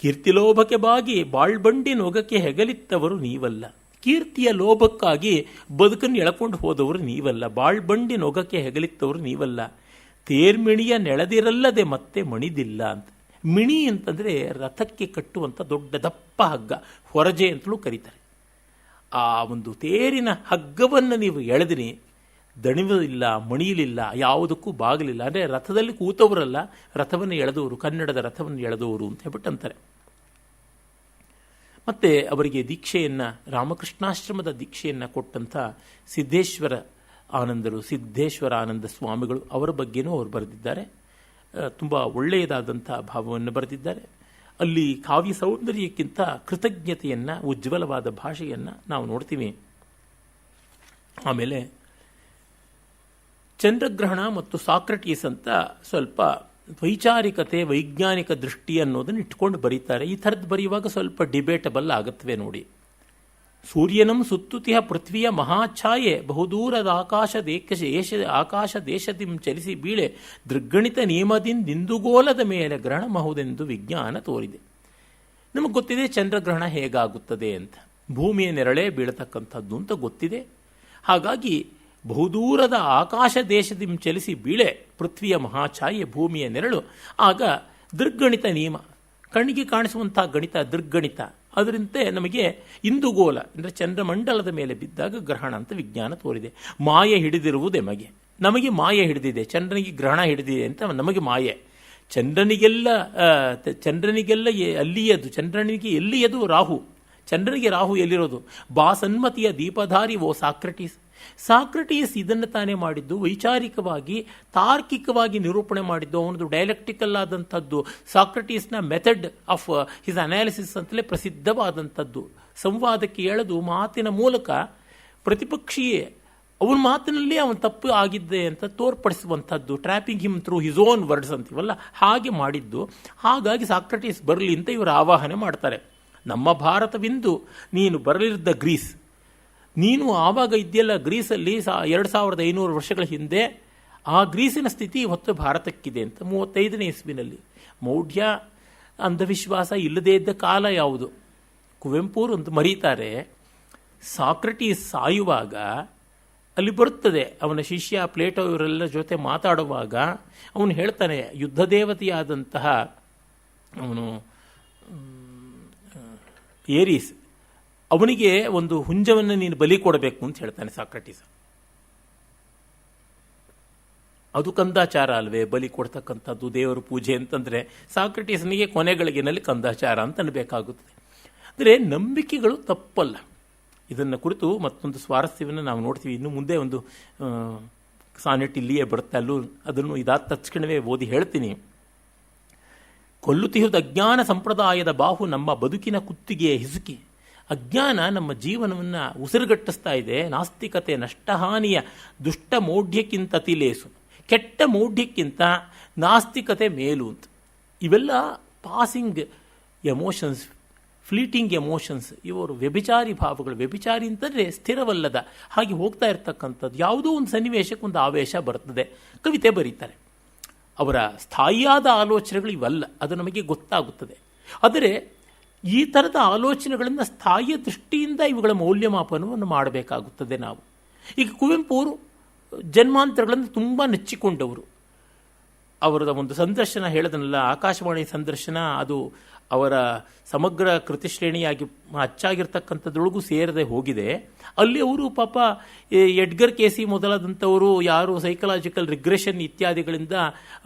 S1: ಕೀರ್ತಿಲೋಭಕ್ಕೆ ಬಾಗಿ ಬಾಳ್ಬಂಡಿ ನೊಗಕ್ಕೆ ಹೆಗಲಿತ್ತವರು ನೀವಲ್ಲ. ಕೀರ್ತಿಯ ಲೋಭಕ್ಕಾಗಿ ಬದುಕನ್ನು ಎಳ್ಕೊಂಡು ಹೋದವರು ನೀವಲ್ಲ. ಬಾಳ್ಬಂಡಿ ನೊಗಕ್ಕೆ ಹೆಗಲಿತ್ತವರು ನೀವಲ್ಲ. ತೇರ್ಮಿಣಿಯ ನೆಳೆದಿರಲ್ಲದೆ ಮತ್ತೆ ಮಣಿದಿಲ್ಲ ಅಂತ. ಮಿಣಿ ಅಂತಂದರೆ ರಥಕ್ಕೆ ಕಟ್ಟುವಂಥ ದೊಡ್ಡ ದಪ್ಪ ಹಗ್ಗ, ಹೊರಜೆ ಅಂತಲೂ ಕರೀತಾರೆ. ಆ ಒಂದು ತೇರಿನ ಹಗ್ಗವನ್ನು ನೀವು ಎಳೆದಿರಿ, ದಣಿವಿಲ್ಲ, ಮಣಿಯಲಿಲ್ಲ, ಯಾವುದಕ್ಕೂ ಬಾಗಲಿಲ್ಲ. ಅಂದರೆ ರಥದಲ್ಲಿ ಕೂತವರಲ್ಲ, ರಥವನ್ನು ಎಳೆದವರು, ಕನ್ನಡದ ರಥವನ್ನು ಎಳೆದವರು ಅಂತ ಹೇಳ್ಬಿಟ್ಟು ಅಂತಾರೆ. ಮತ್ತು ಅವರಿಗೆ ದೀಕ್ಷೆಯನ್ನು, ರಾಮಕೃಷ್ಣಾಶ್ರಮದ ದೀಕ್ಷೆಯನ್ನು ಕೊಟ್ಟಂಥ ಸಿದ್ದೇಶ್ವರ ಆನಂದ ಸ್ವಾಮಿಗಳು ಅವರ ಬಗ್ಗೆನೂ ಅವರು ಬರೆದಿದ್ದಾರೆ. ತುಂಬ ಒಳ್ಳೆಯದಾದಂಥ ಭಾವವನ್ನು ಬರೆದಿದ್ದಾರೆ. ಅಲ್ಲಿ ಕಾವ್ಯ ಸೌಂದರ್ಯಕ್ಕಿಂತ ಕೃತಜ್ಞತೆಯನ್ನು, ಉಜ್ವಲವಾದ ಭಾಷೆಯನ್ನು ನಾವು ನೋಡ್ತೀವಿ. ಆಮೇಲೆ ಚಂದ್ರಗ್ರಹಣ ಮತ್ತು ಸಾಕ್ರಟೀಸ್ ಅಂತ ಸ್ವಲ್ಪ ವೈಚಾರಿಕತೆ, ವೈಜ್ಞಾನಿಕ ದೃಷ್ಟಿ ಅನ್ನೋದನ್ನು ಇಟ್ಕೊಂಡು ಬರೀತಾರೆ. ಈ ಥರದ್ದು ಬರೆಯುವಾಗ ಸ್ವಲ್ಪ ಡಿಬೇಟಬಲ್ ಆಗುತ್ತವೆ ನೋಡಿ. ಸೂರ್ಯನಂ ಸುತ್ತುತಿಹ ಪೃಥ್ವಿಯ ಮಹಾಛಾಯೆ ಬಹುದೂರದ ಆಕಾಶ ದೇಶದಿಂ ಚಲಿಸಿ ಬೀಳೆ ದೃಗ್ಗಣಿತ ನಿಯಮದಿಂದಿಂದುಗೋಲದ ಮೇಲೆ ಗ್ರಹಣಬಹುದೆಂದು ವಿಜ್ಞಾನ ತೋರಿದೆ. ನಮಗೆ ಗೊತ್ತಿದೆ ಚಂದ್ರಗ್ರಹಣ ಹೇಗಾಗುತ್ತದೆ ಅಂತ. ಭೂಮಿಯ ನೆರಳೇ ಬೀಳತಕ್ಕಂಥದ್ದು ಅಂತ ಗೊತ್ತಿದೆ. ಹಾಗಾಗಿ ಬಹುದೂರದ ಆಕಾಶ ದೇಶದಿಂ ಚಲಿಸಿ ಬೀಳೆ ಪೃಥ್ವಿಯ ಮಹಾಛಾಯೆ, ಭೂಮಿಯ ನೆರಳು. ಆಗ ದೃಗ್ಗಣಿತ ನಿಯಮ, ಕಣ್ಣಿಗೆ ಕಾಣಿಸುವಂಥ ಗಣಿತ ದೃಗ್ಗಣಿತ, ಅದರಂತೆ ನಮಗೆ ಇಂದುಗೋಲ ಅಂದರೆ ಚಂದ್ರಮಂಡಲದ ಮೇಲೆ ಬಿದ್ದಾಗ ಗ್ರಹಣ ಅಂತ ವಿಜ್ಞಾನ ತೋರಿದೆ. ಮಾಯೆ ಹಿಡಿದಿರುವುದೆಮಗೆ, ನಮಗೆ ಮಾಯೆ ಹಿಡಿದಿದೆ, ಚಂದ್ರನಿಗೆ ಗ್ರಹಣ ಹಿಡಿದಿದೆ ಅಂತ ನಮಗೆ ಮಾಯೆ. ಚಂದ್ರನಿಗೆಲ್ಲ ಅಲ್ಲಿಯದು, ಚಂದ್ರನಿಗೆ ಎಲ್ಲಿಯದು ರಾಹು, ಚಂದ್ರನಿಗೆ ರಾಹು ಎಲ್ಲಿರೋದು? ಬಾ ಸನ್ಮತಿಯ ದೀಪಧಾರಿ ಓ ಸಾಕ್ರಟೀಸ್ ಇದನ್ನು ತಾನೇ ಮಾಡಿದ್ದು, ವೈಚಾರಿಕವಾಗಿ ತಾರ್ಕಿಕವಾಗಿ ನಿರೂಪಣೆ ಮಾಡಿದ್ದು, ಅವನದು ಡೈಲೆಕ್ಟಿಕಲ್ ಆದಂಥದ್ದು, ಸಾಕ್ರಟೀಸ್ನ ಮೆಥಡ್ ಆಫ್ ಹಿಸ್ ಅನಾಲಿಸಿಸ್ ಅಂತಲೇ ಪ್ರಸಿದ್ಧವಾದಂಥದ್ದು. ಸಂವಾದಕ್ಕೆ ಎಳೆದು ಮಾತಿನ ಮೂಲಕ ಪ್ರತಿಪಕ್ಷಿಯೇ ಅವನ ಮಾತಿನಲ್ಲಿ ಅವನ ತಪ್ಪು ಆಗಿದ್ದೆ ಅಂತ ತೋರ್ಪಡಿಸುವಂಥದ್ದು, trapping him through his own words ಅಂತೀವಲ್ಲ, ಹಾಗೆ ಮಾಡಿದ್ದು. ಹಾಗಾಗಿ ಸಾಕ್ರಟೀಸ್ ಬರಲಿ ಅಂತ ಇವರು ಆವಾಹನೆ ಮಾಡ್ತಾರೆ. ನಮ್ಮ ಭಾರತವಿಂದು ನೀನು ಬರಲಿದ್ದ ಗ್ರೀಸ್, ನೀನು ಆವಾಗ ಇದೆಯಲ್ಲ ಗ್ರೀಸಲ್ಲಿ 2500 ವರ್ಷಗಳ ಹಿಂದೆ, ಆ ಗ್ರೀಸಿನ ಸ್ಥಿತಿ ಇವತ್ತು ಭಾರತಕ್ಕಿದೆ ಅಂತ 35ನೇ ಇಸ್ವಿನಲ್ಲಿ. ಮೌಢ್ಯ ಅಂಧವಿಶ್ವಾಸ ಇಲ್ಲದೇ ಇದ್ದ ಕಾಲ ಯಾವುದು? ಕುವೆಂಪುರು ಅಂತ ಮರೀತಾರೆ. ಸಾಕ್ರಟೀಸ್ ಸಾಯುವಾಗ ಅಲ್ಲಿ ಬರುತ್ತದೆ, ಅವನ ಶಿಷ್ಯ ಪ್ಲೇಟೋ ಇವರೆಲ್ಲ ಜೊತೆ ಮಾತಾಡುವಾಗ ಅವನು ಹೇಳ್ತಾನೆ, ಯುದ್ಧ ದೇವತೆಯಾದಂತಹ ಅವನು ಏರೀಸ್, ಅವನಿಗೆ ಒಂದು ಹುಂಜವನ್ನು ನೀನು ಬಲಿ ಕೊಡಬೇಕು ಅಂತ ಹೇಳ್ತಾನೆ ಸಾಕ್ರಟೀಸ್. ಅದು ಕಂದಾಚಾರ ಅಲ್ವೇ ಬಲಿ ಕೊಡ್ತಕ್ಕಂಥದ್ದು, ದೇವರ ಪೂಜೆ ಅಂತಂದರೆ ಸಾಕ್ರಟೀಸ್ನಿಗೆ ಕೊನೆಗಳಿಗೆನಲ್ಲಿ ಕಂದಾಚಾರ ಅಂತ ಅನ್ಬೇಕಾಗುತ್ತದೆ. ಅಂದರೆ ನಂಬಿಕೆಗಳು ತಪ್ಪಲ್ಲ. ಇದನ್ನು ಕುರಿತು ಮತ್ತೊಂದು ಸ್ವಾರಸ್ಯವನ್ನು ನಾವು ನೋಡ್ತೀವಿ. ಇನ್ನು ಮುಂದೆ ಒಂದು ಸಾನೆಟ್ ಇಲ್ಲಿಯೇ ಬರುತ್ತೆ, ಅಲ್ಲೂ ಅದನ್ನು ಇದಾದ ತಕ್ಷಣವೇ ಓದಿ ಹೇಳ್ತೀನಿ. ಕೊಲ್ಲುತ್ತಿಹುದು ಅಜ್ಞಾನ ಸಂಪ್ರದಾಯದ ಬಾಹು ನಮ್ಮ ಬದುಕಿನ ಕುತ್ತಿಗೆ ಹಿಸುಕಿ. ಅಜ್ಞಾನ ನಮ್ಮ ಜೀವನವನ್ನು ಉಸಿರುಗಟ್ಟಿಸ್ತಾ ಇದೆ. ನಾಸ್ತಿಕತೆ ನಷ್ಟಹಾನಿಯ ದುಷ್ಟ ಮೌಢ್ಯಕ್ಕಿಂತ ತಿಲೇಸು, ಕೆಟ್ಟ ಮೌಢ್ಯಕ್ಕಿಂತ ನಾಸ್ತಿಕತೆ ಮೇಲು ಅಂತ. ಇವೆಲ್ಲ ಪಾಸಿಂಗ್ ಎಮೋಷನ್ಸ್, ಫ್ಲೀಟಿಂಗ್ ಎಮೋಷನ್ಸ್. ಇವರು ವ್ಯಭಿಚಾರಿ ಭಾವಗಳು. ವ್ಯಭಿಚಾರಿ ಅಂತಂದರೆ ಸ್ಥಿರವಲ್ಲದ ಹಾಗೆ ಹೋಗ್ತಾ ಇರ್ತಕ್ಕಂಥದ್ದು. ಯಾವುದೋ ಒಂದು ಸನ್ನಿವೇಶಕ್ಕೆ ಒಂದು ಆವೇಶ ಬರ್ತದೆ, ಕವಿತೆ ಬರೀತಾರೆ. ಅವರ ಸ್ಥಾಯಿಯಾದ ಆಲೋಚನೆಗಳು ಇವಲ್ಲ, ಅದು ನಮಗೆ ಗೊತ್ತಾಗುತ್ತದೆ. ಆದರೆ ಈ ಥರದ ಆಲೋಚನೆಗಳನ್ನು ಸ್ಥಾಯಿಯ ದೃಷ್ಟಿಯಿಂದ ಇವುಗಳ ಮೌಲ್ಯಮಾಪನವನ್ನು ಮಾಡಬೇಕಾಗುತ್ತದೆ ನಾವು. ಈಗ ಕುವೆಂಪು ಅವರು ಜನ್ಮಾಂತರಗಳನ್ನು ತುಂಬ ನೆಚ್ಚಿಕೊಂಡವರು. ಅವರದ ಒಂದು ಸಂದರ್ಶನ ಹೇಳಿದನಲ್ಲ, ಆಕಾಶವಾಣಿ ಸಂದರ್ಶನ, ಅದು ಅವರ ಸಮಗ್ರ ಕೃತಿಶ್ರೇಣಿಯಾಗಿ ಅಚ್ಚಾಗಿರ್ತಕ್ಕಂಥದ್ರೊಳಗೂ ಸೇರದೆ ಹೋಗಿದೆ. ಅಲ್ಲಿ ಅವರು ಪಾಪ ಎಡ್ಗರ್ ಕೇಸಿ ಮೊದಲಾದಂಥವರು ಯಾರು ಸೈಕಲಾಜಿಕಲ್ ರಿಗ್ರೆಷನ್ ಇತ್ಯಾದಿಗಳಿಂದ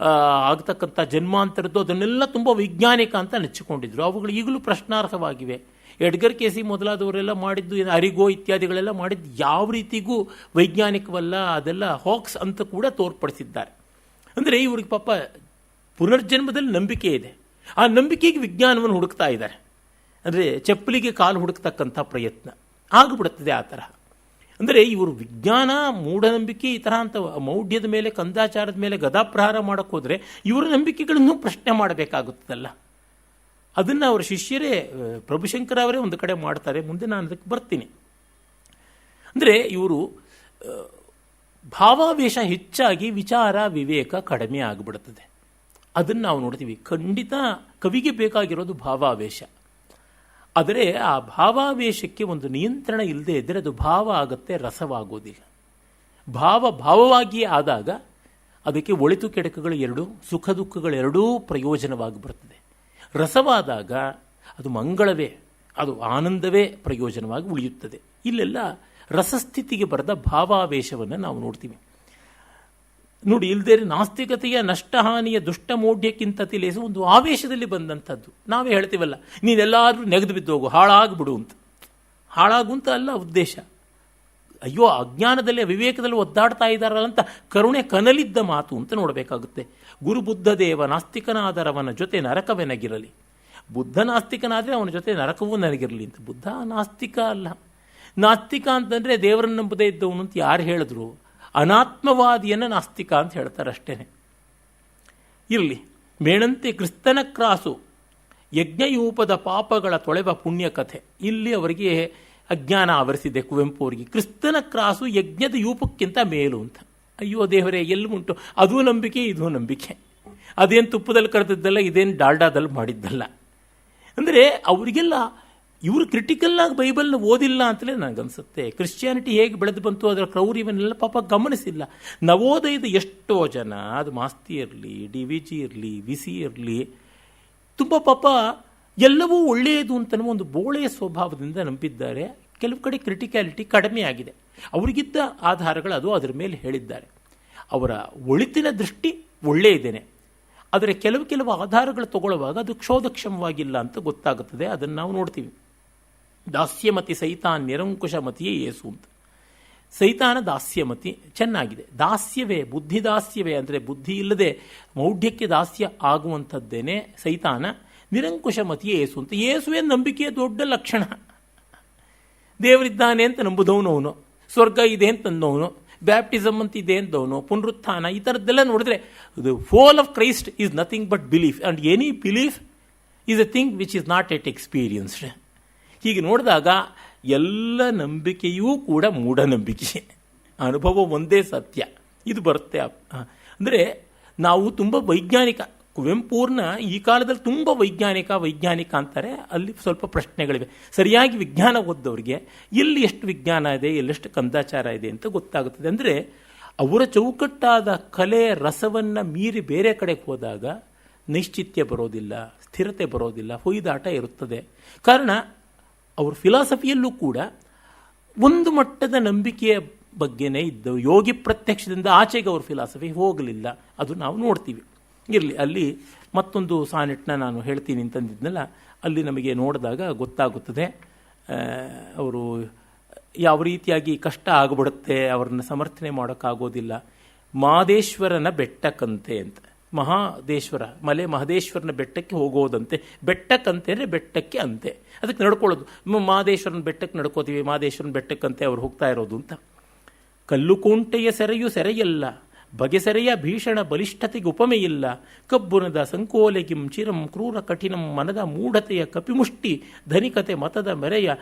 S1: ಆಗ್ತಕ್ಕಂಥ ಜನ್ಮಾಂತರದ್ದು ಅದನ್ನೆಲ್ಲ ತುಂಬ ವೈಜ್ಞಾನಿಕ ಅಂತ ನೆಚ್ಚಿಕೊಂಡಿದ್ರು. ಅವುಗಳು ಈಗಲೂ ಪ್ರಶ್ನಾರ್ಹವಾಗಿವೆ. ಎಡ್ಗರ್ ಕೇಸಿ ಮೊದಲಾದವರೆಲ್ಲ ಮಾಡಿದ್ದು, ಅರಿಗೋ ಇತ್ಯಾದಿಗಳೆಲ್ಲ ಮಾಡಿದ್ದು ಯಾವ ರೀತಿಗೂ ವೈಜ್ಞಾನಿಕವಲ್ಲ, ಅದೆಲ್ಲ ಹಾಕ್ಸ್ ಅಂತ ಕೂಡ ತೋರ್ಪಡಿಸಿದ್ದಾರೆ. ಅಂದರೆ ಇವ್ರಿಗೆ ಪಾಪ ಪುನರ್ಜನ್ಮದಲ್ಲಿ ನಂಬಿಕೆ ಇದೆ. ಆ ನಂಬಿಕೆಗೆ ವಿಜ್ಞಾನವನ್ನು ಹುಡುಕ್ತಾ ಇದ್ದಾರೆ. ಅಂದರೆ ಚಪ್ಪಲಿಗೆ ಕಾಲು ಹುಡುಕ್ತಕ್ಕಂಥ ಪ್ರಯತ್ನ ಆಗಿಬಿಡುತ್ತದೆ ಆ ತರಹ. ಅಂದರೆ ಇವರು ವಿಜ್ಞಾನ, ಮೂಢನಂಬಿಕೆ ಈ ಥರ ಅಂತ ಮೌಢ್ಯದ ಮೇಲೆ, ಕಂದಾಚಾರದ ಮೇಲೆ ಗದಾಪ್ರಹಾರ ಮಾಡೋಕ್ಕೆ ಹೋದರೆ ಇವರ ನಂಬಿಕೆಗಳನ್ನು ಪ್ರಶ್ನೆ ಮಾಡಬೇಕಾಗುತ್ತದಲ್ಲ. ಅದನ್ನು ಅವರ ಶಿಷ್ಯರೇ, ಪ್ರಭುಶಂಕರ ಅವರೇ ಒಂದು ಕಡೆ ಮಾಡ್ತಾರೆ. ಮುಂದೆ ನಾನು ಅದಕ್ಕೆ ಬರ್ತೀನಿ. ಅಂದರೆ ಇವರು ಭಾವಾವೇಶ ಹೆಚ್ಚಾಗಿ ವಿಚಾರ ವಿವೇಕ ಕಡಿಮೆ ಆಗಿಬಿಡುತ್ತದೆ. ಅದನ್ನು ನಾವು ನೋಡ್ತೀವಿ. ಖಂಡಿತ ಕವಿಗೆ ಬೇಕಾಗಿರೋದು ಭಾವಾವೇಶ. ಆದರೆ ಆ ಭಾವಾವೇಶಕ್ಕೆ ಒಂದು ನಿಯಂತ್ರಣ ಇಲ್ಲದೆ ಇದ್ದರೆ ಅದು ಭಾವ ಆಗುತ್ತೆ, ರಸವಾಗೋದಿಲ್ಲ. ಭಾವವಾಗಿಯೇ ಆದಾಗ ಅದಕ್ಕೆ ಒಳಿತು ಕೆಡಕುಗಳು ಎರಡೂ, ಸುಖ ದುಃಖಗಳೆರಡೂ ಪ್ರಯೋಜನವಾಗಿ ಬರುತ್ತದೆ. ರಸವಾದಾಗ ಅದು ಮಂಗಳವೇ, ಅದು ಆನಂದವೇ ಪ್ರಯೋಜನವಾಗಿ ಉಳಿಯುತ್ತದೆ. ಇಲ್ಲೆಲ್ಲ ರಸಸ್ಥಿತಿಗೆ ಬರೆದ ಭಾವಾವೇಶವನ್ನು ನಾವು ನೋಡ್ತೀವಿ. ನೋಡಿ, ಇಲ್ಲದೇ ನಾಸ್ತಿಕತೆಯ ನಷ್ಟಹಾನಿಯ ದುಷ್ಟ ಮೌಢ್ಯಕ್ಕಿಂತ ತಿಲೇಸು ಒಂದು ಆವೇಶದಲ್ಲಿ ಬಂದಂಥದ್ದು. ನಾವೇ ಹೇಳ್ತೀವಲ್ಲ, ನೀನೆಲ್ಲಾದರೂ ನೆಗೆದು ಬಿದ್ದೋಗು, ಹಾಳಾಗ್ಬಿಡು ಅಂತ. ಹಾಳಾಗು ಅಂತ ಅಲ್ಲ ಉದ್ದೇಶ. ಅಯ್ಯೋ, ಅಜ್ಞಾನದಲ್ಲಿ ವಿವೇಕದಲ್ಲಿ ಒದ್ದಾಡ್ತಾ ಇದ್ದಾರಲ್ಲ ಅಂತ ಕರುಣೆ ಕನಲಿದ್ದ ಮಾತು ಅಂತ ನೋಡಬೇಕಾಗುತ್ತೆ. ಗುರು ಬುದ್ಧ ದೇವ ನಾಸ್ತಿಕನಾದರವನ ಜೊತೆ ನರಕವೆನಗಿರಲಿ. ಬುದ್ಧ ನಾಸ್ತಿಕನಾದರೆ ಅವನ ಜೊತೆ ನರಕವೂ ನನಗಿರಲಿ ಅಂತ. ಬುದ್ಧ ನಾಸ್ತಿಕ ಅಲ್ಲ. ನಾಸ್ತಿಕ ಅಂತಂದರೆ ದೇವರನ್ನು ನಂಬದೇ ಇದ್ದವನು ಅಂತ ಯಾರು ಹೇಳಿದ್ರು? ಅನಾತ್ಮವಾದಿಯನ್ನು ನಾಸ್ತಿಕ ಅಂತ ಹೇಳ್ತಾರೆ ಅಷ್ಟೇ. ಇರಲಿ. ಮೇಣಂತೆ ಕ್ರಿಸ್ತನ ಕ್ರಾಸು ಯಜ್ಞಯೂಪದ ಪಾಪಗಳ ತೊಳೆವ ಪುಣ್ಯಕಥೆ. ಇಲ್ಲಿ ಅವರಿಗೆ ಅಜ್ಞಾನ ಆವರಿಸಿದೆ ಕುವೆಂಪು ಅವರಿಗೆ. ಕ್ರಿಸ್ತನ ಕ್ರಾಸು ಯಜ್ಞದ ಯೂಪಕ್ಕಿಂತ ಮೇಲು ಅಂತ. ಅಯ್ಯೋ ದೇವರೇ, ಎಲ್ಲಿ ಉಂಟು? ಅದೂ ನಂಬಿಕೆ, ಇದೂ ನಂಬಿಕೆ. ಅದೇನು ತುಪ್ಪದಲ್ಲಿ ಕರೆದಿದ್ದಲ್ಲ, ಇದೇನು ಡಾಲ್ಡಾದಲ್ಲಿ ಮಾಡಿದ್ದಲ್ಲ. ಅಂದರೆ ಅವರಿಗೆಲ್ಲ ಇವರು ಕ್ರಿಟಿಕಲ್ಲಾಗಿ ಬೈಬಲ್ನ ಓದಿಲ್ಲ ಅಂತಲೇ ನನಗನ್ಸುತ್ತೆ. ಕ್ರಿಶ್ಚಿಯಾನಿಟಿ ಹೇಗೆ ಬೆಳೆದು ಬಂತು, ಅದರ ಕ್ರೌರ್ಯವನ್ನೆಲ್ಲ ಪಾಪ ಗಮನಿಸಿಲ್ಲ. ನವೋದಯದ ಎಷ್ಟೋ ಜನ, ಅದು ಮಾಸ್ತಿ ಇರಲಿ, DVG ಇರಲಿ, ವಿಸಿ ಇರಲಿ, ತುಂಬ ಪಾಪ ಎಲ್ಲವೂ ಒಳ್ಳೆಯದು ಅಂತನೂ ಒಂದು ಬೋಳೆಯ ಸ್ವಭಾವದಿಂದ ನಂಬಿದ್ದಾರೆ. ಕೆಲವು ಕಡೆ ಕ್ರಿಟಿಕ್ಯಾಲಿಟಿ ಕಡಿಮೆ ಆಗಿದೆ. ಅವರಿಗಿದ್ದ ಆಧಾರಗಳು ಅದು ಅದರ ಮೇಲೆ ಹೇಳಿದ್ದಾರೆ. ಅವರ ಒಳಿತಿನ ದೃಷ್ಟಿ ಒಳ್ಳೆಯ ಇದ್ದೇನೆ. ಆದರೆ ಕೆಲವು ಆಧಾರಗಳು ತಗೊಳ್ಳುವಾಗ ಅದು ಕ್ಷೋಧಕ್ಷಮವಾಗಿಲ್ಲ ಅಂತ ಗೊತ್ತಾಗುತ್ತದೆ. ಅದನ್ನು ನಾವು ನೋಡ್ತೀವಿ. ದಾಸ್ಯಮತಿ ಸೈತಾನ್ ನಿರಂಕುಶಮತಿಯೇ ಏಸು ಅಂತ. ಸೈತಾನ ದಾಸ್ಯಮತಿ ಚೆನ್ನಾಗಿದೆ. ದಾಸ್ಯವೇ, ಬುದ್ಧಿದಾಸ್ಯವೇ ಅಂದರೆ ಬುದ್ಧಿ ಇಲ್ಲದೆ ಮೌಢ್ಯಕ್ಕೆ ದಾಸ್ಯ ಆಗುವಂಥದ್ದೇನೆ ಸೈತಾನ. ನಿರಂಕುಶಮತಿಯೇ ಏಸು ಅಂತ. ಏಸುವೆ ನಂಬಿಕೆಯ ದೊಡ್ಡ ಲಕ್ಷಣ. ದೇವರಿದ್ದಾನೆ ಅಂತ ನಂಬುದವನು ಅವನು, ಸ್ವರ್ಗ ಇದೆ ಅಂತಂದವನು, ಬ್ಯಾಪ್ಟಿಸಮ್ ಅಂತ ಇದೆ ಅಂತವನು, ಪುನರುತ್ಥಾನ, ಈ ಥರದ್ದೆಲ್ಲ ನೋಡಿದ್ರೆ the fall of Christ is nothing but belief, and any belief is a thing which is not yet experienced. ಹೀಗೆ ನೋಡಿದಾಗ ಎಲ್ಲ ನಂಬಿಕೆಯೂ ಕೂಡ ಮೂಢನಂಬಿಕೆ, ಅನುಭವ ಒಂದೇ ಸತ್ಯ. ಇದು ಬರುತ್ತೆ. ಅಂದರೆ ನಾವು ತುಂಬ ವೈಜ್ಞಾನಿಕ, ಕುವೆಂಪುರ್ನ ಈ ಕಾಲದಲ್ಲಿ ತುಂಬ ವೈಜ್ಞಾನಿಕ ಅಂತಾರೆ. ಅಲ್ಲಿ ಸ್ವಲ್ಪ ಪ್ರಶ್ನೆಗಳಿವೆ. ಸರಿಯಾಗಿ ವಿಜ್ಞಾನ ಓದ್ದವರಿಗೆ ಎಲ್ಲಿ ಎಷ್ಟು ವಿಜ್ಞಾನ ಇದೆ, ಎಲ್ಲೆಷ್ಟು ಕಂದಾಚಾರ ಇದೆ ಅಂತ ಗೊತ್ತಾಗುತ್ತದೆ. ಅಂದರೆ ಅವರ ಚೌಕಟ್ಟಾದ ಕಲೆ ರಸವನ್ನು ಮೀರಿ ಬೇರೆ ಕಡೆಗೆ ಹೋದಾಗ ನೈಶ್ಚಿತ್ಯ ಬರೋದಿಲ್ಲ, ಸ್ಥಿರತೆ ಬರೋದಿಲ್ಲ, ಹೊಯ್ದಾಟ ಇರುತ್ತದೆ. ಕಾರಣ ಅವ್ರ ಫಿಲಾಸಫಿಯಲ್ಲೂ ಕೂಡ ಒಂದು ಮಟ್ಟದ ನಂಬಿಕೆಯ ಬಗ್ಗೆನೇ ಇದ್ದವು. ಯೋಗಿ ಪ್ರತ್ಯಕ್ಷದಿಂದ ಆಚೆಗೆ ಅವ್ರ ಫಿಲಾಸಫಿ ಹೋಗಲಿಲ್ಲ. ಅದು ನಾವು ನೋಡ್ತೀವಿ. ಇರಲಿ, ಅಲ್ಲಿ ಮತ್ತೊಂದು ಸಾನೆಟ್ನ ನಾನು ಹೇಳ್ತೀನಿ ಅಂತಂದಿದ್ನಲ್ಲ, ಅಲ್ಲಿ ನಮಗೆ ನೋಡಿದಾಗ ಗೊತ್ತಾಗುತ್ತದೆ ಅವರು ಯಾವ ರೀತಿಯಾಗಿ ಕಷ್ಟ ಆಗಿಬಿಡುತ್ತೆ, ಅವ್ರನ್ನ ಸಮರ್ಥನೆ ಮಾಡೋಕ್ಕಾಗೋದಿಲ್ಲ. ಮಹದೇಶ್ವರನ ಬೆಟ್ಟಕ್ಕಂತೆ ಅಂತ. ಮಹದೇಶ್ವರ ಮಲೆ ಮಹದೇಶ್ವರನ ಬೆಟ್ಟಕ್ಕೆ ಹೋಗೋದಂತೆ. ಬೆಟ್ಟಕ್ಕಂತೆ ಅಂದರೆ ಬೆಟ್ಟಕ್ಕೆ ಅಂತೆ, ಅದಕ್ಕೆ ನಡ್ಕೊಳ್ಳೋದು. ಮಹದೇಶ್ವರನ ಬೆಟ್ಟಕ್ಕೆ ನಡ್ಕೋತೀವಿ, ಮಹದೇಶ್ವರನ ಬೆಟ್ಟಕ್ಕಂತೆ ಅವ್ರು ಹೋಗ್ತಾ ಇರೋದು ಅಂತ. ಕಲ್ಲುಕುಂಟೆಯ ಸೆರೆಯು ಸೆರೆಯಲ್ಲ, ಬಗೆಸೆರೆಯ ಭೀಷಣ ಬಲಿಷ್ಠತೆಗೆ ಉಪಮೆಯಿಲ್ಲ. ಕಬ್ಬುನದ ಸಂಕೋಲೆಗಿಂ ಚಿರಂ ಕ್ರೂರ ಕಠಿಣಂ ಮನದ ಮೂಢತೆಯ ಕಪಿಮುಷ್ಟಿ ಧನಿಕತೆ ಮತದ ಮೆರೆಯ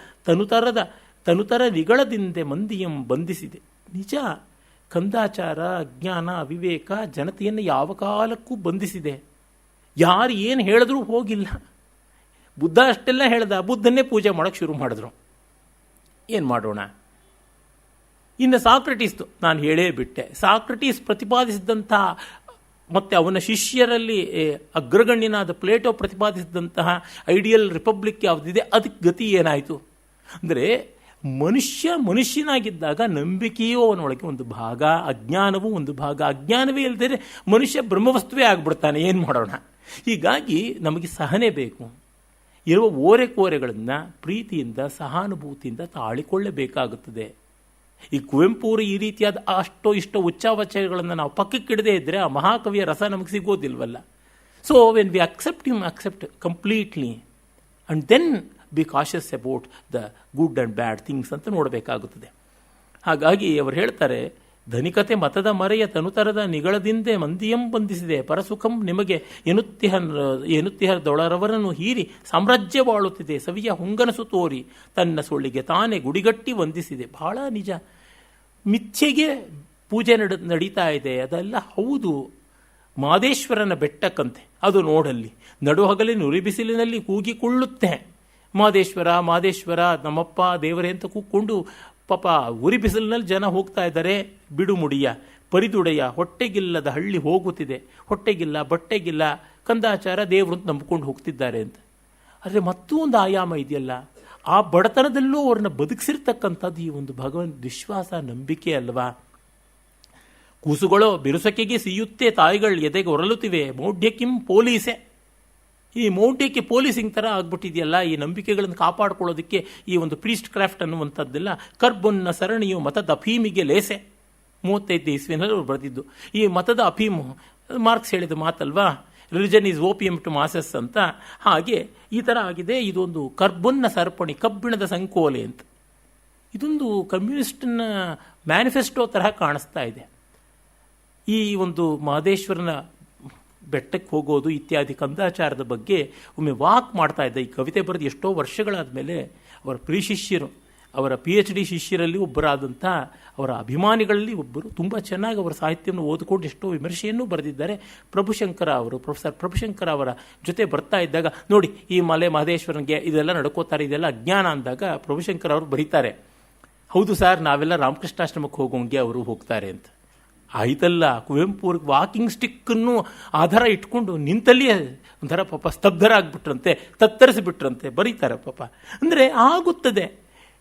S1: ತನುತರ ನಿಗಳದಿಂದೆ ಮಂದಿಯಂ ಬಂಧಿಸಿದೆ. ನಿಜ, ಕಂದಾಚಾರ, ಅಜ್ಞಾನ, ಅವಿವೇಕ ಜನತೆಯನ್ನು ಯಾವ ಕಾಲಕ್ಕೂ ಬಂಧಿಸಿದೆ. ಯಾರು ಏನು ಹೇಳಿದ್ರೂ ಹೋಗಿಲ್ಲ. ಬುದ್ಧ ಅಷ್ಟೆಲ್ಲ ಹೇಳ್ದ, ಬುದ್ಧನ್ನೇ ಪೂಜೆ ಮಾಡೋಕ್ಕೆ ಶುರು ಮಾಡಿದ್ರು. ಏನು ಮಾಡೋಣ? ಇನ್ನು ಸಾಕ್ರೆಟೀಸ್ದು ನಾನು ಹೇಳೇ ಬಿಟ್ಟೆ. ಸಾಕ್ರೆಟೀಸ್ ಪ್ರತಿಪಾದಿಸಿದಂತಹ ಮತ್ತು ಅವನ ಶಿಷ್ಯರಲ್ಲಿ ಅಗ್ರಗಣ್ಯನಾದ ಪ್ಲೇಟೋ ಪ್ರತಿಪಾದಿಸಿದಂತಹ ಐಡಿಯಲ್ ರಿಪಬ್ಲಿಕ್ ಯಾವುದಿದೆ, ಅದಕ್ಕೆ ಗತಿ ಏನಾಯಿತು? ಅಂದರೆ ಮನುಷ್ಯನಾಗಿದ್ದಾಗ ನಂಬಿಕೆಯೂ ಅವನೊಳಗೆ ಒಂದು ಭಾಗ, ಅಜ್ಞಾನವೂ ಒಂದು ಭಾಗ. ಅಜ್ಞಾನವೇ ಇಲ್ಲದೇ ಮನುಷ್ಯ ಬ್ರಹ್ಮವಸ್ತುವೇ ಆಗ್ಬಿಡ್ತಾನೆ. ಏನು ಮಾಡೋಣ? ಹೀಗಾಗಿ ನಮಗೆ ಸಹನೆ ಬೇಕು. ಇರುವ ಓರೆಕೋರೆಗಳನ್ನು ಪ್ರೀತಿಯಿಂದ, ಸಹಾನುಭೂತಿಯಿಂದ ತಾಳಿಕೊಳ್ಳಬೇಕಾಗುತ್ತದೆ. ಈ ಕುವೆಂಪುರು ಈ ರೀತಿಯಾದ ಅಷ್ಟೋ ಇಷ್ಟೋ ಉಚ್ಚಾವಚಯಗಳನ್ನು ನಾವು ಪಕ್ಕಕ್ಕಿಡದೇ ಇದ್ದರೆ ಆ ಮಹಾಕವಿಯ ರಸ ನಮಗೆ ಸಿಗೋದಿಲ್ವಲ್ಲ. So when we accept completely and then be cautious about the good and bad things ಅಂತ ನೋಡಬೇಕಾಗುತ್ತದೆ. ಹಾಗಾಗಿ ಅವರು ಹೇಳ್ತಾರೆ, ಧನಿಕತೆ ಮತದ ಮರೆಯ ತನುತರದ ನಿಗಳದಿಂದೆ ಮಂದಿಯಂ ಬಂಧಿಸಿದೆ. ಪರಸುಖಂ ನಿಮಗೆ ಎನ್ನುತ್ತಿಹರದೊಳರವರನ್ನು ಹೀರಿ ಸಾಮ್ರಾಜ್ಯ ಬಾಳುತ್ತಿದೆ. ಸವಿಯ ಹುಂಗನಸು ತೋರಿ ತನ್ನ ಸೊಳ್ಳಿಗೆ ತಾನೇ ಗುಡಿಗಟ್ಟಿ ವಂದಿಸಿದೆ. ಬಹಳ ನಿಜ. ಮಿಥ್ಯೆಗೆ ಪೂಜೆ ನಡೀತಾ ಇದೆ, ಅದೆಲ್ಲ ಹೌದು. ಮಹದೇಶ್ವರನ ಬೆಟ್ಟಕ್ಕಂತೆ ಅದು ನೋಡಲ್ಲಿ ನಡುಹಗಲಿ ನುರಿಬಿಸಿಲಿನಲ್ಲಿ ಕೂಗಿಕೊಳ್ಳುತ್ತೆ. ಮಹದೇಶ್ವರ ನಮ್ಮಪ್ಪ ದೇವರೇ ಅಂತ ಕೂಕ್ಕೊಂಡು ಪಾಪ ಉರಿ ಬಿಸಿಲಿನಲ್ಲಿ ಜನ ಹೋಗ್ತಾ ಇದ್ದಾರೆ. ಬಿಡು ಮುಡಿಯ ಪರಿದುಡೆಯ ಹೊಟ್ಟೆಗಿಲ್ಲದ ಹಳ್ಳಿ ಹೋಗುತ್ತಿದೆ. ಹೊಟ್ಟೆಗಿಲ್ಲ, ಬಟ್ಟೆಗಿಲ್ಲ, ಕಂದಾಚಾರ, ದೇವರು ಅಂತ ನಂಬಿಕೊಂಡು ಹೋಗ್ತಿದ್ದಾರೆ ಅಂತ. ಆದರೆ ಮತ್ತೂ ಒಂದು ಆಯಾಮ ಇದೆಯಲ್ಲ, ಆ ಬಡತನದಲ್ಲೂ ಅವ್ರನ್ನ ಬದುಕಿಸಿರ್ತಕ್ಕಂಥದ್ದು ಈ ಒಂದು ಭಗವಂತ ವಿಶ್ವಾಸ, ನಂಬಿಕೆ ಅಲ್ವಾ? ಕೂಸುಗಳೋ ಬಿರುಸಕೆಗೆ ಸಿಯುತ್ತೆ, ತಾಯಿಗಳು ಎದೆಗೆ ಹೊರಲುತ್ತಿವೆ. ಮೌಢ್ಯಕ್ಕಿಂ ಪೊಲೀಸೆ. ಈ ಮೌಢ್ಯಕ್ಕೆ ಪೊಲೀಸಿಂಗ್ ಥರ ಆಗ್ಬಿಟ್ಟಿದೆಯಲ್ಲ. ಈ ನಂಬಿಕೆಗಳನ್ನು ಕಾಪಾಡ್ಕೊಳ್ಳೋದಕ್ಕೆ ಈ ಒಂದು ಪ್ರೀಸ್ಟ್ ಕ್ರಾಫ್ಟ್ ಅನ್ನುವಂಥದ್ದೆಲ್ಲ. ಕರ್ಬೊನ್ನ ಸರಣಿಯು ಮತದ ಅಫೀಮಿಗೆ ಲೇಸೆ. 35 ಇಸ್ವಿನಲ್ಲಿ ಅವರು ಬರೆದಿದ್ದು. ಈ ಮತದ ಅಫೀಮು ಮಾರ್ಕ್ಸ್ ಹೇಳಿದ ಮಾತಲ್ವಾ, religion is opium to masses ಅಂತ. ಹಾಗೆ ಈ ಥರ ಆಗಿದೆ. ಇದೊಂದು ಕರ್ಬೊನ್ನ ಸರಪಣಿ, ಕಬ್ಬಿಣದ ಸಂಕೋಲೆ ಅಂತ. ಇದೊಂದು ಕಮ್ಯುನಿಸ್ಟ್ನ ಮ್ಯಾನಿಫೆಸ್ಟೋ ತರಹ ಕಾಣಿಸ್ತಾ ಇದೆ. ಈ ಒಂದು ಮಹದೇಶ್ವರನ ಬೆಟ್ಟಕ್ಕೆ ಹೋಗೋದು ಇತ್ಯಾದಿ ಕಂದಾಚಾರದ ಬಗ್ಗೆ ಒಮ್ಮೆ ವಾಕ್ ಮಾಡ್ತಾ ಇದ್ದ. ಈ ಕವಿತೆ ಬರೆದು ಎಷ್ಟೋ ವರ್ಷಗಳಾದ ಮೇಲೆ ಅವರ ಪ್ರಿಯ ಶಿಷ್ಯರು, ಅವರ PhD ಶಿಷ್ಯರಲ್ಲಿ ಒಬ್ಬರಾದಂಥ ಅವರ ಅಭಿಮಾನಿಗಳಲ್ಲಿ ಒಬ್ಬರು, ತುಂಬ ಚೆನ್ನಾಗಿ ಅವರ ಸಾಹಿತ್ಯವನ್ನು ಓದಿಕೊಂಡು ಎಷ್ಟೋ ವಿಮರ್ಶೆಯನ್ನು ಬರೆದಿದ್ದಾರೆ. ಪ್ರಭುಶಂಕರ ಅವರು, ಪ್ರೊಫೆಸರ್ ಪ್ರಭುಶಂಕರ ಅವರ ಜೊತೆ ಬರ್ತಾ ಇದ್ದಾಗ ನೋಡಿ, ಈ ಮಲೆ ಮಹದೇಶ್ವರನಿಗೆ ಇದೆಲ್ಲ ನಡ್ಕೋತಾರೆ, ಇದೆಲ್ಲ ಅಜ್ಞಾನ ಅಂದಾಗ ಪ್ರಭುಶಂಕರ ಅವರು ಬರೀತಾರೆ, ಹೌದು ಸರ್, ನಾವೆಲ್ಲ ರಾಮಕೃಷ್ಣಾಶ್ರಮಕ್ಕೆ ಹೋಗೋಂಗೆ ಅವರು ಹೋಗ್ತಾರೆ ಅಂತ. ಆಯ್ತಲ್ಲ, ಕುವೆಂಪು ವಾಕಿಂಗ್ ಸ್ಟಿಕ್ಕನ್ನು ಆಧಾರ ಇಟ್ಕೊಂಡು ನಿಂತಲ್ಲಿಯೇ ಒಂಥರ ಪಾಪ ಸ್ತಬ್ಧರಾಗ್ಬಿಟ್ರಂತೆ, ತತ್ತರಿಸಿಬಿಟ್ರಂತೆ, ಬರೀತಾರೆ ಪಾಪ. ಅಂದರೆ ಆಗುತ್ತದೆ.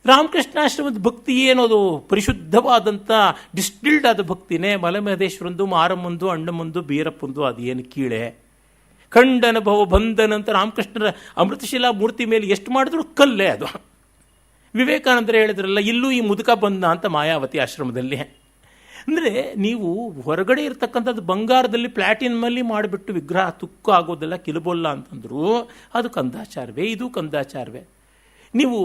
S1: ರಾಮಕೃಷ್ಣಾಶ್ರಮದ ಭಕ್ತಿ ಏನದು ಪರಿಶುದ್ಧವಾದಂಥ ಡಿಸ್ಟಿಲ್ಡ್ ಆದ ಭಕ್ತಿನೇ. ಮಲೆಮಹದೇಶ್ವರಂದು, ಮಾರಮ್ಮಂದು, ಅಣ್ಣಮ್ಮಂದು, ಬೀರಪ್ಪಂದು ಅದೇನು ಕೀಳೆ. ಖಂಡನುಭವ ಬಂಧನಂತ ರಾಮಕೃಷ್ಣರ ಅಮೃತಶಿಲಾ ಮೂರ್ತಿ ಮೇಲೆ ಎಷ್ಟು ಮಾಡಿದ್ರು ಕಲ್ಲೇ ಅದು. ವಿವೇಕಾನಂದರು ಹೇಳಿದ್ರಲ್ಲ, ಇಲ್ಲೂ ಈ ಮುದುಕ ಬಂದ ಅಂತ ಮಾಯಾವತಿ ಆಶ್ರಮದಲ್ಲಿ. ಅಂದರೆ ನೀವು ಹೊರಗಡೆ ಇರತಕ್ಕಂಥದ್ದು ಬಂಗಾರದಲ್ಲಿ ಪ್ಲಾಟಿನಮಲ್ಲಿ ಮಾಡಿಬಿಟ್ಟು ವಿಗ್ರಹ ತುಕ್ಕು ಆಗೋದೆಲ್ಲ ಕಿಲುಬೊಲ್ಲ ಅಂತಂದ್ರು ಅದು ಕಂದಾಚಾರವೇ, ಇದು ಕಂದಾಚಾರವೇ. ನೀವು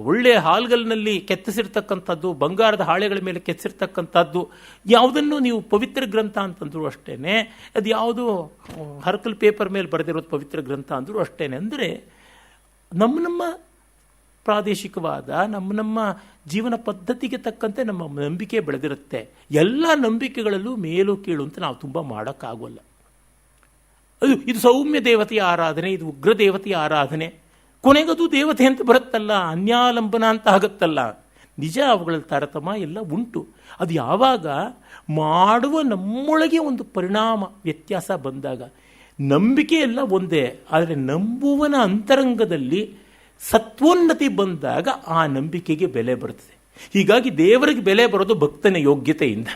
S1: ಒಳ್ಳೆಯ ಹಾಲ್ಗಲ್ನಲ್ಲಿ ಕೆತ್ತಿಸಿರ್ತಕ್ಕಂಥದ್ದು, ಬಂಗಾರದ ಹಾಳೆಗಳ ಮೇಲೆ ಕೆತ್ತಿಸಿರ್ತಕ್ಕಂಥದ್ದು ಯಾವುದನ್ನು ನೀವು ಪವಿತ್ರ ಗ್ರಂಥ ಅಂತಂದ್ರು ಅಷ್ಟೇ. ಅದು ಯಾವುದು ಹರ್ಕಲ್ ಪೇಪರ್ ಮೇಲೆ ಬರೆದಿರೋದು ಪವಿತ್ರ ಗ್ರಂಥ ಅಂದರೂ ಅಷ್ಟೇ. ಅಂದರೆ ನಮ್ಮ ಪ್ರಾದೇಶಿಕವಾದ ನಮ್ಮ ಜೀವನ ಪದ್ಧತಿಗೆ ತಕ್ಕಂತೆ ನಮ್ಮ ನಂಬಿಕೆ ಬೆಳೆದಿರುತ್ತೆ. ಎಲ್ಲ ನಂಬಿಕೆಗಳಲ್ಲೂ ಮೇಲು ಕೀಳು ಅಂತ ನಾವು ತುಂಬ ಮಾಡೋಕ್ಕಾಗೋಲ್ಲ. ಇದು ಸೌಮ್ಯ ದೇವತೆಯ ಆರಾಧನೆ, ಇದು ಉಗ್ರ ದೇವತೆಯ ಆರಾಧನೆ, ಕೊನೆಗದು ದೇವತೆ ಅಂತ ಬರುತ್ತಲ್ಲ, ಅನ್ಯಾಲಂಬನ ಅಂತ ಆಗುತ್ತಲ್ಲ. ನಿಜ, ಅವುಗಳ ತಾರತಮ್ಯ ಎಲ್ಲ ಉಂಟು. ಅದು ಯಾವಾಗ ಮಾಡುವ ನಮ್ಮೊಳಗೆ ಒಂದು ಪರಿಣಾಮ ವ್ಯತ್ಯಾಸ ಬಂದಾಗ, ನಂಬಿಕೆ ಎಲ್ಲ ಒಂದೇ, ಆದರೆ ನಂಬುವನ ಅಂತರಂಗದಲ್ಲಿ ಸತ್ವೋನ್ನತಿ ಬಂದಾಗ ಆ ನಂಬಿಕೆಗೆ ಬೆಲೆ ಬರುತ್ತದೆ. ಹೀಗಾಗಿ ದೇವರಿಗೆ ಬೆಲೆ ಬರೋದು ಭಕ್ತನ ಯೋಗ್ಯತೆಯಿಂದ.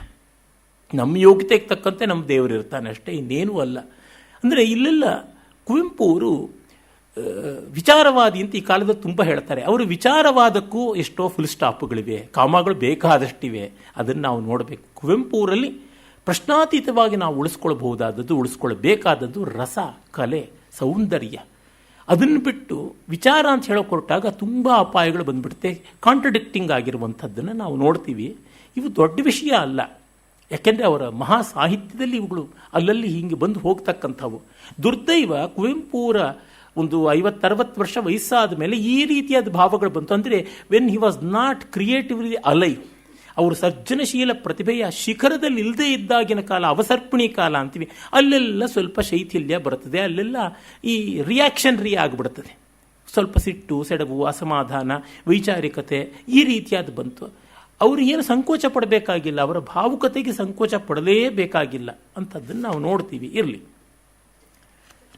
S1: ನಮ್ಮ ಯೋಗ್ಯತೆಗೆ ತಕ್ಕಂತೆ ನಮ್ಮ ದೇವರು ಇರ್ತಾನೆ ಅಷ್ಟೇ, ಇನ್ನೇನೂ ಅಲ್ಲ. ಅಂದರೆ ಇಲ್ಲೆಲ್ಲ ಕುವೆಂಪು ಅವರು ವಿಚಾರವಾದಿ ಅಂತ ಈ ಕಾಲದಲ್ಲಿ ತುಂಬ ಹೇಳ್ತಾರೆ. ಅವರು ವಿಚಾರವಾದಕ್ಕೂ ಎಷ್ಟೋ ಫುಲ್ ಸ್ಟಾಪ್ಗಳಿವೆ, ಕಾಮಗಳು ಬೇಕಾದಷ್ಟಿವೆ. ಅದನ್ನು ನಾವು ನೋಡಬೇಕು. ಕುವೆಂಪು ಅವರಲ್ಲಿ ಪ್ರಶ್ನಾತೀತವಾಗಿ ನಾವು ಉಳಿಸ್ಕೊಳ್ಬಹುದಾದದ್ದು, ಉಳಿಸ್ಕೊಳ್ಬೇಕಾದದ್ದು ರಸ, ಕಲೆ, ಸೌಂದರ್ಯ. ಅದನ್ನು ಬಿಟ್ಟು ವಿಚಾರ ಅಂತ ಹೇಳೋಕೆ ಹೊರಟಾಗ ತುಂಬ ಅಪಾಯಗಳು ಬಂದ್ಬಿಡುತ್ತೆ. ಕಾಂಟ್ರಡಿಕ್ಟಿಂಗ್ ಆಗಿರುವಂಥದ್ದನ್ನು ನಾವು ನೋಡ್ತೀವಿ. ಇವು ದೊಡ್ಡ ವಿಷಯ ಅಲ್ಲ, ಯಾಕೆಂದರೆ ಅವರ ಮಹಾ ಸಾಹಿತ್ಯದಲ್ಲಿ ಇವುಗಳು ಅಲ್ಲಲ್ಲಿ ಹೀಗೆ ಬಂದು ಹೋಗ್ತಕ್ಕಂಥವು. ದುರ್ದೈವ ಕುವೆಂಪುರ ಒಂದು 50-60 ವರ್ಷ ವಯಸ್ಸಾದ ಮೇಲೆ ಈ ರೀತಿಯಾದ ಭಾವಗಳು ಬಂತು. ಅಂದರೆ when he was not creatively alive, ಅವರು ಸರ್ಜನಶೀಲ ಪ್ರತಿಭೆಯ ಶಿಖರದಲ್ಲಿ ಇಲ್ಲದೇ ಇದ್ದಾಗಿನ ಕಾಲ, ಅವಸರ್ಪಣಿ ಕಾಲ ಅಂತೀವಿ, ಅಲ್ಲೆಲ್ಲ ಸ್ವಲ್ಪ ಶೈಥಿಲ್ಯ ಬರುತ್ತದೆ. ಅಲ್ಲೆಲ್ಲ ಈ ರಿಯಾಕ್ಷನ್ರಿ ಆಗಿಬಿಡುತ್ತದೆ. ಸ್ವಲ್ಪ ಸಿಟ್ಟು, ಸೆಡವು, ಅಸಮಾಧಾನ, ವೈಚಾರಿಕತೆ ಈ ರೀತಿಯಾದ ಬಂತು. ಅವರು ಏನು ಸಂಕೋಚ ಪಡಬೇಕಾಗಿಲ್ಲ, ಅವರ ಭಾವುಕತೆಗೆ ಸಂಕೋಚ ಪಡಲೇಬೇಕಾಗಿಲ್ಲ ಅಂಥದ್ದನ್ನು ನಾವು ನೋಡ್ತೀವಿ. ಇರಲಿ.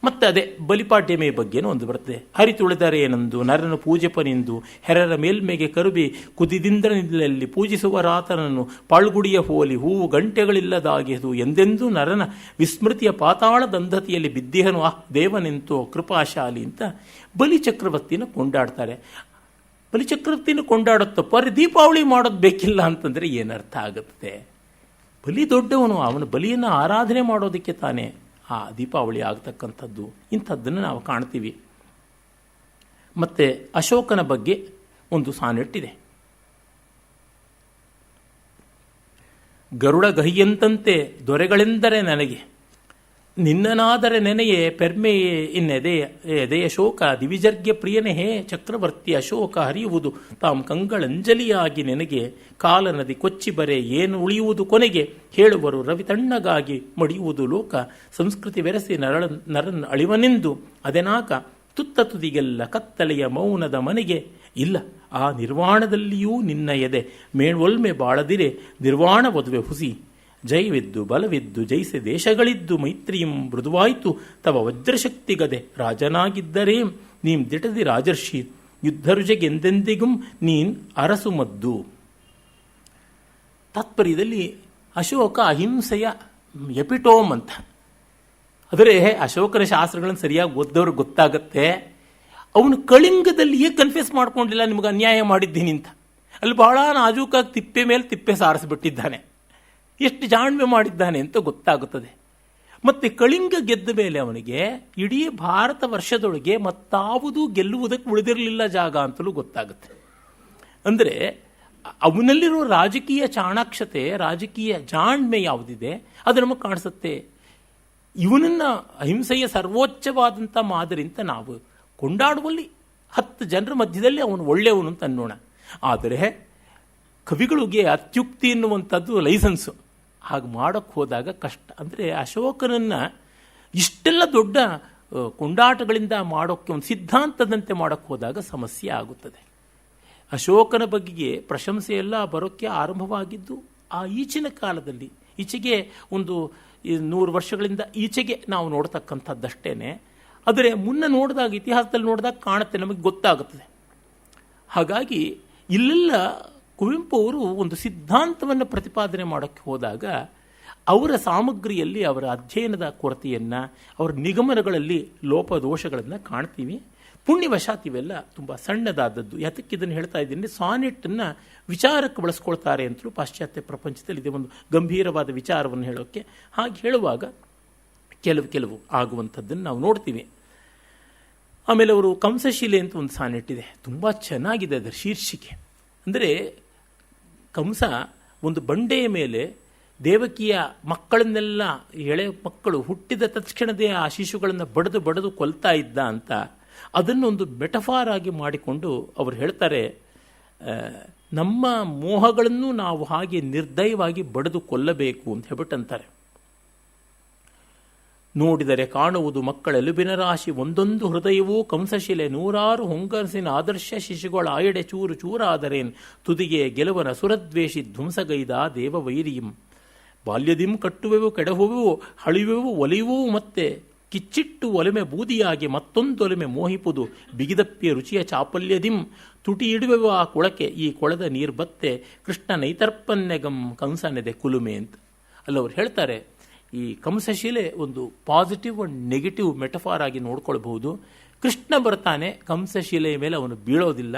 S1: ಮತ್ತೆ ಅದೇ ಬಲಿಪಾಡ್ಯಮೆ ಬಗ್ಗೆನೂ ಒಂದು ಬರ್ತದೆ. ಹರಿತುಳಿದರೆ ಏನಂದು ನರನು ಪೂಜೆಪನಿಂದು ಹೆರರ ಮೇಲ್ಮೆಗೆ ಕರುಬಿ ಕುದಿದಿಂದ್ರನಿಲ್ಲಿ ಪೂಜಿಸುವ ರಾತನನ್ನು ಪಾಳ್ಗುಡಿಯ ಹೋಲಿ ಹೂವು ಗಂಟೆಗಳಿಲ್ಲದಾಗಿದು ಎಂದೆಂದೂ ನರನ ವಿಸ್ಮೃತಿಯ ಪಾತಾಳ ದಂಧತಿಯಲ್ಲಿ ಬಿದ್ದಿಹನು ದೇವನೆಂತೋ ಕೃಪಾಶಾಲಿ ಅಂತ ಬಲಿಚಕ್ರವರ್ತಿನ ಕೊಂಡಾಡ್ತಾರೆ. ಬಲಿಚಕ್ರವರ್ತಿನ ಕೊಂಡಾಡುತ್ತಪ್ಪ, ಅರೆ ದೀಪಾವಳಿ ಮಾಡೋದು ಬೇಕಿಲ್ಲ ಅಂತಂದರೆ ಏನರ್ಥ ಆಗುತ್ತೆ? ಬಲಿ ದೊಡ್ಡವನು, ಅವನ ಬಲಿಯನ್ನು ಆರಾಧನೆ ಮಾಡೋದಕ್ಕೆ ತಾನೇ ಆ ದೀಪಾವಳಿ ಆಗ್ತಕ್ಕಂಥದ್ದು. ಇಂಥದ್ದನ್ನು ನಾವು ಕಾಣ್ತೀವಿ. ಮತ್ತು ಅಶೋಕನ ಬಗ್ಗೆ ಒಂದು ಸಾನೆಟ್ಟಿದೆ. ಗರುಡ ಗಹಿಯಂತಂತೆ ದೊರೆಗಳೆಂದರೆ ನನಗೆ ನಿನ್ನನಾದರೆ ನೆನೆಯೇ ಪೆರ್ಮೆಯೇ ಎದೆಯ ಶೋಕ ದಿವಿಜರ್ಗ್ಯ ಪ್ರಿಯನೇ ಹೇ ಚಕ್ರವರ್ತಿ ಅಶೋಕ ಹರಿಯುವುದು ತಾಂ ಕಂಗಳಂಜಲಿಯಾಗಿ ನೆನಗೆ ಕಾಲ ನದಿ ಕೊಚ್ಚಿ ಬರೆ ಏನು ಉಳಿಯುವುದು ಕೊನೆಗೆ ಹೇಳುವರು ರವಿ ತಣ್ಣಗಾಗಿ ಮಡಿಯುವುದು ಲೋಕ ಸಂಸ್ಕೃತಿ ಬೆರೆಸಿ ನರನ್ ಅಳಿವನೆಂದು ಅದೆನಾಕ ತುತ್ತ ತುದಿಗೆಲ್ಲ ಕತ್ತಲೆಯ ಮೌನದ ಮನೆಗೆ ಇಲ್ಲ ಆ ನಿರ್ವಾಣದಲ್ಲಿಯೂ ನಿನ್ನ ಎದೆ ಮೇಳ್ವೊಲ್ಮೆ ಬಾಳದಿರೆ ನಿರ್ವಾಣ ವದುವೆ ಹುಸಿ ಜಯವಿದ್ದು ಬಲವಿದ್ದು ಜೈಸೆ ದೇಶಗಳಿದ್ದು ಮೈತ್ರಿಯಂ ಮೃದುವಾಯಿತು ತವ ವಜ್ರಶಕ್ತಿಗದೆ ರಾಜನಾಗಿದ್ದರೆ ನೀಂ ದಿಟದಿ ರಾಜರ್ಷಿ ಯುದ್ಧರುಜೆಗೆಂದೆಂದಿಗೂ ನೀನ್ ಅರಸು ಮದ್ದು. ತಾತ್ಪರ್ಯದಲ್ಲಿ ಅಶೋಕ ಅಹಿಂಸೆಯ ಎಪಿಟೋಮ್ ಅಂತ. ಆದರೆ ಅಶೋಕನ ಶಾಸ್ತ್ರಗಳನ್ನು ಸರಿಯಾಗಿ ಓದ್ದವ್ರಿಗೆ ಗೊತ್ತಾಗತ್ತೆ, ಅವನು ಕಳಿಂಗದಲ್ಲಿಯೇ ಕನ್ಫ್ಯೂಸ್ ಮಾಡ್ಕೊಂಡಿಲ್ಲ ನಿಮಗೆ ಅನ್ಯಾಯ ಮಾಡಿದ್ದೀನಿ ಅಂತ. ಅಲ್ಲಿ ಬಹಳ ನಾಜೂಕಾಗಿ ತಿಪ್ಪೆ ಮೇಲೆ ತಿಪ್ಪೆ ಸಾರಿಸಿಬಿಟ್ಟಿದ್ದಾನೆ. ಎಷ್ಟು ಜಾಣ್ಮೆ ಮಾಡಿದ್ದಾನೆ ಅಂತ ಗೊತ್ತಾಗುತ್ತದೆ. ಮತ್ತು ಕಳಿಂಗ ಗೆದ್ದ ಮೇಲೆ ಅವನಿಗೆ ಇಡೀ ಭಾರತ ವರ್ಷದೊಳಗೆ ಮತ್ತಾವುದೂ ಗೆಲ್ಲುವುದಕ್ಕೆ ಉಳಿದಿರಲಿಲ್ಲ ಜಾಗ ಅಂತಲೂ ಗೊತ್ತಾಗುತ್ತೆ. ಅಂದರೆ ಅವನಲ್ಲಿರೋ ರಾಜಕೀಯ ಚಾಣಾಕ್ಷತೆ, ರಾಜಕೀಯ ಜಾಣ್ಮೆ ಯಾವುದಿದೆ ಅದು ನಮಗೆ ಕಾಣಿಸುತ್ತೆ. ಇವನನ್ನು ಅಹಿಂಸೆಯ ಸರ್ವೋಚ್ಚವಾದಂಥ ಮಾದರಿ ಅಂತ ನಾವು ಕೊಂಡಾಡುವಲ್ಲಿ 10 ಜನರ ಮಧ್ಯದಲ್ಲಿ ಅವನು ಒಳ್ಳೆಯವನು ಅಂತ ಅನ್ನೋಣ. ಆದರೆ ಕವಿಗಳಿಗೆ ಅತ್ಯುಕ್ತಿ ಎನ್ನುವಂಥದ್ದು ಲೈಸೆನ್ಸು. ಹಾಗೆ ಮಾಡೋಕ್ಕೆ ಹೋದಾಗ ಕಷ್ಟ. ಅಂದರೆ ಅಶೋಕನನ್ನು ಇಷ್ಟೆಲ್ಲ ದೊಡ್ಡ ಕೊಂಡಾಟಗಳಿಂದ ಮಾಡೋಕ್ಕೆ, ಒಂದು ಸಿದ್ಧಾಂತದಂತೆ ಮಾಡೋಕ್ಕೆ ಹೋದಾಗ ಸಮಸ್ಯೆ ಆಗುತ್ತದೆ. ಅಶೋಕನ ಬಗೆಗೆ ಪ್ರಶಂಸೆಯೆಲ್ಲ ಬರೋಕ್ಕೆ ಆರಂಭವಾಗಿದ್ದು ಆ ಈಚಿನ ಕಾಲದಲ್ಲಿ, ಈಚೆಗೆ ಒಂದು 100 ವರ್ಷಗಳಿಂದ ಈಚೆಗೆ ನಾವು ನೋಡ್ತಕ್ಕಂಥದ್ದಷ್ಟೇ. ಆದರೆ ಮುನ್ನ ನೋಡಿದಾಗ, ಇತಿಹಾಸದಲ್ಲಿ ನೋಡಿದಾಗ ಕಾಣುತ್ತೆ, ನಮಗೆ ಗೊತ್ತಾಗುತ್ತದೆ. ಹಾಗಾಗಿ ಇಲ್ಲೆಲ್ಲ ಕುವೆಂಪು ಅವರು ಒಂದು ಸಿದ್ಧಾಂತವನ್ನು ಪ್ರತಿಪಾದನೆ ಮಾಡೋಕ್ಕೆ ಹೋದಾಗ ಅವರ ಸಾಮಗ್ರಿಯಲ್ಲಿ ಅವರ ಅಧ್ಯಯನದ ಕೊರತೆಯನ್ನು, ಅವರ ನಿಗಮನಗಳಲ್ಲಿ ಲೋಪದೋಷಗಳನ್ನು ಕಾಣ್ತೀವಿ. ಪುಣ್ಯವಶಾತ್ ಇವೆಲ್ಲ ತುಂಬ ಸಣ್ಣದಾದದ್ದು. ಯಾತಕ್ಕೆ ಇದನ್ನು ಹೇಳ್ತಾ ಇದ್ದೀನಿ, ಸಾನೆಟ್ಟನ್ನು ವಿಚಾರಕ್ಕೆ ಬಳಸ್ಕೊಳ್ತಾರೆ ಅಂತಲೂ ಪಾಶ್ಚಾತ್ಯ ಪ್ರಪಂಚದಲ್ಲಿ ಇದೆ, ಒಂದು ಗಂಭೀರವಾದ ವಿಚಾರವನ್ನು ಹೇಳೋಕ್ಕೆ. ಹಾಗೆ ಹೇಳುವಾಗ ಕೆಲವು ಆಗುವಂಥದ್ದನ್ನು ನಾವು ನೋಡ್ತೀವಿ. ಆಮೇಲೆ ಅವರು ಕಂಸಶೀಲೆ ಅಂತ ಒಂದು ಸಾನೆಟ್ ಇದೆ, ತುಂಬ ಚೆನ್ನಾಗಿದೆ ಅದರ ಶೀರ್ಷಿಕೆ. ಅಂದರೆ ಕಂಸ ಒಂದು ಬಂಡೆಯ ಮೇಲೆ ದೇವಕಿಯ ಮಕ್ಕಳನ್ನೆಲ್ಲ, ಎಳೆ ಮಕ್ಕಳು ಹುಟ್ಟಿದ ತಕ್ಷಣದೇ ಆ ಶಿಶುಗಳನ್ನು ಬಡಿದು ಕೊಲ್ತಾ ಇದ್ದ ಅಂತ ಅದನ್ನೊಂದು ಮೆಟಫಾರ್ ಆಗಿ ಮಾಡಿಕೊಂಡು ಅವರು ಹೇಳ್ತಾರೆ, ನಮ್ಮ ಮೋಹಗಳನ್ನು ನಾವು ಹಾಗೆ ನಿರ್ದಯವಾಗಿ ಬಡಿದು ಕೊಲ್ಲಬೇಕು ಅಂತ ಹೇಳ್ಬಿಟ್ಟಂತಾರೆ. ನೋಡಿದರೆ ಕಾಣುವುದು ಮಕ್ಕಳ ಎಲುಬಿನ ರಾಶಿ, ಒಂದೊಂದು ಹೃದಯವೂ ಕಂಸಶಿಲೆ, ನೂರಾರು ಹೊಂಗನಸಿನ ಆದರ್ಶ ಶಿಶುಗಳ ಆಯಡೆ ಚೂರು ಚೂರಾದರೇನ್, ತುದಿಗೆ ಗೆಲುವನ ಸುರದ್ವೇಷಿ ಧ್ವಂಸಗೈದ ದೇವವೈರಿಯಂ. ಬಾಲ್ಯದಿಂ ಕಟ್ಟುವೆವು ಕೆಡಹುವೆವು ಹಳಿವೆವು ಒಲಿಯುವು, ಮತ್ತೆ ಕಿಚ್ಚಿಟ್ಟು ಒಲೆಮೆ ಬೂದಿಯಾಗಿ ಮತ್ತೊಂದೊಲೆಮೆ ಮೋಹಿಪುದು, ಬಿಗಿದಪ್ಪಿಯ ರುಚಿಯ ಚಾಪಲ್ಯದಿಂ ತುಟಿ ಇಡುವೆವು ಆ ಕೊಳಕೆ, ಈ ಕೊಳದ ನೀರ್ಬತ್ತೆ ಕೃಷ್ಣ ನೈತರ್ಪನ್ಯಗಂ ಕಂಸನೆದೆ ಕುಲುಮೆ ಅಂತ. ಅಲ್ಲವ್ರು ಹೇಳ್ತಾರೆ, ಈ ಕಂಸಶಿಲೆ ಒಂದು ಪಾಸಿಟಿವ್ ಅಂಡ್ ನೆಗೆಟಿವ್ ಮೆಟಫಾರ್ ಆಗಿ ನೋಡ್ಕೊಳ್ಬಹುದು. ಕೃಷ್ಣ ಬರ್ತಾನೆ, ಕಂಸಶಿಲೆಯ ಮೇಲೆ ಅವನು ಬೀಳೋದಿಲ್ಲ.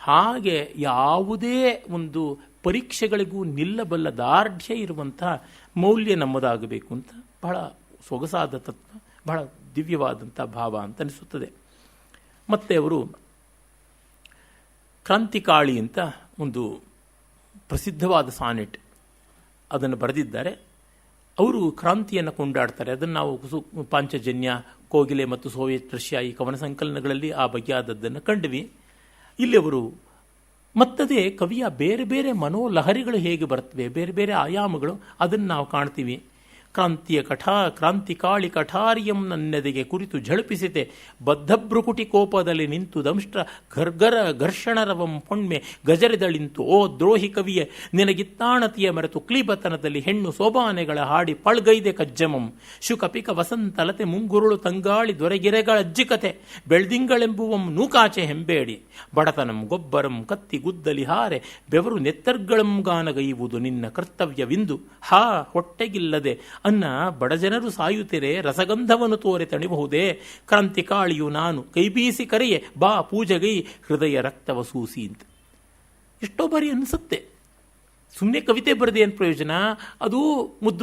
S1: ಹಾಗೆ ಯಾವುದೇ ಒಂದು ಪರೀಕ್ಷೆಗಳಿಗೂ ನಿಲ್ಲಬಲ್ಲ ದಾರ್ಢ್ಯ ಇರುವಂತಹ ಮೌಲ್ಯ ನಮ್ಮದಾಗಬೇಕು ಅಂತ ಬಹಳ ಸೊಗಸಾದ ತತ್ವ, ಬಹಳ ದಿವ್ಯವಾದಂಥ ಭಾವ ಅಂತ ಅನಿಸುತ್ತದೆ. ಮತ್ತೆ ಅವರು ಕ್ರಾಂತಿಕಾಳಿ ಅಂತ ಒಂದು ಪ್ರಸಿದ್ಧವಾದ ಸಾನೆಟ್ ಅದನ್ನು ಬರೆದಿದ್ದಾರೆ. ಅವರು ಕ್ರಾಂತಿಯನ್ನು ಕೊಂಡಾಡ್ತಾರೆ. ಅದನ್ನು ನಾವು ಪಾಂಚಜನ್ಯ, ಕೋಗಿಲೆ ಮತ್ತು ಸೋವಿಯತ್ ರಷ್ಯಾ ಈ ಕವನ ಸಂಕಲನಗಳಲ್ಲಿ ಆ ಬಗೆಯಾದದ್ದನ್ನು ಕಂಡ್ವಿ. ಇಲ್ಲಿ ಅವರು ಮತ್ತದೇ ಕವಿಯ ಬೇರೆ ಬೇರೆ ಮನೋಲಹರಿಗಳು ಹೇಗೆ ಬರ್ತವೆ, ಬೇರೆ ಬೇರೆ ಆಯಾಮಗಳು, ಅದನ್ನು ನಾವು ಕಾಣ್ತೀವಿ. ಕ್ರಾಂತಿಕಾಳಿ ಕಠಾರಿಯಂ ನನ್ನೆದೆಗೆ ಕುರಿತು ಝಳಪಿಸಿತೆ, ಬದ್ಧಭ್ರುಕುಟಿ ಕೋಪದಲ್ಲಿ ನಿಂತು ದಂಷ್ಟ್ರ ಘರ್ಷಣರವಂ ಪೊಣ್ಮೆ ಗಜರಿದಳಿಂತು. ಓ ದ್ರೋಹಿ ಕವಿಯೇ, ನಿನಗಿತ್ತಾಣತಿಯ ಮೆರೆತು ಕ್ಲೀಬತನದಲ್ಲಿ ಹೆಣ್ಣು ಸೋಬಾನೆಗಳ ಹಾಡಿ ಪಳ್ಗೈದೆ ಕಜ್ಜಮಂ. ಶುಕಪಿಕ ವಸಂತಲತೆ ಮುಂಗುರುಳು ತಂಗಾಳಿ ದೊರೆಗಿರೆಗಳ ಅಜ್ಜಿಕತೆ, ಬೆಳ್ದಿಂಗಳೆಂಬುವಂ ನೂಕಾಚೆ ಹೆಂಬೇಡಿ. ಬಡತನಂ ಗೊಬ್ಬರಂ ಕತ್ತಿ ಗುದ್ದಲಿ ಹಾರೆ, ಬೆವರು ನೆತ್ತರ್ಗಳಂ ಗಾನಗೈಯುವುದು ನಿನ್ನ ಕರ್ತವ್ಯವಿಂದು. ಹಾ ಹೊಟ್ಟೆಗಿಲ್ಲದೆ ಅನ್ನ ಬಡಜನರು ಸಾಯುತ್ತಿರೆ, ರಸಗಂಧವನ್ನು ತೋರೆ ತಣಿಬಹುದೇ. ಕ್ರಾಂತಿಕಾಳಿಯು ನಾನು ಕೈಬೀಸಿ ಕರೆಯೇ, ಬಾ ಪೂಜೆಗೈ ಹೃದಯ ರಕ್ತವ ಸೂಸಿ ಅಂತ. ಎಷ್ಟೋ ಬಾರಿ ಅನಿಸುತ್ತೆ, ಸುಮ್ಮನೆ ಕವಿತೆ ಬರೆದೆ ಏನು ಪ್ರಯೋಜನ, ಅದು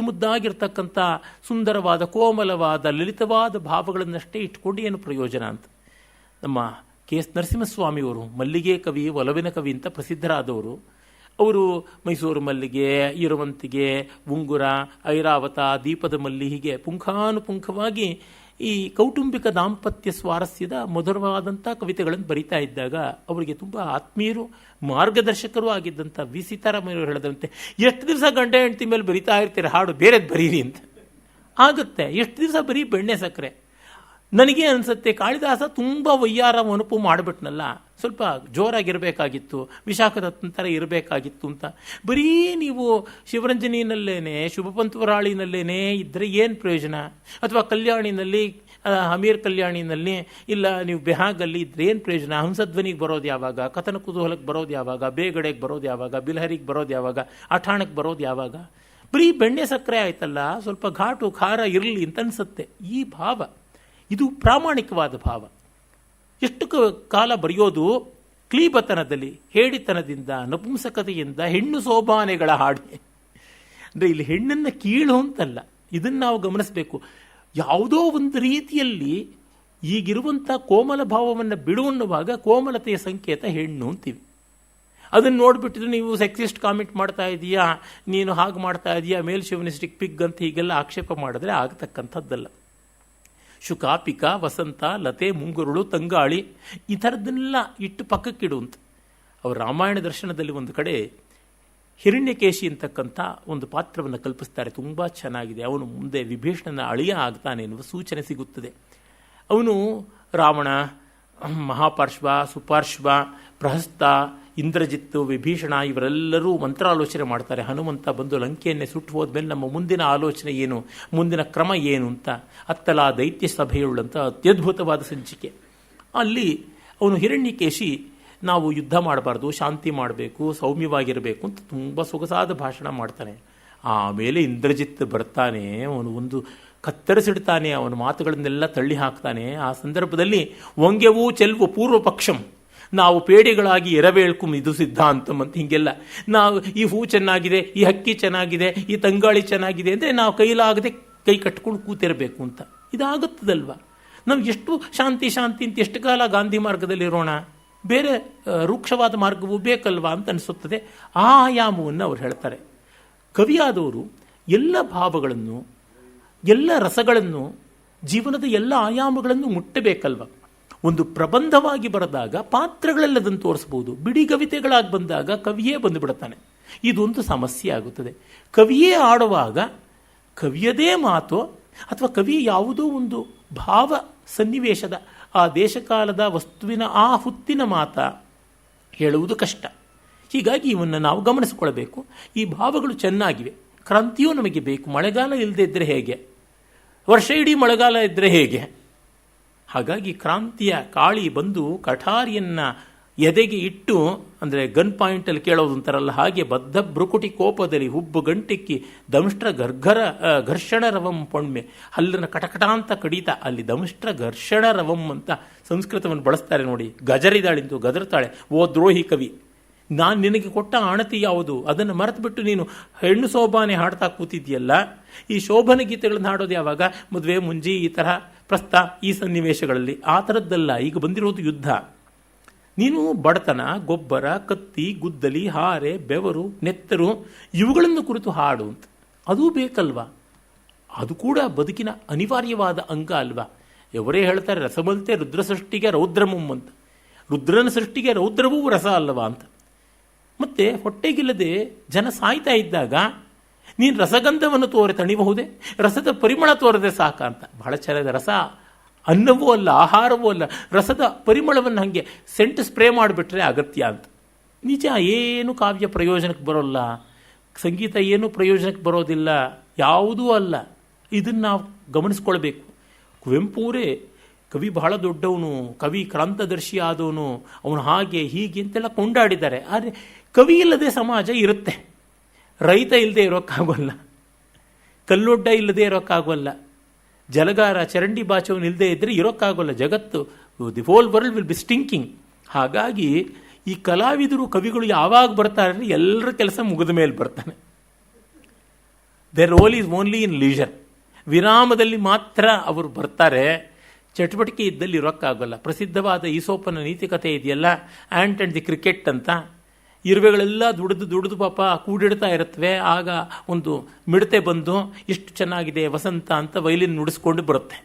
S1: ಮುದ್ದಾಗಿರ್ತಕ್ಕಂಥ ಸುಂದರವಾದ ಕೋಮಲವಾದ ಲಲಿತವಾದ ಭಾವಗಳನ್ನಷ್ಟೇ ಇಟ್ಕೊಂಡು ಏನು ಪ್ರಯೋಜನ ಅಂತ. ನಮ್ಮ ಕೆ.ಎಸ್. ನರಸಿಂಹಸ್ವಾಮಿಯವರು ಮಲ್ಲಿಗೆ ಕವಿ, ಒಲವಿನ ಕವಿ ಅಂತ ಪ್ರಸಿದ್ಧರಾದವರು. ಅವರು ಮೈಸೂರು ಮಲ್ಲಿಗೆ, ಇರುವಂತಿಗೆ, ಉಂಗುರ, ಐರಾವತ, ದೀಪದ ಮಲ್ಲಿ, ಹೀಗೆ ಪುಂಖಾನುಪುಂಖವಾಗಿ ಈ ಕೌಟುಂಬಿಕ ದಾಂಪತ್ಯ ಸ್ವಾರಸ್ಯದ ಮಧುರವಾದಂಥ ಕವಿತೆಗಳನ್ನು ಬರಿತಾ ಇದ್ದಾಗ ಅವರಿಗೆ ತುಂಬ ಆತ್ಮೀಯರು, ಮಾರ್ಗದರ್ಶಕರು ಆಗಿದ್ದಂಥ ವಿ ಸೀತಾರಾಮಯ್ಯವರು ಹೇಳಿದಂತೆ, ಎಷ್ಟು ದಿವಸ ಗಂಡ ಹೆಂಡತಿ ಮೇಲೆ ಬರಿತಾ ಇರ್ತೀರ ಹಾಡು, ಬೇರೆದು ಬರೀರಿ ಅಂತ. ಆಗುತ್ತೆ, ಎಷ್ಟು ದಿವಸ ಬರೀ ಬೆಣ್ಣೆ ಸಕ್ಕರೆ. ನನಗೆ ಅನಿಸುತ್ತೆ ಕಾಳಿದಾಸ ತುಂಬ ವಯ್ಯಾರ ಒನಪು ಮಾಡಿಬಿಟ್ನಲ್ಲ, ಸ್ವಲ್ಪ ಜೋರಾಗಿರಬೇಕಾಗಿತ್ತು, ವಿಶಾಖದತ್ತನ ಥರ ಇರಬೇಕಾಗಿತ್ತು ಅಂತ. ಬರೀ ನೀವು ಶಿವರಂಜನಿನಲ್ಲೇನೆ, ಶುಭಪಂತುವರಾಳಿನಲ್ಲೇನೆ ಇದ್ದರೆ ಏನು ಪ್ರಯೋಜನ? ಅಥವಾ ಕಲ್ಯಾಣಿನಲ್ಲಿ, ಹಮೀರ್ ಕಲ್ಯಾಣಿನಲ್ಲಿ, ಇಲ್ಲ ನೀವು ಬೆಹಾಗಲ್ಲಿ ಇದ್ರೆ ಏನು ಪ್ರಯೋಜನ? ಹಂಸಧ್ವನಿಗೆ ಬರೋದು ಯಾವಾಗ? ಕಥನ ಕುತೂಹಲಕ್ಕೆ ಬರೋದು ಯಾವಾಗ? ಬೇಗಡೆಗೆ ಬರೋದು ಯಾವಾಗ? ಬಿಲ್ಹರಿಗೆ ಬರೋದು ಯಾವಾಗ? ಅಠಾಣಕ್ಕೆ ಬರೋದು ಯಾವಾಗ? ಬರೀ ಬೆಣ್ಣೆ ಸಕ್ಕರೆ ಆಯ್ತಲ್ಲ, ಸ್ವಲ್ಪ ಘಾಟು ಖಾರ ಇರಲಿ ಅಂತ ಅನಿಸುತ್ತೆ. ಈ ಭಾವ, ಇದು ಪ್ರಾಮಾಣಿಕವಾದ ಭಾವ. ಎಷ್ಟು ಕಾಲ ಬರೆಯೋದು ಕ್ಲೀಬತನದಲ್ಲಿ, ಹೇಡಿತನದಿಂದ, ನಪುಂಸಕತೆಯಿಂದ, ಹೆಣ್ಣು ಸೋಬಾನೆಗಳ ಹಾಡಿ. ಅಂದರೆ ಇಲ್ಲಿ ಹೆಣ್ಣನ್ನು ಕೀಳು ಅಂತಲ್ಲ, ಇದನ್ನು ನಾವು ಗಮನಿಸಬೇಕು. ಯಾವುದೋ ಒಂದು ರೀತಿಯಲ್ಲಿ ಈಗಿರುವಂಥ ಕೋಮಲ ಭಾವವನ್ನು ಬಿಡುವನ್ನುವಾಗ ಕೋಮಲತೆಯ ಸಂಕೇತ ಹೆಣ್ಣು ಅಂತೀವಿ. ಅದನ್ನು ನೋಡಿಬಿಟ್ಟಿದ್ರೆ ನೀವು ಸೆಕ್ಸಿಸ್ಟ್ ಕಾಮೆಂಟ್ ಮಾಡ್ತಾ ಇದೀಯಾ, ನೀನು ಹಾಗೆ ಮಾಡ್ತಾ ಇದೀಯಾ, ಮೇಲ್ ಶಿವನಿಸ್ಟಿಕ್ ಪಿಗ್ ಅಂತ ಹೀಗೆಲ್ಲ ಆಕ್ಷೇಪ ಮಾಡಿದ್ರೆ ಆಗತಕ್ಕಂಥದ್ದಲ್ಲ. ಶುಕಾಪಿಕ, ವಸಂತ, ಲತೆ, ಮುಂಗುರುಳು, ತಂಗಾಳಿ, ಈ ಥರದ್ದನ್ನೆಲ್ಲ ಇಟ್ಟು ಪಕ್ಕಕ್ಕಿಡು ಅಂತ. ಅವರು ರಾಮಾಯಣ ದರ್ಶನದಲ್ಲಿ ಒಂದು ಕಡೆ ಹಿರಣ್ಯಕೇಶಿ ಅಂತಕ್ಕಂಥ ಒಂದು ಪಾತ್ರವನ್ನು ಕಲ್ಪಿಸ್ತಾರೆ, ತುಂಬ ಚೆನ್ನಾಗಿದೆ. ಅವನು ಮುಂದೆ ವಿಭೀಷಣನ ಅಳಿಯ ಆಗ್ತಾನೆ ಎನ್ನುವ ಸೂಚನೆ ಸಿಗುತ್ತದೆ. ಅವನು ರಾವಣ, ಮಹಾಪಾರ್ಶ್ವ, ಸುಪಾರ್ಶ್ವ, ಪ್ರಹಸ್ತ, ಇಂದ್ರಜಿತ್ತು, ವಿಭೀಷಣ ಇವರೆಲ್ಲರೂ ಮಂತ್ರಾಲೋಚನೆ ಮಾಡ್ತಾರೆ. ಹನುಮಂತ ಬಂದು ಲಂಕೆಯನ್ನೇ ಸುಟ್ಟು ಹೋದ್ಮೇಲೆ ನಮ್ಮ ಮುಂದಿನ ಆಲೋಚನೆ ಏನು, ಮುಂದಿನ ಕ್ರಮ ಏನು ಅಂತ. ಅತ್ತಲ ದೈತ್ಯ ಸಭೆಯುಳ್ಳಂಥ ಅತ್ಯದ್ಭುತವಾದ ಸಂಚಿಕೆ. ಅಲ್ಲಿ ಅವನು ಹಿರಣ್ಯಕೇಶಿ, ನಾವು ಯುದ್ಧ ಮಾಡಬಾರ್ದು, ಶಾಂತಿ ಮಾಡಬೇಕು, ಸೌಮ್ಯವಾಗಿರಬೇಕು ಅಂತ ತುಂಬ ಸೊಗಸಾದ ಭಾಷಣ ಮಾಡ್ತಾನೆ. ಆಮೇಲೆ ಇಂದ್ರಜಿತ್ ಬರ್ತಾನೆ, ಅವನು ಒಂದು ಕತ್ತರಿಸಿಡ್ತಾನೆ, ಅವನ ಮಾತುಗಳನ್ನೆಲ್ಲ ತಳ್ಳಿ ಹಾಕ್ತಾನೆ. ಆ ಸಂದರ್ಭದಲ್ಲಿ ವಂಗ್ಯವೂ ಚೆಲ್ವು ಪೂರ್ವ ಪಕ್ಷಂ, ನಾವು ಪೇಡೆಗಳಾಗಿ ಎರವೇಳ್ಕು ಇದು ಸಿದ್ಧಾಂತಂ ಅಂತ ಹೀಗೆಲ್ಲ, ನಾವು ಈ ಹೂ ಚೆನ್ನಾಗಿದೆ, ಈ ಹಕ್ಕಿ ಚೆನ್ನಾಗಿದೆ, ಈ ತಂಗಾಳಿ ಚೆನ್ನಾಗಿದೆ ಅಂದರೆ ನಾವು ಕೈಲಾಗದೆ ಕೈ ಕಟ್ಕೊಂಡು ಕೂತಿರಬೇಕು ಅಂತ. ಇದಾಗುತ್ತದಲ್ವ? ನಾವು ಎಷ್ಟು ಶಾಂತಿ ಶಾಂತಿ ಅಂತ ಎಷ್ಟು ಕಾಲ ಗಾಂಧಿ ಮಾರ್ಗದಲ್ಲಿರೋಣ? ಬೇರೆ ರೂಕ್ಷವಾದ ಮಾರ್ಗವೂ ಬೇಕಲ್ವಾ ಅಂತ ಅನಿಸುತ್ತದೆ. ಆ ಆಯಾಮವನ್ನು ಅವ್ರು ಹೇಳ್ತಾರೆ. ಕವಿಯಾದವರು ಎಲ್ಲ ಭಾವಗಳನ್ನು, ಎಲ್ಲ ರಸಗಳನ್ನು, ಜೀವನದ ಎಲ್ಲ ಆಯಾಮಗಳನ್ನು ಮುಟ್ಟಬೇಕಲ್ವ? ಒಂದು ಪ್ರಬಂಧವಾಗಿ ಬರೆದಾಗ ಪಾತ್ರಗಳೆಲ್ಲದನ್ನು ತೋರಿಸ್ಬೋದು, ಬಿಡಿ ಕವಿತೆಗಳಾಗಿ ಬಂದಾಗ ಕವಿಯೇ ಬಂದುಬಿಡ್ತಾನೆ. ಇದೊಂದು ಸಮಸ್ಯೆ ಆಗುತ್ತದೆ. ಕವಿಯೇ ಆಡುವಾಗ ಕವಿಯದೇ ಮಾತು ಅಥವಾ ಕವಿ ಯಾವುದೋ ಒಂದು ಭಾವ ಸನ್ನಿವೇಶದ ಆ ದೇಶಕಾಲದ ವಸ್ತುವಿನ ಆ ಹುತ್ತಿನ ಮಾತ ಹೇಳುವುದು ಕಷ್ಟ. ಹೀಗಾಗಿ ಇವನ್ನು ನಾವು ಗಮನಿಸಿಕೊಳ್ಬೇಕು. ಈ ಭಾವಗಳು ಚೆನ್ನಾಗಿವೆ, ಕ್ರಾಂತಿಯೂ ನಮಗೆ ಬೇಕು. ಮಳೆಗಾಲ ಇಲ್ಲದೆ ಇದ್ದರೆ ಹೇಗೆ? ವರ್ಷ ಇಡೀ ಮಳೆಗಾಲ ಇದ್ದರೆ ಹೇಗೆ? ಹಾಗಾಗಿ ಕ್ರಾಂತಿಯ ಕಾಳಿ ಬಂದು ಕಠಾರಿಯನ್ನು ಎದೆಗೆ ಇಟ್ಟು, ಅಂದರೆ ಗನ್ ಪಾಯಿಂಟಲ್ಲಿ ಕೇಳೋದು ಅಂತಾರಲ್ಲ ಹಾಗೆ, ಬದ್ಧ ಬ್ರುಕುಟಿ ಕೋಪದಲ್ಲಿ ಹುಬ್ಬು ಗಂಟಿಕ್ಕಿ ದಂಷ್ಟ್ರ ಘರ್ಷಣ ರವಂ ಪೊಣ್ಮೆ, ಹಲ್ಲನ್ನು ಕಟಕಟ ಅಂತ ಕಡಿತ, ಅಲ್ಲಿ ದಂಷ್ಟ್ರ ಘರ್ಷಣ ರವಂ ಅಂತ ಸಂಸ್ಕೃತವನ್ನು ಬಳಸ್ತಾರೆ ನೋಡಿ. ಗಜರಿದಾಳಿಂದು ಗದರ್ತಾಳೆ, ಓ ದ್ರೋಹಿ ಕವಿ, ನಾನು ನಿನಗೆ ಕೊಟ್ಟ ಆಣತಿ ಯಾವುದು? ಅದನ್ನು ಮರೆತುಬಿಟ್ಟು ನೀನು ಹೆಣ್ಣು ಶೋಭಾನೆ ಹಾಡ್ತಾ ಕೂತಿದ್ಯಲ್ಲ. ಈ ಶೋಭನ ಗೀತೆಗಳನ್ನು ಹಾಡೋದು ಯಾವಾಗ? ಮದುವೆ ಮುಂಜಿ ಈ ತರಹ ಪ್ರಸ್ತ ಈ ಸನ್ನಿವೇಶಗಳಲ್ಲಿ. ಆ ಥರದ್ದಲ್ಲ, ಈಗ ಬಂದಿರೋದು ಯುದ್ಧ. ನೀನು ಬಡತನ, ಗೊಬ್ಬರ, ಕತ್ತಿ, ಗುದ್ದಲಿ, ಹಾರೆ, ಬೆವರು, ನೆತ್ತರು ಇವುಗಳನ್ನು ಕುರಿತು ಹಾಡು ಅಂತ. ಅದೂ ಬೇಕಲ್ವಾ? ಅದು ಕೂಡ ಬದುಕಿನ ಅನಿವಾರ್ಯವಾದ ಅಂಗ ಅಲ್ವಾ? ಇವರೇ ಹೇಳ್ತಾರೆ, ರಸಮಲ್ತೆ ರುದ್ರ ಸೃಷ್ಟಿಗೆ ರೌದ್ರಮಂ ಅಂತ. ರುದ್ರನ ಸೃಷ್ಟಿಗೆ ರೌದ್ರವೂ ರಸ ಅಲ್ಲವಾ ಅಂತ. ಮತ್ತೆ ಹೊಟ್ಟೆಗಿಲ್ಲದೆ ಜನ ಸಾಯ್ತಾ ಇದ್ದಾಗ ನೀನು ರಸಗಂಧವನ್ನು ತೋರೆ ತಣಿಬಹುದೇ? ರಸದ ಪರಿಮಳ ತೋರದೆ ಸಾಕ ಅಂತ. ಬಹಳ ಚೆನ್ನಾಗಿದೆ. ರಸ ಅನ್ನವೂ ಅಲ್ಲ, ಆಹಾರವೂ ಅಲ್ಲ, ರಸದ ಪರಿಮಳವನ್ನು ಹಾಗೆ ಸೆಂಟ್ ಸ್ಪ್ರೇ ಮಾಡಿಬಿಟ್ರೆ ಅಗತ್ಯ ಅಂತ. ನಿಜ, ಏನು ಕಾವ್ಯ ಪ್ರಯೋಜನಕ್ಕೆ ಬರೋಲ್ಲ, ಸಂಗೀತ ಏನು ಪ್ರಯೋಜನಕ್ಕೆ ಬರೋದಿಲ್ಲ, ಯಾವುದೂ ಅಲ್ಲ. ಇದನ್ನು ನಾವು ಗಮನಿಸ್ಕೊಳ್ಬೇಕು. ಕುವೆಂಪುರೇ ಕವಿ ಬಹಳ ದೊಡ್ಡವನು, ಕವಿ ಕ್ರಾಂತದರ್ಶಿ ಆದವನು, ಅವನು ಹಾಗೆ ಹೀಗೆ ಅಂತೆಲ್ಲ ಕೊಂಡಾಡಿದ್ದಾರೆ. ಆದರೆ ಕವಿ ಇಲ್ಲದೆ ಸಮಾಜ ಇರುತ್ತೆ. ರೈತ ಇಲ್ಲದೆ ಇರೋಕ್ಕಾಗೋಲ್ಲ, ಕಲ್ಲೊಡ್ಡ ಇಲ್ಲದೆ ಇರೋಕ್ಕಾಗೋಲ್ಲ, ಜಲಗಾರ ಚರಂಡಿ ಬಾಚವನು ಇಲ್ಲದೆ ಇದ್ದರೆ ಇರೋಕ್ಕಾಗೋಲ್ಲ. ಜಗತ್ತು, the whole world will be stinking. ಹಾಗಾಗಿ ಈ ಕಲಾವಿದರು, ಕವಿಗಳು ಯಾವಾಗ ಬರ್ತಾರೆ? ಎಲ್ಲರ ಕೆಲಸ ಮುಗಿದ ಮೇಲೆ ಬರ್ತಾನೆ. Their role is only in leisure. ವಿರಾಮದಲ್ಲಿ ಮಾತ್ರ ಅವರು ಬರ್ತಾರೆ. ಚಟುವಟಿಕೆ ಇದ್ದಲ್ಲಿ ಇರೋಕ್ಕಾಗಲ್ಲ. ಪ್ರಸಿದ್ಧವಾದ ಈಸೋಪನ ನೀತಿಕತೆ ಇದೆಯಲ್ಲ, ಆ್ಯಂಟ್ ಆ್ಯಂಡ್ ದಿ ಕ್ರಿಕೆಟ್ ಅಂತ. ಇರುವೆಗಳೆಲ್ಲ ದುಡಿದು ಪಾಪ ಕೂಡಿಡ್ತಾ ಇರುತ್ತವೆ. ಆಗ ಒಂದು ಮಿಡತೆ ಬಂದು ಇಷ್ಟು ಚೆನ್ನಾಗಿದೆ ವಸಂತ ಅಂತ ವೈಲಿನ್ ನುಡಿಸ್ಕೊಂಡು ಬರುತ್ತೆ.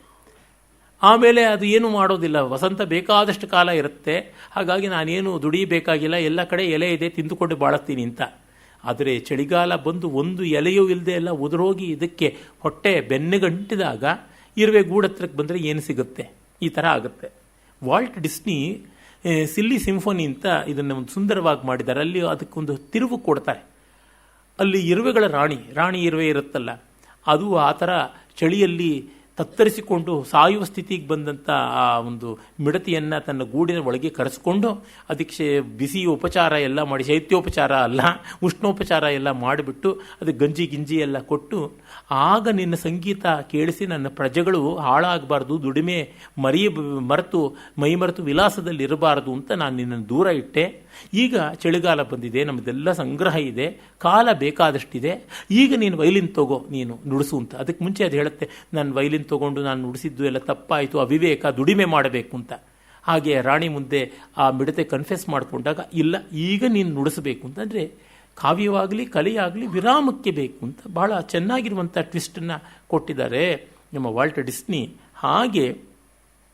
S1: ಆಮೇಲೆ ಅದು ಏನು ಮಾಡೋದಿಲ್ಲ. ವಸಂತ ಬೇಕಾದಷ್ಟು ಕಾಲ ಇರುತ್ತೆ, ಹಾಗಾಗಿ ನಾನೇನು ದುಡಿಯಬೇಕಾಗಿಲ್ಲ, ಎಲ್ಲ ಕಡೆ ಎಲೆ ಇದೆ, ತಿಂದುಕೊಂಡು ಬಾಳುತ್ತೀನಿ ಅಂತ. ಆದರೆ ಚಳಿಗಾಲ ಬಂದು ಒಂದು ಎಲೆಯೂ ಇಲ್ಲದೆ ಎಲ್ಲ ಉದುರೋಗಿ ಇದಕ್ಕೆ ಹೊಟ್ಟೆ ಬೆನ್ನೆಗಂಟಿದಾಗ ಇರುವೆ ಗೂಡತ್ರಕ್ಕೆ ಬಂದರೆ ಏನು ಸಿಗುತ್ತೆ? ಈ ಥರ ಆಗುತ್ತೆ. ವಾಲ್ಟ್ ಡಿಸ್ನಿ ಸಿಲ್ಲಿ ಸಿಂಫೋನಿ ಅಂತ ಇದನ್ನು ಒಂದು ಸುಂದರವಾಗಿ ಮಾಡಿದ್ದಾರೆ. ಅಲ್ಲಿ ಅದಕ್ಕೊಂದು ತಿರುವು ಕೊಡ್ತಾರೆ. ಅಲ್ಲಿ ಇರುವೆಗಳ ರಾಣಿ ಇರುವೆ ಇರುತ್ತಲ್ಲ, ಅದು ಆ ಥರ ಚಳಿಯಲ್ಲಿ ತತ್ತರಿಸಿಕೊಂಡು ಸಾಯುವ ಸ್ಥಿತಿಗೆ ಬಂದಂಥ ಆ ಒಂದು ಮಿಡತೆಯನ್ನು ತನ್ನ ಗೂಡಿನ ಒಳಗೆ ಕರೆಸಿಕೊಂಡು ಅದಕ್ಕೆ ಬಿಸಿ ಉಪಚಾರ ಎಲ್ಲ ಮಾಡಿ, ಶೈತ್ಯೋಪಚಾರ ಅಲ್ಲ ಉಷ್ಣೋಪಚಾರ ಎಲ್ಲ ಮಾಡಿಬಿಟ್ಟು ಅದಕ್ಕೆ ಗಂಜಿ ಗಿಂಜಿ ಎಲ್ಲ ಕೊಟ್ಟು, ಆಗ ನಿನ್ನ ಸಂಗೀತ ಕೇಳಿಸಿ ನನ್ನ ಪ್ರಜೆಗಳು ಹಾಳಾಗಬಾರ್ದು, ದುಡಿಮೆ ಮರೆತು ಮೈಮರೆತು ವಿಲಾಸದಲ್ಲಿ ಇರಬಾರ್ದು ಅಂತ ನಾನು ನಿನ್ನನ್ನು ದೂರ ಇಟ್ಟೆ. ಈಗ ಚಳಿಗಾಲ ಬಂದಿದೆ, ನಮ್ಮದೆಲ್ಲ ಸಂಗ್ರಹ ಇದೆ, ಕಾಲ ಬೇಕಾದಷ್ಟಿದೆ, ಈಗ ನೀನು ವೈಲಿನ್ ತಗೋ, ನೀನು ನುಡಿಸು ಅಂತ. ಅದಕ್ಕೆ ಮುಂಚೆ ಅದು ಹೇಳುತ್ತೆ, ನಾನು ವೈಲಿನ್ ತಗೊಂಡು ನಾನು ನುಡಿಸಿದ್ದು ಎಲ್ಲ ತಪ್ಪಾಯಿತು, ಅವಿವೇಕ, ದುಡಿಮೆ ಮಾಡಬೇಕು ಅಂತ. ಹಾಗೆ ರಾಣಿ ಮುಂದೆ ಆ ಮಿಡತೆ ಕನ್ಫೆಸ್ ಮಾಡಿಕೊಂಡಾಗ, ಇಲ್ಲ ಈಗ ನೀನು ನುಡಿಸಬೇಕು ಅಂತಂದರೆ ಕಾವ್ಯವಾಗಲಿ ಕಲೆಯಾಗಲಿ ವಿರಾಮಕ್ಕೆ ಬೇಕು ಅಂತ ಬಹಳ ಚೆನ್ನಾಗಿರುವಂಥ ಟ್ವಿಸ್ಟನ್ನು ಕೊಟ್ಟಿದ್ದಾರೆ ನಮ್ಮ ವಾಲ್ಟ್ ಡಿಸ್ನಿ. ಹಾಗೆ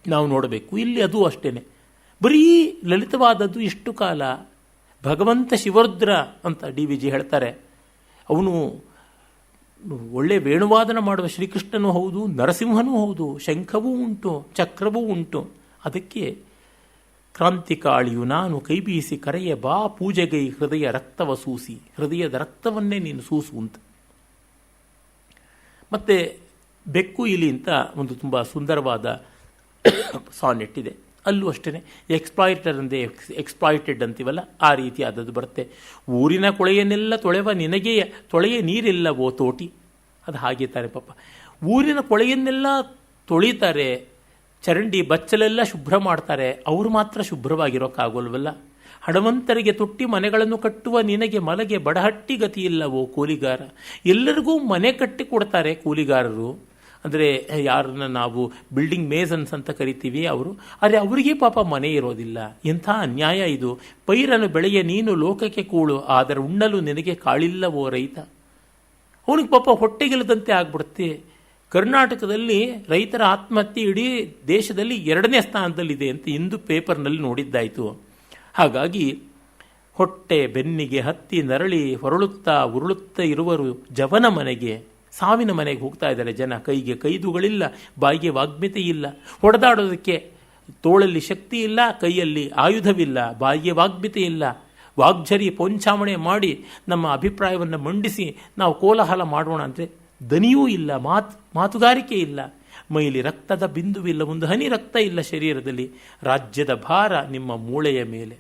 S1: ನಾವು ನೋಡಬೇಕು. ಇಲ್ಲಿ ಅದು ಅಷ್ಟೇ, ಬರೀ ಲಲಿತವಾದದ್ದು ಇಷ್ಟು ಕಾಲ. ಭಗವಂತ ಶಿವರುದ್ರ ಅಂತ DVG ಹೇಳ್ತಾರೆ. ಅವನು ಒಳ್ಳೆ ವೇಣುವಾದನ ಮಾಡುವ ಶ್ರೀಕೃಷ್ಣನೂ ಹೌದು, ನರಸಿಂಹನೂ ಹೌದು, ಶಂಖವೂ ಉಂಟು, ಚಕ್ರವೂ ಉಂಟು. ಅದಕ್ಕೆ ಕ್ರಾಂತಿಕಾಳಿಯು ನಾನು ಕೈ ಬೀಸಿ ಕರೆಯ ಬಾ ಪೂಜೆಗೈ ಹೃದಯ ರಕ್ತವ ಸೂಸಿ, ಹೃದಯದ ರಕ್ತವನ್ನೇ ನೀನು ಸೂಸು ಅಂತ. ಮತ್ತೆ ಬೆಕ್ಕು ಇಲಿ ಅಂತ ಒಂದು ತುಂಬ ಸುಂದರವಾದ ಸಾನೆಟ್ ಇದೆ. ಅಲ್ಲೂ ಅಷ್ಟೇ ಎಕ್ಸ್ಪ್ಲಾಯ್ಟರ್ ಅಂದೆ ಎಕ್ಸ್ಪ್ಲಾಯ್ಟೆಡ್ ಅಂತೀವಲ್ಲ, ಆ ರೀತಿ ಆದದ್ದು ಬರುತ್ತೆ. ಊರಿನ ಕೊಳೆಯನ್ನೆಲ್ಲ ತೊಳೆವ ನಿನಗೆ ತೊಳೆಯ ನೀರಿಲ್ಲವೋ ತೋಟಿ, ಅದು ಹಾಗೆ ತಾನೆ ಪಾಪ. ಊರಿನ ಕೊಳೆಯನ್ನೆಲ್ಲ ತೊಳಿತಾರೆ, ಚರಂಡಿ ಬಚ್ಚಲೆಲ್ಲ ಶುಭ್ರ ಮಾಡ್ತಾರೆ, ಅವರು ಮಾತ್ರ ಶುಭ್ರವಾಗಿರೋಕ್ಕಾಗೋಲ್ವಲ್ಲ. ಹಣವಂತರಿಗೆ ತೊಟ್ಟಿ ಮನೆಗಳನ್ನು ಕಟ್ಟುವ ನಿನಗೆ ಮಲಗೆ ಬಡಹಟ್ಟಿ ಗತಿ ಇಲ್ಲವೋ ಕೂಲಿಗಾರ. ಎಲ್ಲರಿಗೂ ಮನೆ ಕಟ್ಟಿ ಕೊಡ್ತಾರೆ ಕೂಲಿಗಾರರು, ಅಂದರೆ ಯಾರನ್ನ ನಾವು ಬಿಲ್ಡಿಂಗ್ ಮೇಸನ್ಸ್ ಅಂತ ಕರಿತೀವಿ ಅವರು, ಆದರೆ ಅವರಿಗೆ ಪಾಪ ಮನೆ ಇರೋದಿಲ್ಲ. ಎಂಥ ಅನ್ಯಾಯ ಇದು. ಪೈರನ್ನು ಬೆಳೆಯ ನೀನು ಲೋಕಕ್ಕೆ ಕೂಳು, ಆದರೆ ಉಣ್ಣಲು ನಿನಗೆ ಕಾಳಿಲ್ಲವೋ ರೈತ. ಅವನಿಗೆ ಪಾಪ ಹೊಟ್ಟೆಗಿಲ್ಲದಂತೆ ಆಗ್ಬಿಡುತ್ತೆ. ಕರ್ನಾಟಕದಲ್ಲಿ ರೈತರ ಆತ್ಮಹತ್ಯೆ ಇಡೀ ದೇಶದಲ್ಲಿ 2ನೇ ಸ್ಥಾನದಲ್ಲಿದೆ ಅಂತ ಇಂದು ಪೇಪರ್ನಲ್ಲಿ ನೋಡಿದ್ದಾಯಿತು. ಹಾಗಾಗಿ ಹೊಟ್ಟೆ ಬೆನ್ನಿಗೆ ಹತ್ತಿ ನರಳಿ ಹೊರಳುತ್ತಾ ಉರುಳುತ್ತಾ ಇರುವರು ಜವನ ಮನೆಗೆ, ಸಾವಿನ ಮನೆಗೆ ಹೋಗ್ತಾ ಇದ್ದಾರೆ ಜನ. ಕೈಗೆ ಕೈದುಗಳಿಲ್ಲ, ಬಾಯಿಗೆ ವಾಗ್ಮಿತೆ ಇಲ್ಲ, ಹೊಡೆದಾಡೋದಕ್ಕೆ ತೋಳಲ್ಲಿ ಶಕ್ತಿ ಇಲ್ಲ, ಕೈಯಲ್ಲಿ ಆಯುಧವಿಲ್ಲ, ಬಾಯಿಗೆ ವಾಗ್ಮಿತೆ ಇಲ್ಲ. ವಾಗ್ಝರಿ ಪೊಂಚಾಮಣೆ ಮಾಡಿ ನಮ್ಮ ಅಭಿಪ್ರಾಯವನ್ನು ಮಂಡಿಸಿ ನಾವು ಕೋಲಾಹಲ ಮಾಡೋಣ ಅಂದರೆ ದನಿಯೂ ಇಲ್ಲ, ಮಾತುಗಾರಿಕೆ ಇಲ್ಲ, ಮೈಲಿ ರಕ್ತದ ಬಿಂದುವಿಲ್ಲ, ಒಂದು ಹನಿ ರಕ್ತ ಇಲ್ಲ ಶರೀರದಲ್ಲಿ. ರಾಜ್ಯದ ಭಾರ ನಿಮ್ಮ ಮೂಳೆಯ ಮೇಲೆ.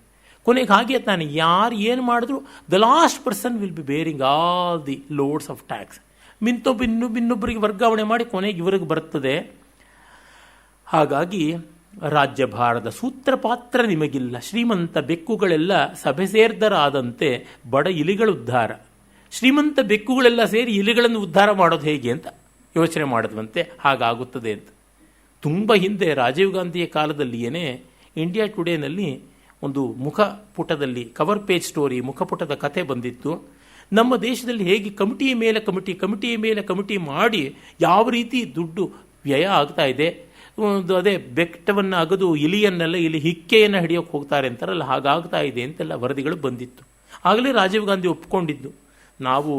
S1: ಕೊನೆಗೆ ಹಾಗೆ ತಾನೆ, ಯಾರು ಏನು ಮಾಡಿದ್ರು the last person will be bearing all the loads of tax. ಇನ್ನೊಬ್ಬರಿಗೆ ವರ್ಗಾವಣೆ ಮಾಡಿ ಕೊನೆಗೆ ಇವರಿಗೆ ಬರ್ತದೆ. ಹಾಗಾಗಿ ರಾಜ್ಯಭಾರದ ಸೂತ್ರಪಾತ್ರ ನಿಮಗಿಲ್ಲ. ಶ್ರೀಮಂತ ಬೆಕ್ಕುಗಳೆಲ್ಲ ಸಭೆ ಸೇರ್ದರಾದಂತೆ ಬಡ ಇಲಿಗಳುದ್ಧಾರ. ಶ್ರೀಮಂತ ಬೆಕ್ಕುಗಳೆಲ್ಲ ಸೇರಿ ಇಲಿಗಳನ್ನು ಉದ್ಧಾರ ಮಾಡೋದು ಹೇಗೆ ಅಂತ ಯೋಚನೆ ಮಾಡಿದ್ವಂತೆ. ಹಾಗಾಗುತ್ತದೆ ಅಂತ. ತುಂಬ ಹಿಂದೆ ರಾಜೀವ್ ಗಾಂಧಿಯ ಕಾಲದಲ್ಲಿಯೇ ಇಂಡಿಯಾ ಟುಡೇನಲ್ಲಿ ಒಂದು ಮುಖಪುಟದಲ್ಲಿ ಕವರ್ ಪೇಜ್ ಸ್ಟೋರಿ, ಮುಖಪುಟದ ಕಥೆ ಬಂದಿತ್ತು. ನಮ್ಮ ದೇಶದಲ್ಲಿ ಹೇಗೆ ಕಮಿಟಿಯ ಮೇಲೆ ಕಮಿಟಿ ಮಾಡಿ ಯಾವ ರೀತಿ ದುಡ್ಡು ವ್ಯಯ ಆಗ್ತಾ ಇದೆ, ಅದೇ ಬೆಟ್ಟವನ್ನು ಅಗದು ಇಲ್ಲಿ ಹಿಕ್ಕೆಯನ್ನು ಹಿಡಿಯೋಕೆ ಹೋಗ್ತಾರೆ ಅಂತಾರಲ್ಲ, ಹಾಗಾಗ್ತಾ ಇದೆ ಅಂತೆಲ್ಲ ವರದಿಗಳು ಬಂದಿತ್ತು. ಆಗಲೇ ರಾಜೀವ್ ಗಾಂಧಿ ಒಪ್ಕೊಂಡಿದ್ದು, ನಾವು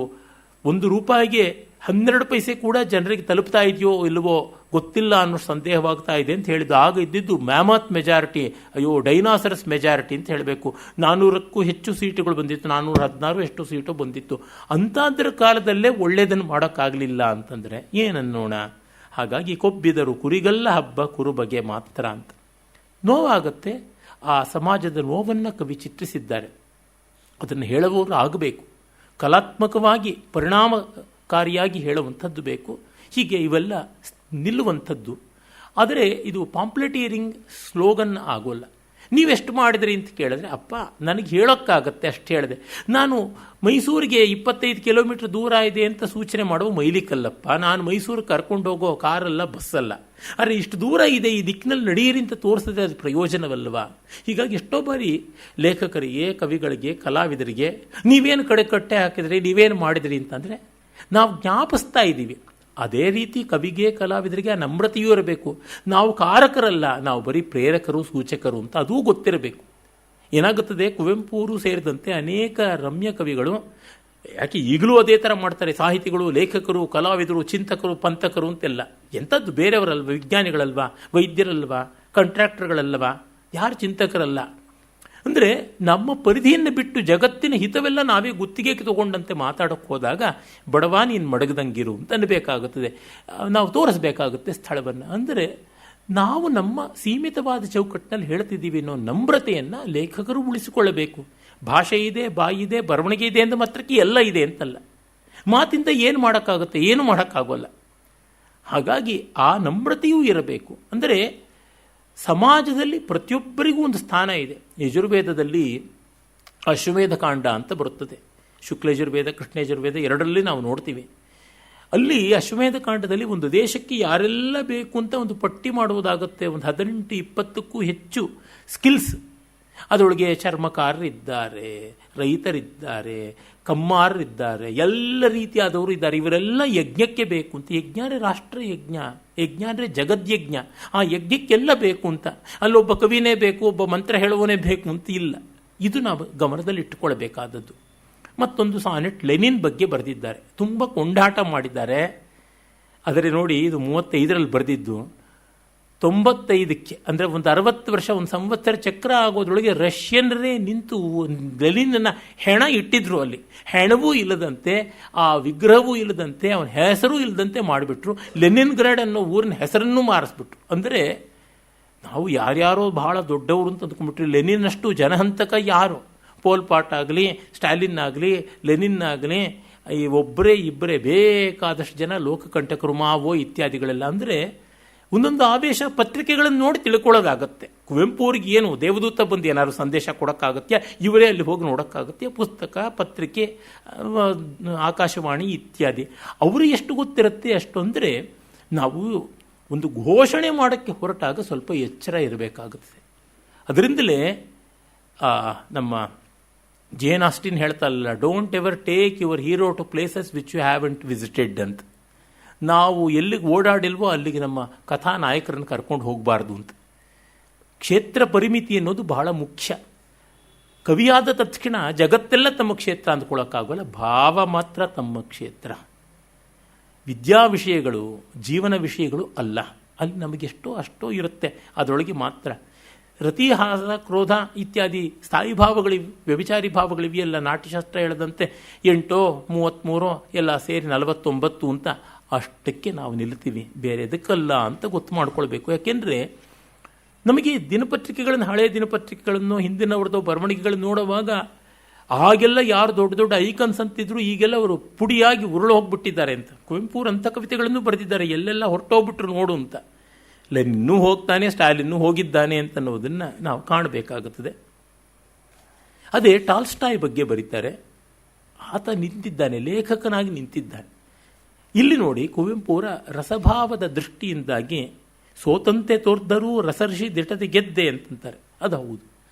S1: ₹1 12 ಪೈಸೆ ಕೂಡ ಜನರಿಗೆ ತಲುಪ್ತಾ ಇದೆಯೋ ಇಲ್ಲವೋ ಗೊತ್ತಿಲ್ಲ ಅನ್ನೋ ಸಂದೇಹವಾಗ್ತಾ ಇದೆ ಅಂತ ಹೇಳಿದ್ದು. ಆಗ ಇದ್ದಿದ್ದು ಮ್ಯಾಮತ್ ಮೆಜಾರಿಟಿ, ಡೈನಾಸರಸ್ ಮೆಜಾರಿಟಿ ಅಂತ ಹೇಳಬೇಕು. 400ಕ್ಕೂ ಹೆಚ್ಚು ಸೀಟುಗಳು ಬಂದಿತ್ತು, 416 ಎಷ್ಟು ಸೀಟು ಬಂದಿತ್ತು. ಅಂತಾದ್ರ ಕಾಲದಲ್ಲೇ ಒಳ್ಳೆಯದನ್ನು ಮಾಡೋಕ್ಕಾಗಲಿಲ್ಲ ಅಂತಂದರೆ ಏನನ್ನೋಣ. ಹಾಗಾಗಿ ಕೊಬ್ಬಿದರು ಕುರಿಗಲ್ಲ ಹಬ್ಬ ಕುರುಬಗೆ ಮಾತ್ರ ಅಂತ ನೋವಾಗತ್ತೆ. ಆ ಸಮಾಜದ ನೋವನ್ನು ಕವಿ ಚಿತ್ರಿಸಿದ್ದಾರೆ. ಅದನ್ನು ಹೇಳುವವರು ಆಗಬೇಕು, ಕಲಾತ್ಮಕವಾಗಿ ಪರಿಣಾಮಕಾರಿಯಾಗಿ ಹೇಳುವಂಥದ್ದು ಬೇಕು. ಹೀಗೆ ಇವೆಲ್ಲ ನಿಲ್ಲುವಂಥದ್ದು. ಆದರೆ ಇದು ಪಾಂಪ್ಲೆಟೀರಿಂಗ್ ಸ್ಲೋಗನ್ ಆಗೋಲ್ಲ. ನೀವೆಷ್ಟು ಮಾಡಿದ್ರಿ ಅಂತ ಕೇಳಿದ್ರೆ, ಅಪ್ಪ ನನಗೆ ಹೇಳೋಕ್ಕಾಗತ್ತೆ ಅಷ್ಟು ಹೇಳಿದೆ. ನಾನು ಮೈಸೂರಿಗೆ 25 ಕಿಲೋಮೀಟರ್ ದೂರ ಇದೆ ಅಂತ ಸೂಚನೆ ಮಾಡುವ ಮೈಲಿಕಲ್ಲಪ್ಪ. ನಾನು ಮೈಸೂರಿಗೆ ಕರ್ಕೊಂಡು ಹೋಗೋ ಕಾರಲ್ಲ, ಬಸ್ಸಲ್ಲ. ಆದರೆ ಇಷ್ಟು ದೂರ ಇದೆ, ಈ ದಿಕ್ಕಿನಲ್ಲಿ ನಡೆಯಿರಿ ಅಂತ ತೋರಿಸಿದ್ರೆ ಅದು ಪ್ರಯೋಜನವಲ್ವಾ? ಹೀಗಾಗಿ ಎಷ್ಟೋ ಬಾರಿ ಲೇಖಕರಿಗೆ, ಕವಿಗಳಿಗೆ, ಕಲಾವಿದರಿಗೆ ನೀವೇನು ಕಟ್ಟೆ ಹಾಕಿದ್ರಿ, ನೀವೇನು ಮಾಡಿದ್ರಿ ಅಂತಂದರೆ ನಾವು ಜ್ಞಾಪಿಸ್ತಾ ಇದ್ದೀವಿ. ಅದೇ ರೀತಿ ಕವಿಗೆ, ಕಲಾವಿದರಿಗೆ ಆ ನಮ್ರತೆಯೂ ಇರಬೇಕು. ನಾವು ಕಾರಕರಲ್ಲ, ನಾವು ಬರೀ ಪ್ರೇರಕರು, ಸೂಚಕರು ಅಂತ ಅದೂ ಗೊತ್ತಿರಬೇಕು. ಏನಾಗುತ್ತದೆ, ಕುವೆಂಪುರು ಸೇರಿದಂತೆ ಅನೇಕ ರಮ್ಯ ಕವಿಗಳು, ಯಾಕೆ ಈಗಲೂ ಅದೇ ಥರ ಮಾಡ್ತಾರೆ, ಸಾಹಿತಿಗಳು, ಲೇಖಕರು, ಕಲಾವಿದರು, ಚಿಂತಕರು, ಪಂಥಕರು ಅಂತೆಲ್ಲ. ಎಂಥದ್ದು ಬೇರೆಯವರಲ್ವ, ವಿಜ್ಞಾನಿಗಳಲ್ವಾ, ವೈದ್ಯರಲ್ವಾ, ಕಾಂಟ್ರಾಕ್ಟರ್ಗಳಲ್ವಾ, ಯಾರು ಚಿಂತಕರಲ್ಲ. ಅಂದರೆ ನಮ್ಮ ಪರಿಧಿಯನ್ನು ಬಿಟ್ಟು ಜಗತ್ತಿನ ಹಿತವೆಲ್ಲ ನಾವೇ ಗುತ್ತಿಗೆಗೆ ತಗೊಂಡಂತೆ ಮಾತಾಡೋಕ್ಕೆ ಹೋದಾಗ ಬಡವ ನೀನು ಮಡಗದಂಗಿರು ಅಂತ ಅನ್ನಬೇಕಾಗುತ್ತದೆ. ನಾವು ತೋರಿಸ್ಬೇಕಾಗುತ್ತೆ ಸ್ಥಳವನ್ನು. ಅಂದರೆ ನಾವು ನಮ್ಮ ಸೀಮಿತವಾದ ಚೌಕಟ್ಟಿನಲ್ಲಿ ಹೇಳ್ತಿದ್ದೀವಿ ಅನ್ನೋ ನಮ್ರತೆಯನ್ನು ಲೇಖಕರು ಉಳಿಸಿಕೊಳ್ಳಬೇಕು. ಭಾಷೆ ಇದೆ, ಬಾಯಿ ಇದೆ, ಬರವಣಿಗೆ ಇದೆ ಅಂತ ಮಾತ್ರಕ್ಕೆ ಎಲ್ಲ ಇದೆ ಅಂತಲ್ಲ. ಮಾತಿಂದ ಏನು ಮಾಡೋಕ್ಕಾಗುತ್ತೆ, ಏನು ಮಾಡೋಕ್ಕಾಗೋಲ್ಲ. ಹಾಗಾಗಿ ಆ ನಮ್ರತೆಯೂ ಇರಬೇಕು. ಅಂದರೆ ಸಮಾಜದಲ್ಲಿ ಪ್ರತಿಯೊಬ್ಬರಿಗೂ ಒಂದು ಸ್ಥಾನ ಇದೆ. ಯಜುರ್ವೇದದಲ್ಲಿ ಅಶ್ವಮೇಧ ಕಾಂಡ ಅಂತ ಬರುತ್ತದೆ. ಶುಕ್ಲಯಜುರ್ವೇದ, ಕೃಷ್ಣಯಜುರ್ವೇದ ಎರಡರಲ್ಲಿ ನಾವು ನೋಡ್ತೀವಿ. ಅಲ್ಲಿ ಅಶ್ವಮೇಧ ಕಾಂಡದಲ್ಲಿ ಒಂದು ದೇಶಕ್ಕೆ ಯಾರೆಲ್ಲ ಬೇಕು ಅಂತ ಒಂದು ಪಟ್ಟಿ ಮಾಡುವುದಾಗುತ್ತೆ. ಒಂದು 18-20ಕ್ಕೂ ಹೆಚ್ಚು ಸ್ಕಿಲ್ಸ್. ಅದರೊಳಗೆ ಚರ್ಮಕಾರರಿದ್ದಾರೆ, ರೈತರಿದ್ದಾರೆ, ಕಮ್ಮಾರರಿದ್ದಾರೆ, ಎಲ್ಲ ರೀತಿಯಾದವರು ಇದ್ದಾರೆ. ಇವರೆಲ್ಲ ಯಜ್ಞಕ್ಕೆ ಬೇಕು ಅಂತ. ಯಜ್ಞ ಅಂದರೆ ರಾಷ್ಟ್ರ ಯಜ್ಞ, ಯಜ್ಞ ಅಂದರೆ ಜಗದ್ಯಜ್ಞ. ಆ ಯಜ್ಞಕ್ಕೆಲ್ಲ ಬೇಕು ಅಂತ. ಅಲ್ಲೊಬ್ಬ ಕವಿನೇ ಬೇಕು, ಒಬ್ಬ ಮಂತ್ರ ಹೇಳುವನೇ ಬೇಕು ಅಂತ ಇಲ್ಲ. ಇದು ನಾವು ಗಮನದಲ್ಲಿ ಇಟ್ಟುಕೊಳ್ಬೇಕಾದದ್ದು. ಮತ್ತೊಂದು ಸಾನೆಟ್ ಲೆನಿನ್ ಬಗ್ಗೆ ಬರೆದಿದ್ದಾರೆ, ತುಂಬ ಕೊಂಡಾಟ ಮಾಡಿದ್ದಾರೆ. ಆದರೆ ನೋಡಿ, ಇದು 35ರಲ್ಲಿ ಬರೆದಿದ್ದು. 95ಕ್ಕೆ ಅಂದರೆ ಒಂದು 60 ವರ್ಷ, ಒಂದು ಸಂವತ್ಸರ ಚಕ್ರ ಆಗೋದ್ರೊಳಗೆ ರಷ್ಯನ್ರೇ ನಿಂತು ಲೆನಿನ್ನ ಹೆಣ ಇಟ್ಟಿದ್ರು. ಅಲ್ಲಿ ಹೆಣವೂ ಇಲ್ಲದಂತೆ, ಆ ವಿಗ್ರಹವೂ ಇಲ್ಲದಂತೆ, ಅವನ ಹೆಸರೂ ಇಲ್ಲದಂತೆ ಮಾಡಿಬಿಟ್ರು. ಲೆನಿನ್ ಗ್ರಾಡ್ ಅನ್ನೋ ಊರಿನ ಹೆಸರನ್ನು ಮಾರಿಸ್ಬಿಟ್ರು. ಅಂದರೆ ನಾವು ಯಾರ್ಯಾರೋ ಬಹಳ ದೊಡ್ಡವರು ಅಂತ ಅಂದ್ಕೊಂಡ್ಬಿಟ್ರಿ. ಲೆನಿನ್ನಷ್ಟು ಜನಹಂತಕ ಯಾರು? ಪೋಲ್ಪಾಟ್ ಆಗಲಿ, ಸ್ಟಾಲಿನ್ ಆಗಲಿ, ಲೆನಿನ್ ಆಗಲಿ, ಈ ಒಬ್ಬರೇ ಇಬ್ಬರೇ ಬೇಕಾದಷ್ಟು ಜನ ಲೋಕಕಂಟಕರು, ಮಾವೋ ಇತ್ಯಾದಿಗಳೆಲ್ಲ. ಅಂದರೆ ಒಂದೊಂದು ಆವೇಶ ಪತ್ರಿಕೆಗಳನ್ನು ನೋಡಿ ತಿಳ್ಕೊಳ್ಳೋದಾಗತ್ತೆ. ಕುವೆಂಪು ಅವ್ರಿಗೆ ಏನು ದೇವದೂತ ಬಂದು ಏನಾದ್ರು ಸಂದೇಶ ಕೊಡೋಕ್ಕಾಗತ್ಯ? ಇವರೇ ಅಲ್ಲಿ ಹೋಗಿ ನೋಡೋಕ್ಕಾಗತ್ಯ? ಪುಸ್ತಕ, ಪತ್ರಿಕೆ, ಆಕಾಶವಾಣಿ ಇತ್ಯಾದಿ. ಅವರು ಎಷ್ಟು ಗೊತ್ತಿರುತ್ತೆ ಅಷ್ಟು. ಅಂದರೆ ನಾವು ಒಂದು ಘೋಷಣೆ ಮಾಡೋಕ್ಕೆ ಹೊರಟಾಗ ಸ್ವಲ್ಪ ಎಚ್ಚರ ಇರಬೇಕಾಗುತ್ತದೆ. ಅದರಿಂದಲೇ ನಮ್ಮ ಜೇನ್ ಆಸ್ಟಿನ್ ಹೇಳ್ತಾರಲ್ಲ, don't ever take your hero to places which you haven't visited ಅಂತ. ನಾವು ಎಲ್ಲಿಗೆ ಓಡಾಡಿಲ್ವೋ ಅಲ್ಲಿಗೆ ನಮ್ಮ ಕಥಾನಾಯಕರನ್ನು ಕರ್ಕೊಂಡು ಹೋಗಬಾರ್ದು ಅಂತ. ಕ್ಷೇತ್ರ ಪರಿಮಿತಿ ಅನ್ನೋದು ಬಹಳ ಮುಖ್ಯ. ಕವಿಯಾದ ತಕ್ಷಣ ಜಗತ್ತೆಲ್ಲ ತಮ್ಮ ಕ್ಷೇತ್ರ ಅಂದ್ಕೊಳ್ಳೋಕ್ಕಾಗಲ್ಲ, ಭಾವ ಮಾತ್ರ ತಮ್ಮ ಕ್ಷೇತ್ರ. ವಿದ್ಯಾ ವಿಷಯಗಳು, ಜೀವನ ವಿಷಯಗಳು ಅಲ್ಲ. ಅಲ್ಲಿ ನಮಗೆಷ್ಟೋ ಅಷ್ಟೋ ಇರುತ್ತೆ, ಅದರೊಳಗೆ ಮಾತ್ರ. ರತಿ, ಹಾಸ, ಕ್ರೋಧ ಇತ್ಯಾದಿ ಸ್ಥಾಯಿ ಭಾವಗಳಿವೆ, ವ್ಯಭಿಚಾರಿ ಭಾವಗಳಿವೆಯಲ್ಲ. ನಾಟ್ಯಶಾಸ್ತ್ರ ಹೇಳದಂತೆ 8, 33 ಎಲ್ಲ ಸೇರಿ 49 ಅಂತ ಅಷ್ಟಕ್ಕೆ ನಾವು ನಿಲ್ತೀವಿ, ಬೇರೆ ಎದಕ್ಕಲ್ಲ ಅಂತ ಗೊತ್ತು ಮಾಡ್ಕೊಳ್ಬೇಕು. ಯಾಕೆಂದರೆ ನಮಗೆ ದಿನಪತ್ರಿಕೆಗಳನ್ನು, ಹಳೆಯ ದಿನಪತ್ರಿಕೆಗಳನ್ನು, ಹಿಂದಿನವ್ರದ್ದು ಬರವಣಿಗೆಗಳನ್ನು ನೋಡುವಾಗ ಆಗೆಲ್ಲ ಯಾರು ದೊಡ್ಡ ದೊಡ್ಡ ಐಕನ್ಸ್ ಅಂತಿದ್ರು, ಈಗೆಲ್ಲ ಅವರು ಪುಡಿಯಾಗಿ ಉರುಳು ಹೋಗ್ಬಿಟ್ಟಿದ್ದಾರೆ ಅಂತ. ಕುವೆಂಪು ಅಂಥ ಕವಿತೆಗಳನ್ನು ಬರೆದಿದ್ದಾರೆ, ಎಲ್ಲೆಲ್ಲ ಹೊರಟೋಗ್ಬಿಟ್ರು ನೋಡು ಅಂತ. ಲೆನಿನ್ನೂ ಹೋಗ್ತಾನೆ, ಸ್ಟಾಲಿನ್ನೂ ಹೋಗಿದ್ದಾನೆ ಅಂತ ಅನ್ನೋದನ್ನು ನಾವು ಕಾಣಬೇಕಾಗುತ್ತದೆ. ಅದೇ ಟಾಲ್ಸ್ಟಾಯ್ ಬಗ್ಗೆ ಬರೀತಾರೆ. ಆತ ನಿಂತಿದ್ದಾನೆ, ಲೇಖಕನಾಗಿ ನಿಂತಿದ್ದಾನೆ. ಇಲ್ಲಿ ನೋಡಿ, ಕುವೆಂಪು ಅವರ ರಸಭಾವದ ದೃಷ್ಟಿಯಿಂದಾಗಿ ಸೋತಂತೆ ತೋರ್ದರೂ ರಸರ್ಷಿ ದಿಟತೆ ಗೆದ್ದೆ ಅಂತಂತಾರೆ. ಅದು ಹೌದು.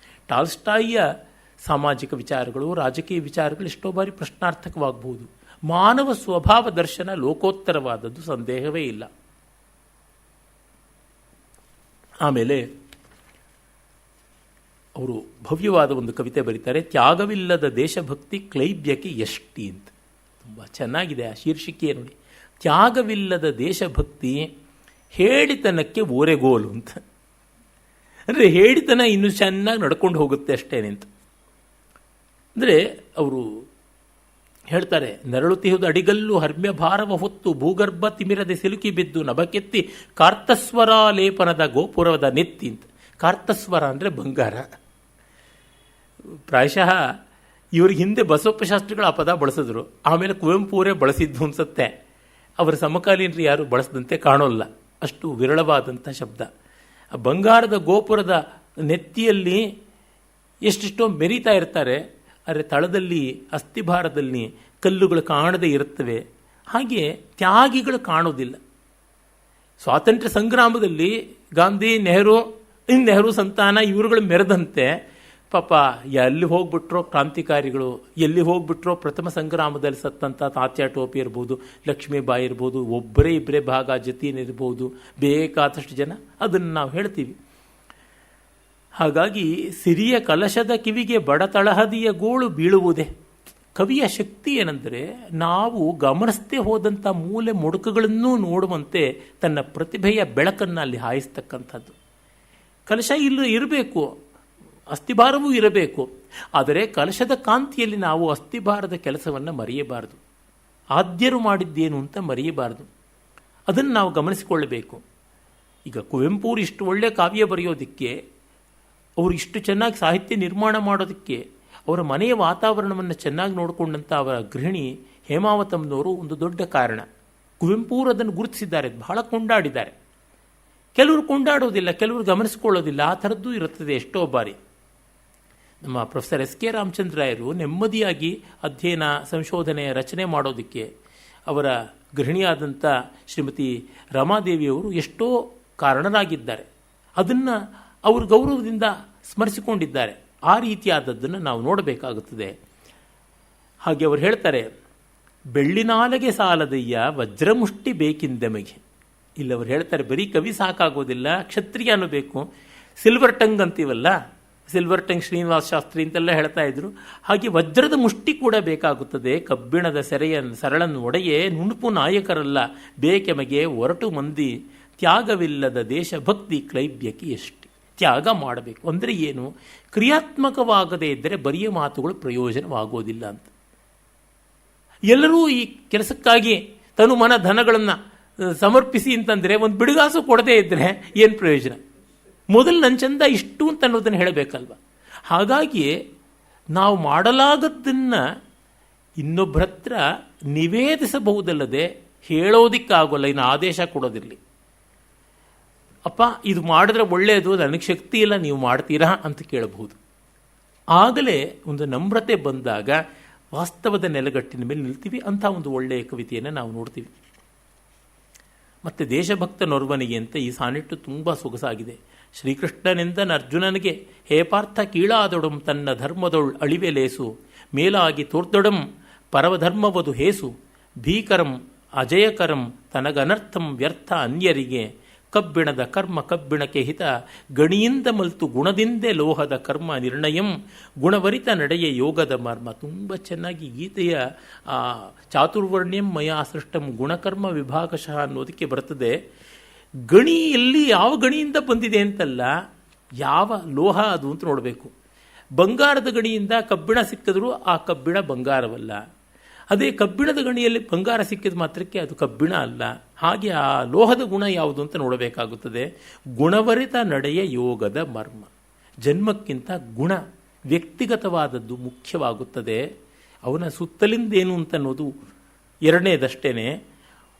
S1: ಟಾಲ್ಸ್ಟಾಯಿಯ ಸಾಮಾಜಿಕ ವಿಚಾರಗಳು, ರಾಜಕೀಯ ವಿಚಾರಗಳು ಎಷ್ಟೋ ಬಾರಿ ಪ್ರಶ್ನಾರ್ಥಕವಾಗಬಹುದು. ಮಾನವ ಸ್ವಭಾವ ದರ್ಶನ ಲೋಕೋತ್ತರವಾದದ್ದು, ಸಂದೇಹವೇ ಇಲ್ಲ. ಆಮೇಲೆ ಅವರು ಭವ್ಯವಾದ ಒಂದು ಕವಿತೆ ಬರೀತಾರೆ, ತ್ಯಾಗವಿಲ್ಲದ ದೇಶಭಕ್ತಿ ಕ್ಲೈಬ್ಯಕ್ಕೆ ಎಷ್ಟಿ ಅಂತ. ತುಂಬ ಚೆನ್ನಾಗಿದೆ ಆ ಶೀರ್ಷಿಕೆ ನೋಡಿ. ತ್ಯಾಗವಿಲ್ಲದ ದೇಶಭಕ್ತಿ ಹೇಳಿತನಕ್ಕೆ ಓರೆಗೋಲು ಅಂತ. ಅಂದರೆ ಹೇಳಿತನ ಇನ್ನೂ ಚೆನ್ನಾಗಿ ನಡ್ಕೊಂಡು ಹೋಗುತ್ತೆ ಅಷ್ಟೇನೆ ಅಂತ. ಅಂದರೆ ಅವರು ಹೇಳ್ತಾರೆ, ನರಳುತಿಹುದು ಅಡಿಗಲ್ಲು ಹರ್ಮ್ಯ ಭಾರವ ಹೊತ್ತು ಭೂಗರ್ಭ ತಿಮಿರದೆ ಸಿಲುಕಿ ಬಿದ್ದು ನಭಕೆತ್ತಿ ಕಾರ್ತಸ್ವರ ಲೇಪನದ ಗೋಪುರದ ನೆತ್ತಿ ಅಂತ. ಕಾರ್ತಸ್ವರ ಅಂದರೆ ಬಂಗಾರ. ಪ್ರಾಯಶಃ ಇವ್ರಿಗೆ ಹಿಂದೆ ಬಸವಪ್ಪ ಶಾಸ್ತ್ರಿಗಳು ಆ ಪದ ಬಳಸಿದ್ರು, ಆಮೇಲೆ ಕುವೆಂಪು ಅವರೇ ಬಳಸಿದ್ದು ಅನ್ಸುತ್ತೆ. ಅವರ ಸಮಕಾಲೀನರು ಯಾರು ಬಳಸದಂತೆ ಕಾಣೋಲ್ಲ, ಅಷ್ಟು ವಿರಳವಾದಂಥ ಶಬ್ದ. ಆ ಬಂಗಾರದ ಗೋಪುರದ ನೆತ್ತಿಯಲ್ಲಿ ಎಷ್ಟೆಷ್ಟೋ ಮೆರೀತಾ ಇರ್ತಾರೆ, ಆದರೆ ತಳದಲ್ಲಿ, ಅಸ್ಥಿಭಾರದಲ್ಲಿ ಕಲ್ಲುಗಳು ಕಾಣದೇ ಇರುತ್ತವೆ. ಹಾಗೆ ತ್ಯಾಗಿಗಳು ಕಾಣೋದಿಲ್ಲ. ಸ್ವಾತಂತ್ರ್ಯ ಸಂಗ್ರಾಮದಲ್ಲಿ ಗಾಂಧಿ, ನೆಹರು ಸಂತಾನ ಇವರುಗಳು ಮೆರೆದಂತೆ ಪಾಪ ಎಲ್ಲಿ ಹೋಗ್ಬಿಟ್ರೋ ಕ್ರಾಂತಿಕಾರಿಗಳು, ಎಲ್ಲಿ ಹೋಗ್ಬಿಟ್ರೋ ಪ್ರಥಮ ಸಂಗ್ರಾಮದಲ್ಲಿ ಸತ್ತಂಥ ತಾತ್ಯಾ ಟೋಪಿ ಇರ್ಬೋದು, ಲಕ್ಷ್ಮೀಬಾಯಿ ಇರ್ಬೋದು, ಒಬ್ಬರೇ ಇಬ್ಬರೇ ಭಾಗ ಜತೀನಿರ್ಬೋದು, ಬೇಕಾದಷ್ಟು ಜನ, ಅದನ್ನು ನಾವು ಹೇಳ್ತೀವಿ. ಹಾಗಾಗಿ ಸಿರಿಯ ಕಲಶದ ಕಿವಿಗೆ ಬಡತಳಹದಿಯ ಗೋಳು ಬೀಳುವುದೇ. ಕವಿಯ ಶಕ್ತಿ ಏನೆಂದರೆ, ನಾವು ಗಮನಿಸದೆ ಹೋದಂಥ ಮೂಲೆ ಮೊಡಕುಗಳನ್ನೂ ನೋಡುವಂತೆ ತನ್ನ ಪ್ರತಿಭೆಯ ಬೆಳಕನ್ನು ಅಲ್ಲಿ ಹಾಯಿಸ್ತಕ್ಕಂಥದ್ದು. ಕಲಶ ಇರಬೇಕು, ಅಸ್ಥಿಭಾರವೂ ಇರಬೇಕು. ಆದರೆ ಕಲಶದ ಕಾಂತಿಯಲ್ಲಿ ನಾವು ಅಸ್ಥಿಭಾರದ ಕೆಲಸವನ್ನು ಮರೆಯಬಾರದು, ಆದ್ಯರು ಮಾಡಿದ್ದೇನು ಅಂತ ಮರೆಯಬಾರದು. ಅದನ್ನು ನಾವು ಗಮನಿಸಿಕೊಳ್ಳಬೇಕು. ಈಗ ಕುವೆಂಪು ಇಷ್ಟು ಒಳ್ಳೆಯ ಕಾವ್ಯ ಬರೆಯೋದಕ್ಕೆ, ಅವರು ಇಷ್ಟು ಚೆನ್ನಾಗಿ ಸಾಹಿತ್ಯ ನಿರ್ಮಾಣ ಮಾಡೋದಕ್ಕೆ, ಅವರ ಮನೆಯ ವಾತಾವರಣವನ್ನು ಚೆನ್ನಾಗಿ ನೋಡಿಕೊಂಡಂಥ ಅವರ ಗೃಹಿಣಿ ಹೇಮಾವತಮ್ಮನವರು ಒಂದು ದೊಡ್ಡ ಕಾರಣ. ಕುವೆಂಪು ಅದನ್ನು ಗುರುತಿಸಿದ್ದಾರೆ, ಬಹಳ ಕೊಂಡಾಡಿದ್ದಾರೆ. ಕೆಲವರು ಕೊಂಡಾಡೋದಿಲ್ಲ, ಕೆಲವರು ಗಮನಿಸಿಕೊಳ್ಳೋದಿಲ್ಲ, ಆ ಥರದ್ದು ಇರುತ್ತದೆ ಎಷ್ಟೋ ಬಾರಿ. ನಮ್ಮ ಪ್ರೊಫೆಸರ್ ಎಸ್ ಕೆ ರಾಮಚಂದ್ರಾಯರು ನೆಮ್ಮದಿಯಾಗಿ ಅಧ್ಯಯನ, ಸಂಶೋಧನೆ, ರಚನೆ ಮಾಡೋದಕ್ಕೆ ಅವರ ಗೃಹಿಣಿಯಾದಂಥ ಶ್ರೀಮತಿ ರಮಾದೇವಿಯವರು ಎಷ್ಟೋ ಕಾರಣರಾಗಿದ್ದಾರೆ. ಅದನ್ನು ಅವರು ಗೌರವದಿಂದ ಸ್ಮರಿಸಿಕೊಂಡಿದ್ದಾರೆ. ಆ ರೀತಿಯಾದದ್ದನ್ನು ನಾವು ನೋಡಬೇಕಾಗುತ್ತದೆ. ಹಾಗೆ ಅವರು ಹೇಳ್ತಾರೆ, ಬೆಳ್ಳಿನಾಲೆಗೆ ಸಾಲದಯ್ಯ ವಜ್ರಮುಷ್ಟಿ ಬೇಕಿಂದೆಮಗೆ. ಇಲ್ಲಿ ಅವರು ಹೇಳ್ತಾರೆ, ಬರೀ ಕವಿ ಸಾಕಾಗೋದಿಲ್ಲ, ಕ್ಷತ್ರಿಯ ಅನ್ನಬೇಕು. ಸಿಲ್ವರ್ ಟಂಗ್ ಅಂತೀವಲ್ಲ, ಸಿಲ್ವರ್ ಟಂಗ್ ಶ್ರೀನಿವಾಸ ಶಾಸ್ತ್ರಿ ಅಂತೆಲ್ಲ ಹೇಳ್ತಾ ಇದ್ರು. ಹಾಗೆ ವಜ್ರದ ಮುಷ್ಟಿ ಕೂಡ ಬೇಕಾಗುತ್ತದೆ. ಕಬ್ಬಿಣದ ಸರಳನ್ನು ಒಡೆಯೇ ನುಣುಪು ನಾಯಕರಲ್ಲ ಬೇಕೆಮಗೆ ಒರಟು ಮಂದಿ. ತ್ಯಾಗವಿಲ್ಲದ ದೇಶಭಕ್ತಿ ಕ್ಲೈಬ್ಯಕ್ಕೆ ಎಷ್ಟು. ತ್ಯಾಗ ಮಾಡಬೇಕು ಅಂದರೆ ಏನು? ಕ್ರಿಯಾತ್ಮಕವಾಗದೇ ಇದ್ದರೆ ಬರಿಯ ಮಾತುಗಳು ಪ್ರಯೋಜನವಾಗೋದಿಲ್ಲ ಅಂತ. ಎಲ್ಲರೂ ಈ ಕೆಲಸಕ್ಕಾಗಿ ತನು ಮನ ಧನಗಳನ್ನು ಸಮರ್ಪಿಸಿ ಅಂತಂದರೆ ಒಂದು ಬಿಡುಗಾಸು ಕೊಡದೇ ಇದ್ದರೆ ಏನು ಪ್ರಯೋಜನ? ಮೊದಲು ನನ್ನ ಚಂದ ಇಷ್ಟು ಅಂತ ಅನ್ನೋದನ್ನು ಹೇಳಬೇಕಲ್ವ. ಹಾಗಾಗಿ ನಾವು ಮಾಡಲಾಗದ್ದನ್ನು ಇನ್ನೊಬ್ಬರ ಹತ್ರ ನಿವೇದಿಸಬಹುದಲ್ಲದೆ ಹೇಳೋದಿಕ್ಕಾಗೋಲ್ಲ, ಇನ್ನು ಆದೇಶ ಕೊಡೋದಿರಲಿ. ಅಪ್ಪ ಇದು ಮಾಡಿದ್ರೆ ಒಳ್ಳೆಯದು, ನನಗೆ ಶಕ್ತಿ ಇಲ್ಲ, ನೀವು ಮಾಡ್ತೀರಾ ಅಂತ ಕೇಳಬಹುದು. ಆಗಲೇ ಒಂದು ನಮ್ರತೆ ಬಂದಾಗ ವಾಸ್ತವದ ನೆಲೆಗಟ್ಟಿನ ಮೇಲೆ ನಿಲ್ತೀವಿ. ಅಂಥ ಒಂದು ಒಳ್ಳೆಯ ಕವಿತೆಯನ್ನು ನಾವು ನೋಡ್ತೀವಿ. ಮತ್ತು ದೇಶಭಕ್ತನೊರ್ವನಿಗೆ ಅಂತ ಈ ಸಾನೆಟ್ಟು ತುಂಬ ಸೊಗಸಾಗಿದೆ. ಶ್ರೀಕೃಷ್ಣನೆಂದನ ಅರ್ಜುನನಿಗೆ ಹೇ ಪಾರ್ಥ ಕೀಳಾದೊಡಂ ತನ್ನ ಧರ್ಮದೊಳ್ ಅಳಿವೆಲೇಸು ಮೇಲಾಗಿ ತೋರ್ದೊಡಂ ಪರವಧರ್ಮವದು ಹೇಸು ಭೀಕರಂ ಅಜಯಕರಂ ತನಗನರ್ಥಂ ವ್ಯರ್ಥ ಅನ್ಯರಿಗೆ ಕಬ್ಬಿಣದ ಕರ್ಮ ಕಬ್ಬಿಣಕ್ಕೆ ಹಿತ ಗಣಿಯಿಂದ ಮಲ್ತು ಗುಣದಿಂದೇ ಲೋಹದ ಕರ್ಮ ನಿರ್ಣಯಂ ಗುಣವರಿತ ನಡೆಯ ಯೋಗದ ಮರ್ಮ. ತುಂಬ ಚೆನ್ನಾಗಿ ಗೀತೆಯ ಚಾತುರ್ವರ್ಣ್ಯಂ ಮಯಾ ಸೃಷ್ಟಂ ಗುಣಕರ್ಮ ವಿಭಾಗಶಃ ಅನ್ನೋದಕ್ಕೆ ಬರ್ತದೆ. ಗಣಿಯಲ್ಲಿ ಯಾವ ಗಣಿಯಿಂದ ಬಂದಿದೆ ಅಂತಲ್ಲ, ಯಾವ ಲೋಹ ಅದು ಅಂತ ನೋಡಬೇಕು. ಬಂಗಾರದ ಗಣಿಯಿಂದ ಕಬ್ಬಿಣ ಸಿಕ್ಕಿದ್ರೂ ಆ ಕಬ್ಬಿಣ ಬಂಗಾರವಲ್ಲ. ಅದೇ ಕಬ್ಬಿಣದ ಗಣಿಯಲ್ಲಿ ಬಂಗಾರ ಸಿಕ್ಕಿದ ಮಾತ್ರಕ್ಕೆ ಅದು ಕಬ್ಬಿಣ ಅಲ್ಲ. ಹಾಗೆ ಆ ಲೋಹದ ಗುಣ ಯಾವುದು ಅಂತ ನೋಡಬೇಕಾಗುತ್ತದೆ. ಗುಣವರಿತ ನಡೆಯ ಯೋಗದ ಮರ್ಮ. ಜನ್ಮಕ್ಕಿಂತ ಗುಣ ವ್ಯಕ್ತಿಗತವಾದದ್ದು ಮುಖ್ಯವಾಗುತ್ತದೆ. ಅವನ ಸುತ್ತಲಿಂದೇನು ಅಂತನ್ನೋದು ಎರಡನೇದಷ್ಟೇನೆ.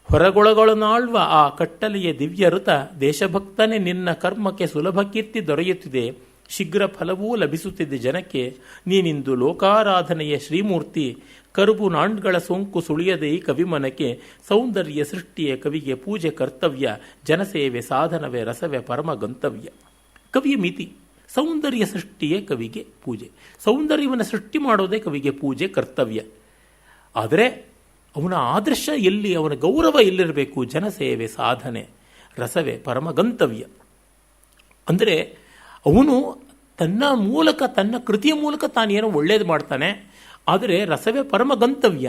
S1: ಹೊರಗೊಳಗೊಳನಾಳ್ವ ಆ ಕಟ್ಟಲೆಯ ದಿವ್ಯ ಋತ ದೇಶಭಕ್ತನೇ ನಿನ್ನ ಕರ್ಮಕ್ಕೆ ಸುಲಭ ಕೀರ್ತಿ ದೊರೆಯುತ್ತಿದೆ, ಶೀಘ್ರ ಫಲವೂ ಲಭಿಸುತ್ತಿದೆ ಜನಕ್ಕೆ. ನೀನಿಂದು ಲೋಕಾರಾಧನೆಯ ಶ್ರೀಮೂರ್ತಿ, ಕರುಬು ನಾಣ್ಗಳ ಸೋಂಕು ಸುಳಿಯದೆ ಈ ಕವಿಮನಕ್ಕೆ ಸೌಂದರ್ಯ ಸೃಷ್ಟಿಯ ಕವಿಗೆ ಪೂಜೆ ಕರ್ತವ್ಯ, ಜನಸೇವೆ ಸಾಧನವೇ ರಸವೇ ಪರಮ ಗಂತವ್ಯ. ಕವಿಯ ಮಿತಿ ಸೌಂದರ್ಯ ಸೃಷ್ಟಿಯೇ ಕವಿಗೆ ಪೂಜೆ, ಸೌಂದರ್ಯವನ್ನು ಸೃಷ್ಟಿ ಮಾಡೋದೇ ಕವಿಗೆ ಪೂಜೆ ಕರ್ತವ್ಯ. ಆದರೆ ಅವನ ಆದರ್ಶ ಎಲ್ಲಿ, ಅವನ ಗೌರವ ಎಲ್ಲಿರಬೇಕು? ಜನಸೇವೆ ಸಾಧನೆ ರಸವೇ ಪರಮ ಗಂತವ್ಯ. ಅಂದರೆ ಅವನು ತನ್ನ ಮೂಲಕ, ತನ್ನ ಕೃತಿಯ ಮೂಲಕ ತಾನೇನೋ ಒಳ್ಳೇದು ಮಾಡ್ತಾನೆ, ಆದರೆ ರಸವೇ ಪರಮ ಗಂತವ್ಯ.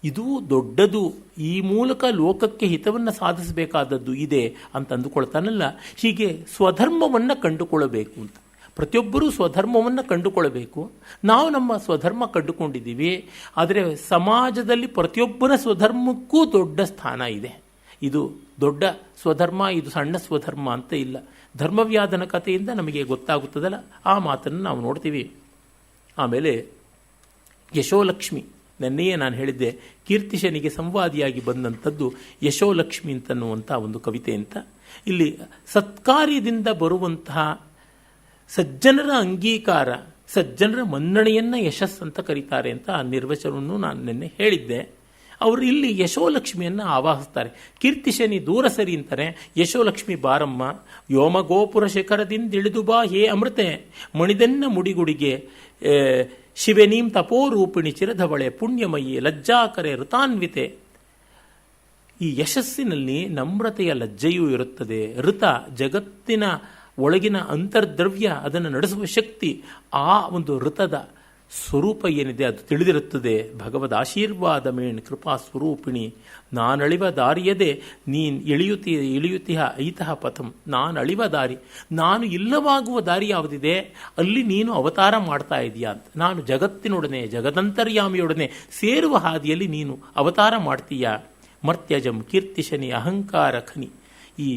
S1: ಇದು ದೊಡ್ಡದು, ಈ ಮೂಲಕ ಲೋಕಕ್ಕೆ ಹಿತವನ್ನು ಸಾಧಿಸಬೇಕಾದದ್ದು ಇದೆ ಅಂತ ಅಂದುಕೊಳ್ತಾನಲ್ಲ. ಹೀಗೆ ಸ್ವಧರ್ಮವನ್ನು ಕಂಡುಕೊಳ್ಳಬೇಕು ಅಂತ ಪ್ರತಿಯೊಬ್ಬರೂ ಸ್ವಧರ್ಮವನ್ನು ಕಂಡುಕೊಳ್ಳಬೇಕು. ನಾವು ನಮ್ಮ ಸ್ವಧರ್ಮ ಕಂಡುಕೊಂಡಿದ್ದೀವಿ, ಆದರೆ ಸಮಾಜದಲ್ಲಿ ಪ್ರತಿಯೊಬ್ಬರ ಸ್ವಧರ್ಮಕ್ಕೂ ದೊಡ್ಡ ಸ್ಥಾನ ಇದೆ. ಇದು ದೊಡ್ಡ ಸ್ವಧರ್ಮ, ಇದು ಸಣ್ಣ ಸ್ವಧರ್ಮ ಅಂತ ಇಲ್ಲ. ಧರ್ಮವ್ಯಾಧನ ಕಥೆಯಿಂದ ನಮಗೆ ಗೊತ್ತಾಗುತ್ತದಲ್ಲ, ಆ ಮಾತನ್ನು ನಾವು ನೋಡ್ತೀವಿ. ಆಮೇಲೆ ಯಶೋಲಕ್ಷ್ಮಿ, ನೆನ್ನೆಯೇ ನಾನು ಹೇಳಿದ್ದೆ, ಕೀರ್ತಿಶನಿಗೆ ಸಂವಾದಿಯಾಗಿ ಬಂದಂಥದ್ದು ಯಶೋಲಕ್ಷ್ಮಿ ಅಂತನ್ನುವಂಥ ಒಂದು ಕವಿತೆ ಅಂತ. ಇಲ್ಲಿ ಸತ್ಕಾರ್ಯದಿಂದ ಬರುವಂತಹ ಸಜ್ಜನರ ಅಂಗೀಕಾರ, ಸಜ್ಜನರ ಮನ್ನಣೆಯನ್ನು ಯಶಸ್ಸಂತ ಕರೀತಾರೆ ಅಂತ ಆ ನಿರ್ವಚನವನ್ನು ನಾನು ನಿನ್ನೆ ಹೇಳಿದ್ದೆ. ಅವರು ಇಲ್ಲಿ ಯಶೋಲಕ್ಷ್ಮಿಯನ್ನು ಆವಾಹಿಸ್ತಾರೆ. ಕೀರ್ತಿಶನಿ ದೂರ ಸರಿ ಅಂತಾರೆ, ಯಶೋಲಕ್ಷ್ಮಿ ಬಾರಮ್ಮ, ವ್ಯೋಮ ಗೋಪುರ ಶಿಖರದಿಂದ ಇಳಿದು ಬಾ ಹೇ ಅಮೃತೆ, ಮಣಿದೆನ್ನ ಮುಡಿಗುಡಿಗೆ ಶಿವೆನೀಂ ತಪೋರೂಪಿಣಿ ಚಿರಧವಳೆ ಪುಣ್ಯಮಯಿ ಲಜ್ಜಾಕರೆ ಋತಾನ್ವಿತೆ. ಈ ಯಶಸ್ಸಿನಲ್ಲಿ ನಮ್ರತೆಯ ಲಜ್ಜೆಯೂ ಇರುತ್ತದೆ. ಋತ ಜಗತ್ತಿನ ಒಳಗಿನ ಅಂತರ್ದ್ರವ್ಯ, ಅದನ್ನು ನಡೆಸುವ ಶಕ್ತಿ, ಆ ಒಂದು ಋತದ ಸ್ವರೂಪ ಏನಿದೆ ಅದು ತಿಳಿದಿರುತ್ತದೆ. ಭಗವದ್ ಆಶೀರ್ವಾದ ಮೇಣ್ ಕೃಪಾ ಸ್ವರೂಪಿಣಿ, ನಾನಳಿವ ದಾರಿಯದೆ ನೀನು ಇಳಿಯುತ್ತಿಹ ಐತಃ ಪಥಂ. ನಾನು ಅಳಿವ ದಾರಿ, ನಾನು ಇಲ್ಲವಾಗುವ ದಾರಿ ಯಾವುದಿದೆ ಅಲ್ಲಿ ನೀನು ಅವತಾರ ಮಾಡ್ತಾ ಇದೆಯಾ ಅಂತ. ನಾನು ಜಗತ್ತಿನೊಡನೆ, ಜಗದಂತರ್ಯಾಮಿಯೊಡನೆ ಸೇರುವ ಹಾದಿಯಲ್ಲಿ ನೀನು ಅವತಾರ ಮಾಡ್ತೀಯಾ. ಮರ್ತ್ಯಜಂ ಕೀರ್ತಿಶನಿ ಅಹಂಕಾರ ಖನಿ. ಈ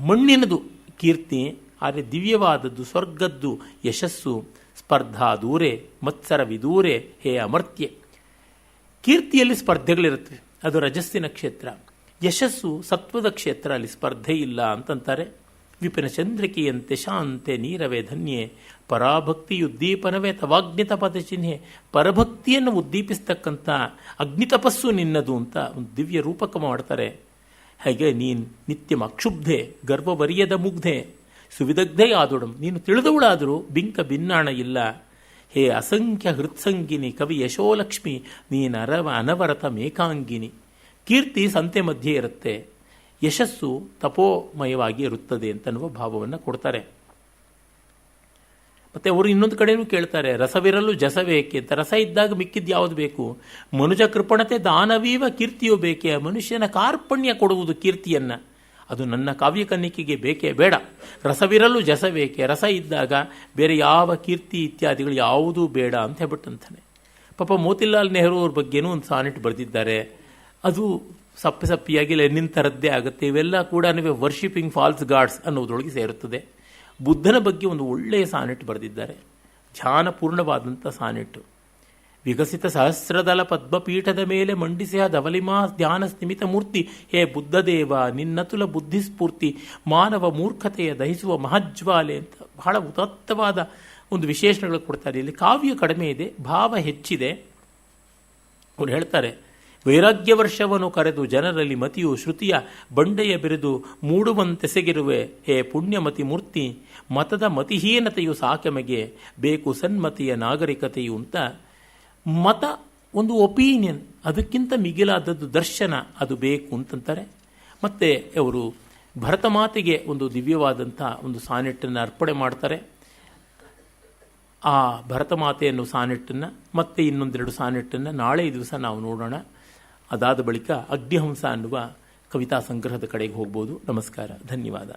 S1: ಮಣ್ಣಿನದು ಕೀರ್ತಿ, ಆದರೆ ದಿವ್ಯವಾದದ್ದು ಸ್ವರ್ಗದ್ದು ಯಶಸ್ಸು. ಸ್ಪರ್ಧಾ ದೂರೆ ಮತ್ಸರ ವಿದೂರೆ ಹೇ ಅಮರ್ತ್ಯೆ. ಕೀರ್ತಿಯಲ್ಲಿ ಸ್ಪರ್ಧೆಗಳಿರುತ್ತವೆ, ಅದು ರಜಸ್ಸಿನ ಕ್ಷೇತ್ರ. ಯಶಸ್ಸು ಸತ್ವದ ಕ್ಷೇತ್ರ, ಅಲ್ಲಿ ಸ್ಪರ್ಧೆ ಇಲ್ಲ ಅಂತಂತಾರೆ. ವಿಪಿನ ಚಂದ್ರಿಕೆಯಂತೆ ಶಾಂತೆ ನೀರವೇ ಧನ್ಯೆ, ಪರಾಭಕ್ತಿಯುದ್ದೀಪನವೇ ತವಾಗ್ನಿತಪದ ಚಿಹ್ನೆ. ಪರಭಕ್ತಿಯನ್ನು ಉದ್ದೀಪಿಸ್ತಕ್ಕಂಥ ಅಗ್ನಿತಪಸ್ಸು ನಿನ್ನದು ಅಂತ ಒಂದು ದಿವ್ಯ ರೂಪಕ ಮಾಡ್ತಾರೆ. ಹಾಗೆ ನೀನು ನಿತ್ಯಂ ಅಕ್ಷುಬ್ಧೆ ಗರ್ವವರಿಯದ ಮುಗ್ಧೆ ಸುವಿದಗ್ಧೆಯಾದೊಡಂ. ನೀನು ತಿಳಿದವಳಾದರೂ ಬಿಂಕ ಭಿನ್ನಾಣ ಇಲ್ಲ. ಹೇ ಅಸಂಖ್ಯ ಹೃತ್ಸಂಗಿನಿ ಕವಿ ಯಶೋಲಕ್ಷ್ಮಿ, ನೀನರವ ಅನವರತ ಮೇಕಾಂಗಿನಿ. ಕೀರ್ತಿ ಸಂತೆ ಮಧ್ಯೆ ಇರುತ್ತೆ, ಯಶಸ್ಸು ತಪೋಮಯವಾಗಿ ಇರುತ್ತದೆ ಅಂತನ್ನುವ ಭಾವವನ್ನು ಕೊಡ್ತಾರೆ. ಮತ್ತೆ ಅವರು ಇನ್ನೊಂದು ಕಡೆನೂ ಕೇಳ್ತಾರೆ, ರಸವಿರಲು ಜಸವೇಕೆ ಅಂತ. ರಸ ಇದ್ದಾಗ ಮಿಕ್ಕಿದ್ದು ಯಾವುದು ಬೇಕು? ಮನುಜ ಕೃಪಣತೆ ದಾನವೀವ ಕೀರ್ತಿಯೂ ಬೇಕೆ. ಮನುಷ್ಯನ ಕಾರ್ಪಣ್ಯ ಕೊಡುವುದು ಕೀರ್ತಿಯನ್ನು, ಅದು ನನ್ನ ಕಾವ್ಯಕನ್ನಿಕೆಗೆ ಬೇಕೇ ಬೇಡ. ರಸವಿರಲು ಜಸವೇಕೆ, ರಸ ಇದ್ದಾಗ ಬೇರೆ ಯಾವ ಕೀರ್ತಿ ಇತ್ಯಾದಿಗಳು ಯಾವುದೂ ಬೇಡ ಅಂತ ಹೇಳ್ಬಿಟ್ಟಂತಾನೆ. ಪಾಪ ಮೋತಿಲಾಲ್ ನೆಹರು ಅವ್ರ ಬಗ್ಗೆನೂ ಒಂದು ಸಾನೆಟ್ ಬರೆದಿದ್ದಾರೆ. ಅದು ಸಪ್ಪಿಯಾಗಿ ಲೆನಿನ್ ಥರದ್ದೇ ಆಗುತ್ತೆ. ಇವೆಲ್ಲ ಕೂಡ ವರ್ಷಿಪಿಂಗ್ ಫಾಲ್ಸ್ ಗಾಡ್ಸ್ ಅನ್ನೋದ್ರೊಳಗೆ ಸೇರುತ್ತದೆ. ಬುದ್ಧನ ಬಗ್ಗೆ ಒಂದು ಒಳ್ಳೆಯ ಸಾನೆಟ್ ಬರೆದಿದ್ದಾರೆ, ಧ್ಯಾನಪೂರ್ಣವಾದಂಥ ಸಾನೆಟ್ಟು. ವಿಕಸಿತ ಸಹಸ್ರದಲ ಪದ್ಮಪೀಠದ ಮೇಲೆ ಮಂಡಿಸಿದ ಧವಲಿಮಾ ಧ್ಯಾನ ಸ್ಥಿಮಿತ ಮೂರ್ತಿ, ಹೇ ಬುದ್ಧದೇವ ನಿನ್ನತುಲ ಬುದ್ಧಿಸ್ಫೂರ್ತಿ, ಮಾನವ ಮೂರ್ಖತೆಯ ದಹಿಸುವ ಮಹಜ್ವಾಲೆ ಅಂತ ಬಹಳ ಉದಾತ್ತವಾದ ಒಂದು ವಿಶೇಷಣಗಳು ಕೊಡ್ತಾರೆ. ಇಲ್ಲಿ ಕಾವ್ಯ ಕಡಿಮೆ ಇದೆ, ಭಾವ ಹೆಚ್ಚಿದೆ. ಅವ್ರು ಹೇಳ್ತಾರೆ, ವೈರಾಗ್ಯ ವರ್ಷವನ್ನು ಕರೆದು ಜನರಲ್ಲಿ ಮತಿಯು ಶ್ರುತಿಯ ಬಂಡೆಯ ಬೆರೆದು ಮೂಡುವಂತೆಸಗಿರುವೆ, ಹೇ ಪುಣ್ಯಮತಿ ಮೂರ್ತಿ, ಮತದ ಮತಿಹೀನತೆಯು ಸಾಕೆಮಗೆ ಬೇಕು ಸನ್ಮತಿಯ ನಾಗರಿಕತೆಯು ಅಂತ. ಮತ ಒಂದು ಒಪಿನಿಯನ್, ಅದಕ್ಕಿಂತ ಮಿಗಿಲಾದದ್ದು ದರ್ಶನ, ಅದು ಬೇಕು ಅಂತಂತಾರೆ. ಮತ್ತು ಅವರು ಭರತ ಮಾತೆಗೆ ಒಂದು ದಿವ್ಯವಾದಂಥ ಒಂದು ಸಾನೆಟ್ಟನ್ನು ಅರ್ಪಣೆ ಮಾಡ್ತಾರೆ. ಆ ಭರತ ಮಾತೆಯನ್ನು ಸಾನೆಟ್ಟನ್ನು ಮತ್ತು ಇನ್ನೊಂದೆರಡು ಸಾನೆಟ್ಟನ್ನು ನಾಳೆ ದಿವಸ ನಾವು ನೋಡೋಣ. ಅದಾದ ಬಳಿಕ ಅಗ್ನಿಹಂಸ ಅನ್ನುವ ಕವಿತಾ ಸಂಗ್ರಹದ ಕಡೆಗೆ ಹೋಗ್ಬೋದು. ನಮಸ್ಕಾರ, ಧನ್ಯವಾದ.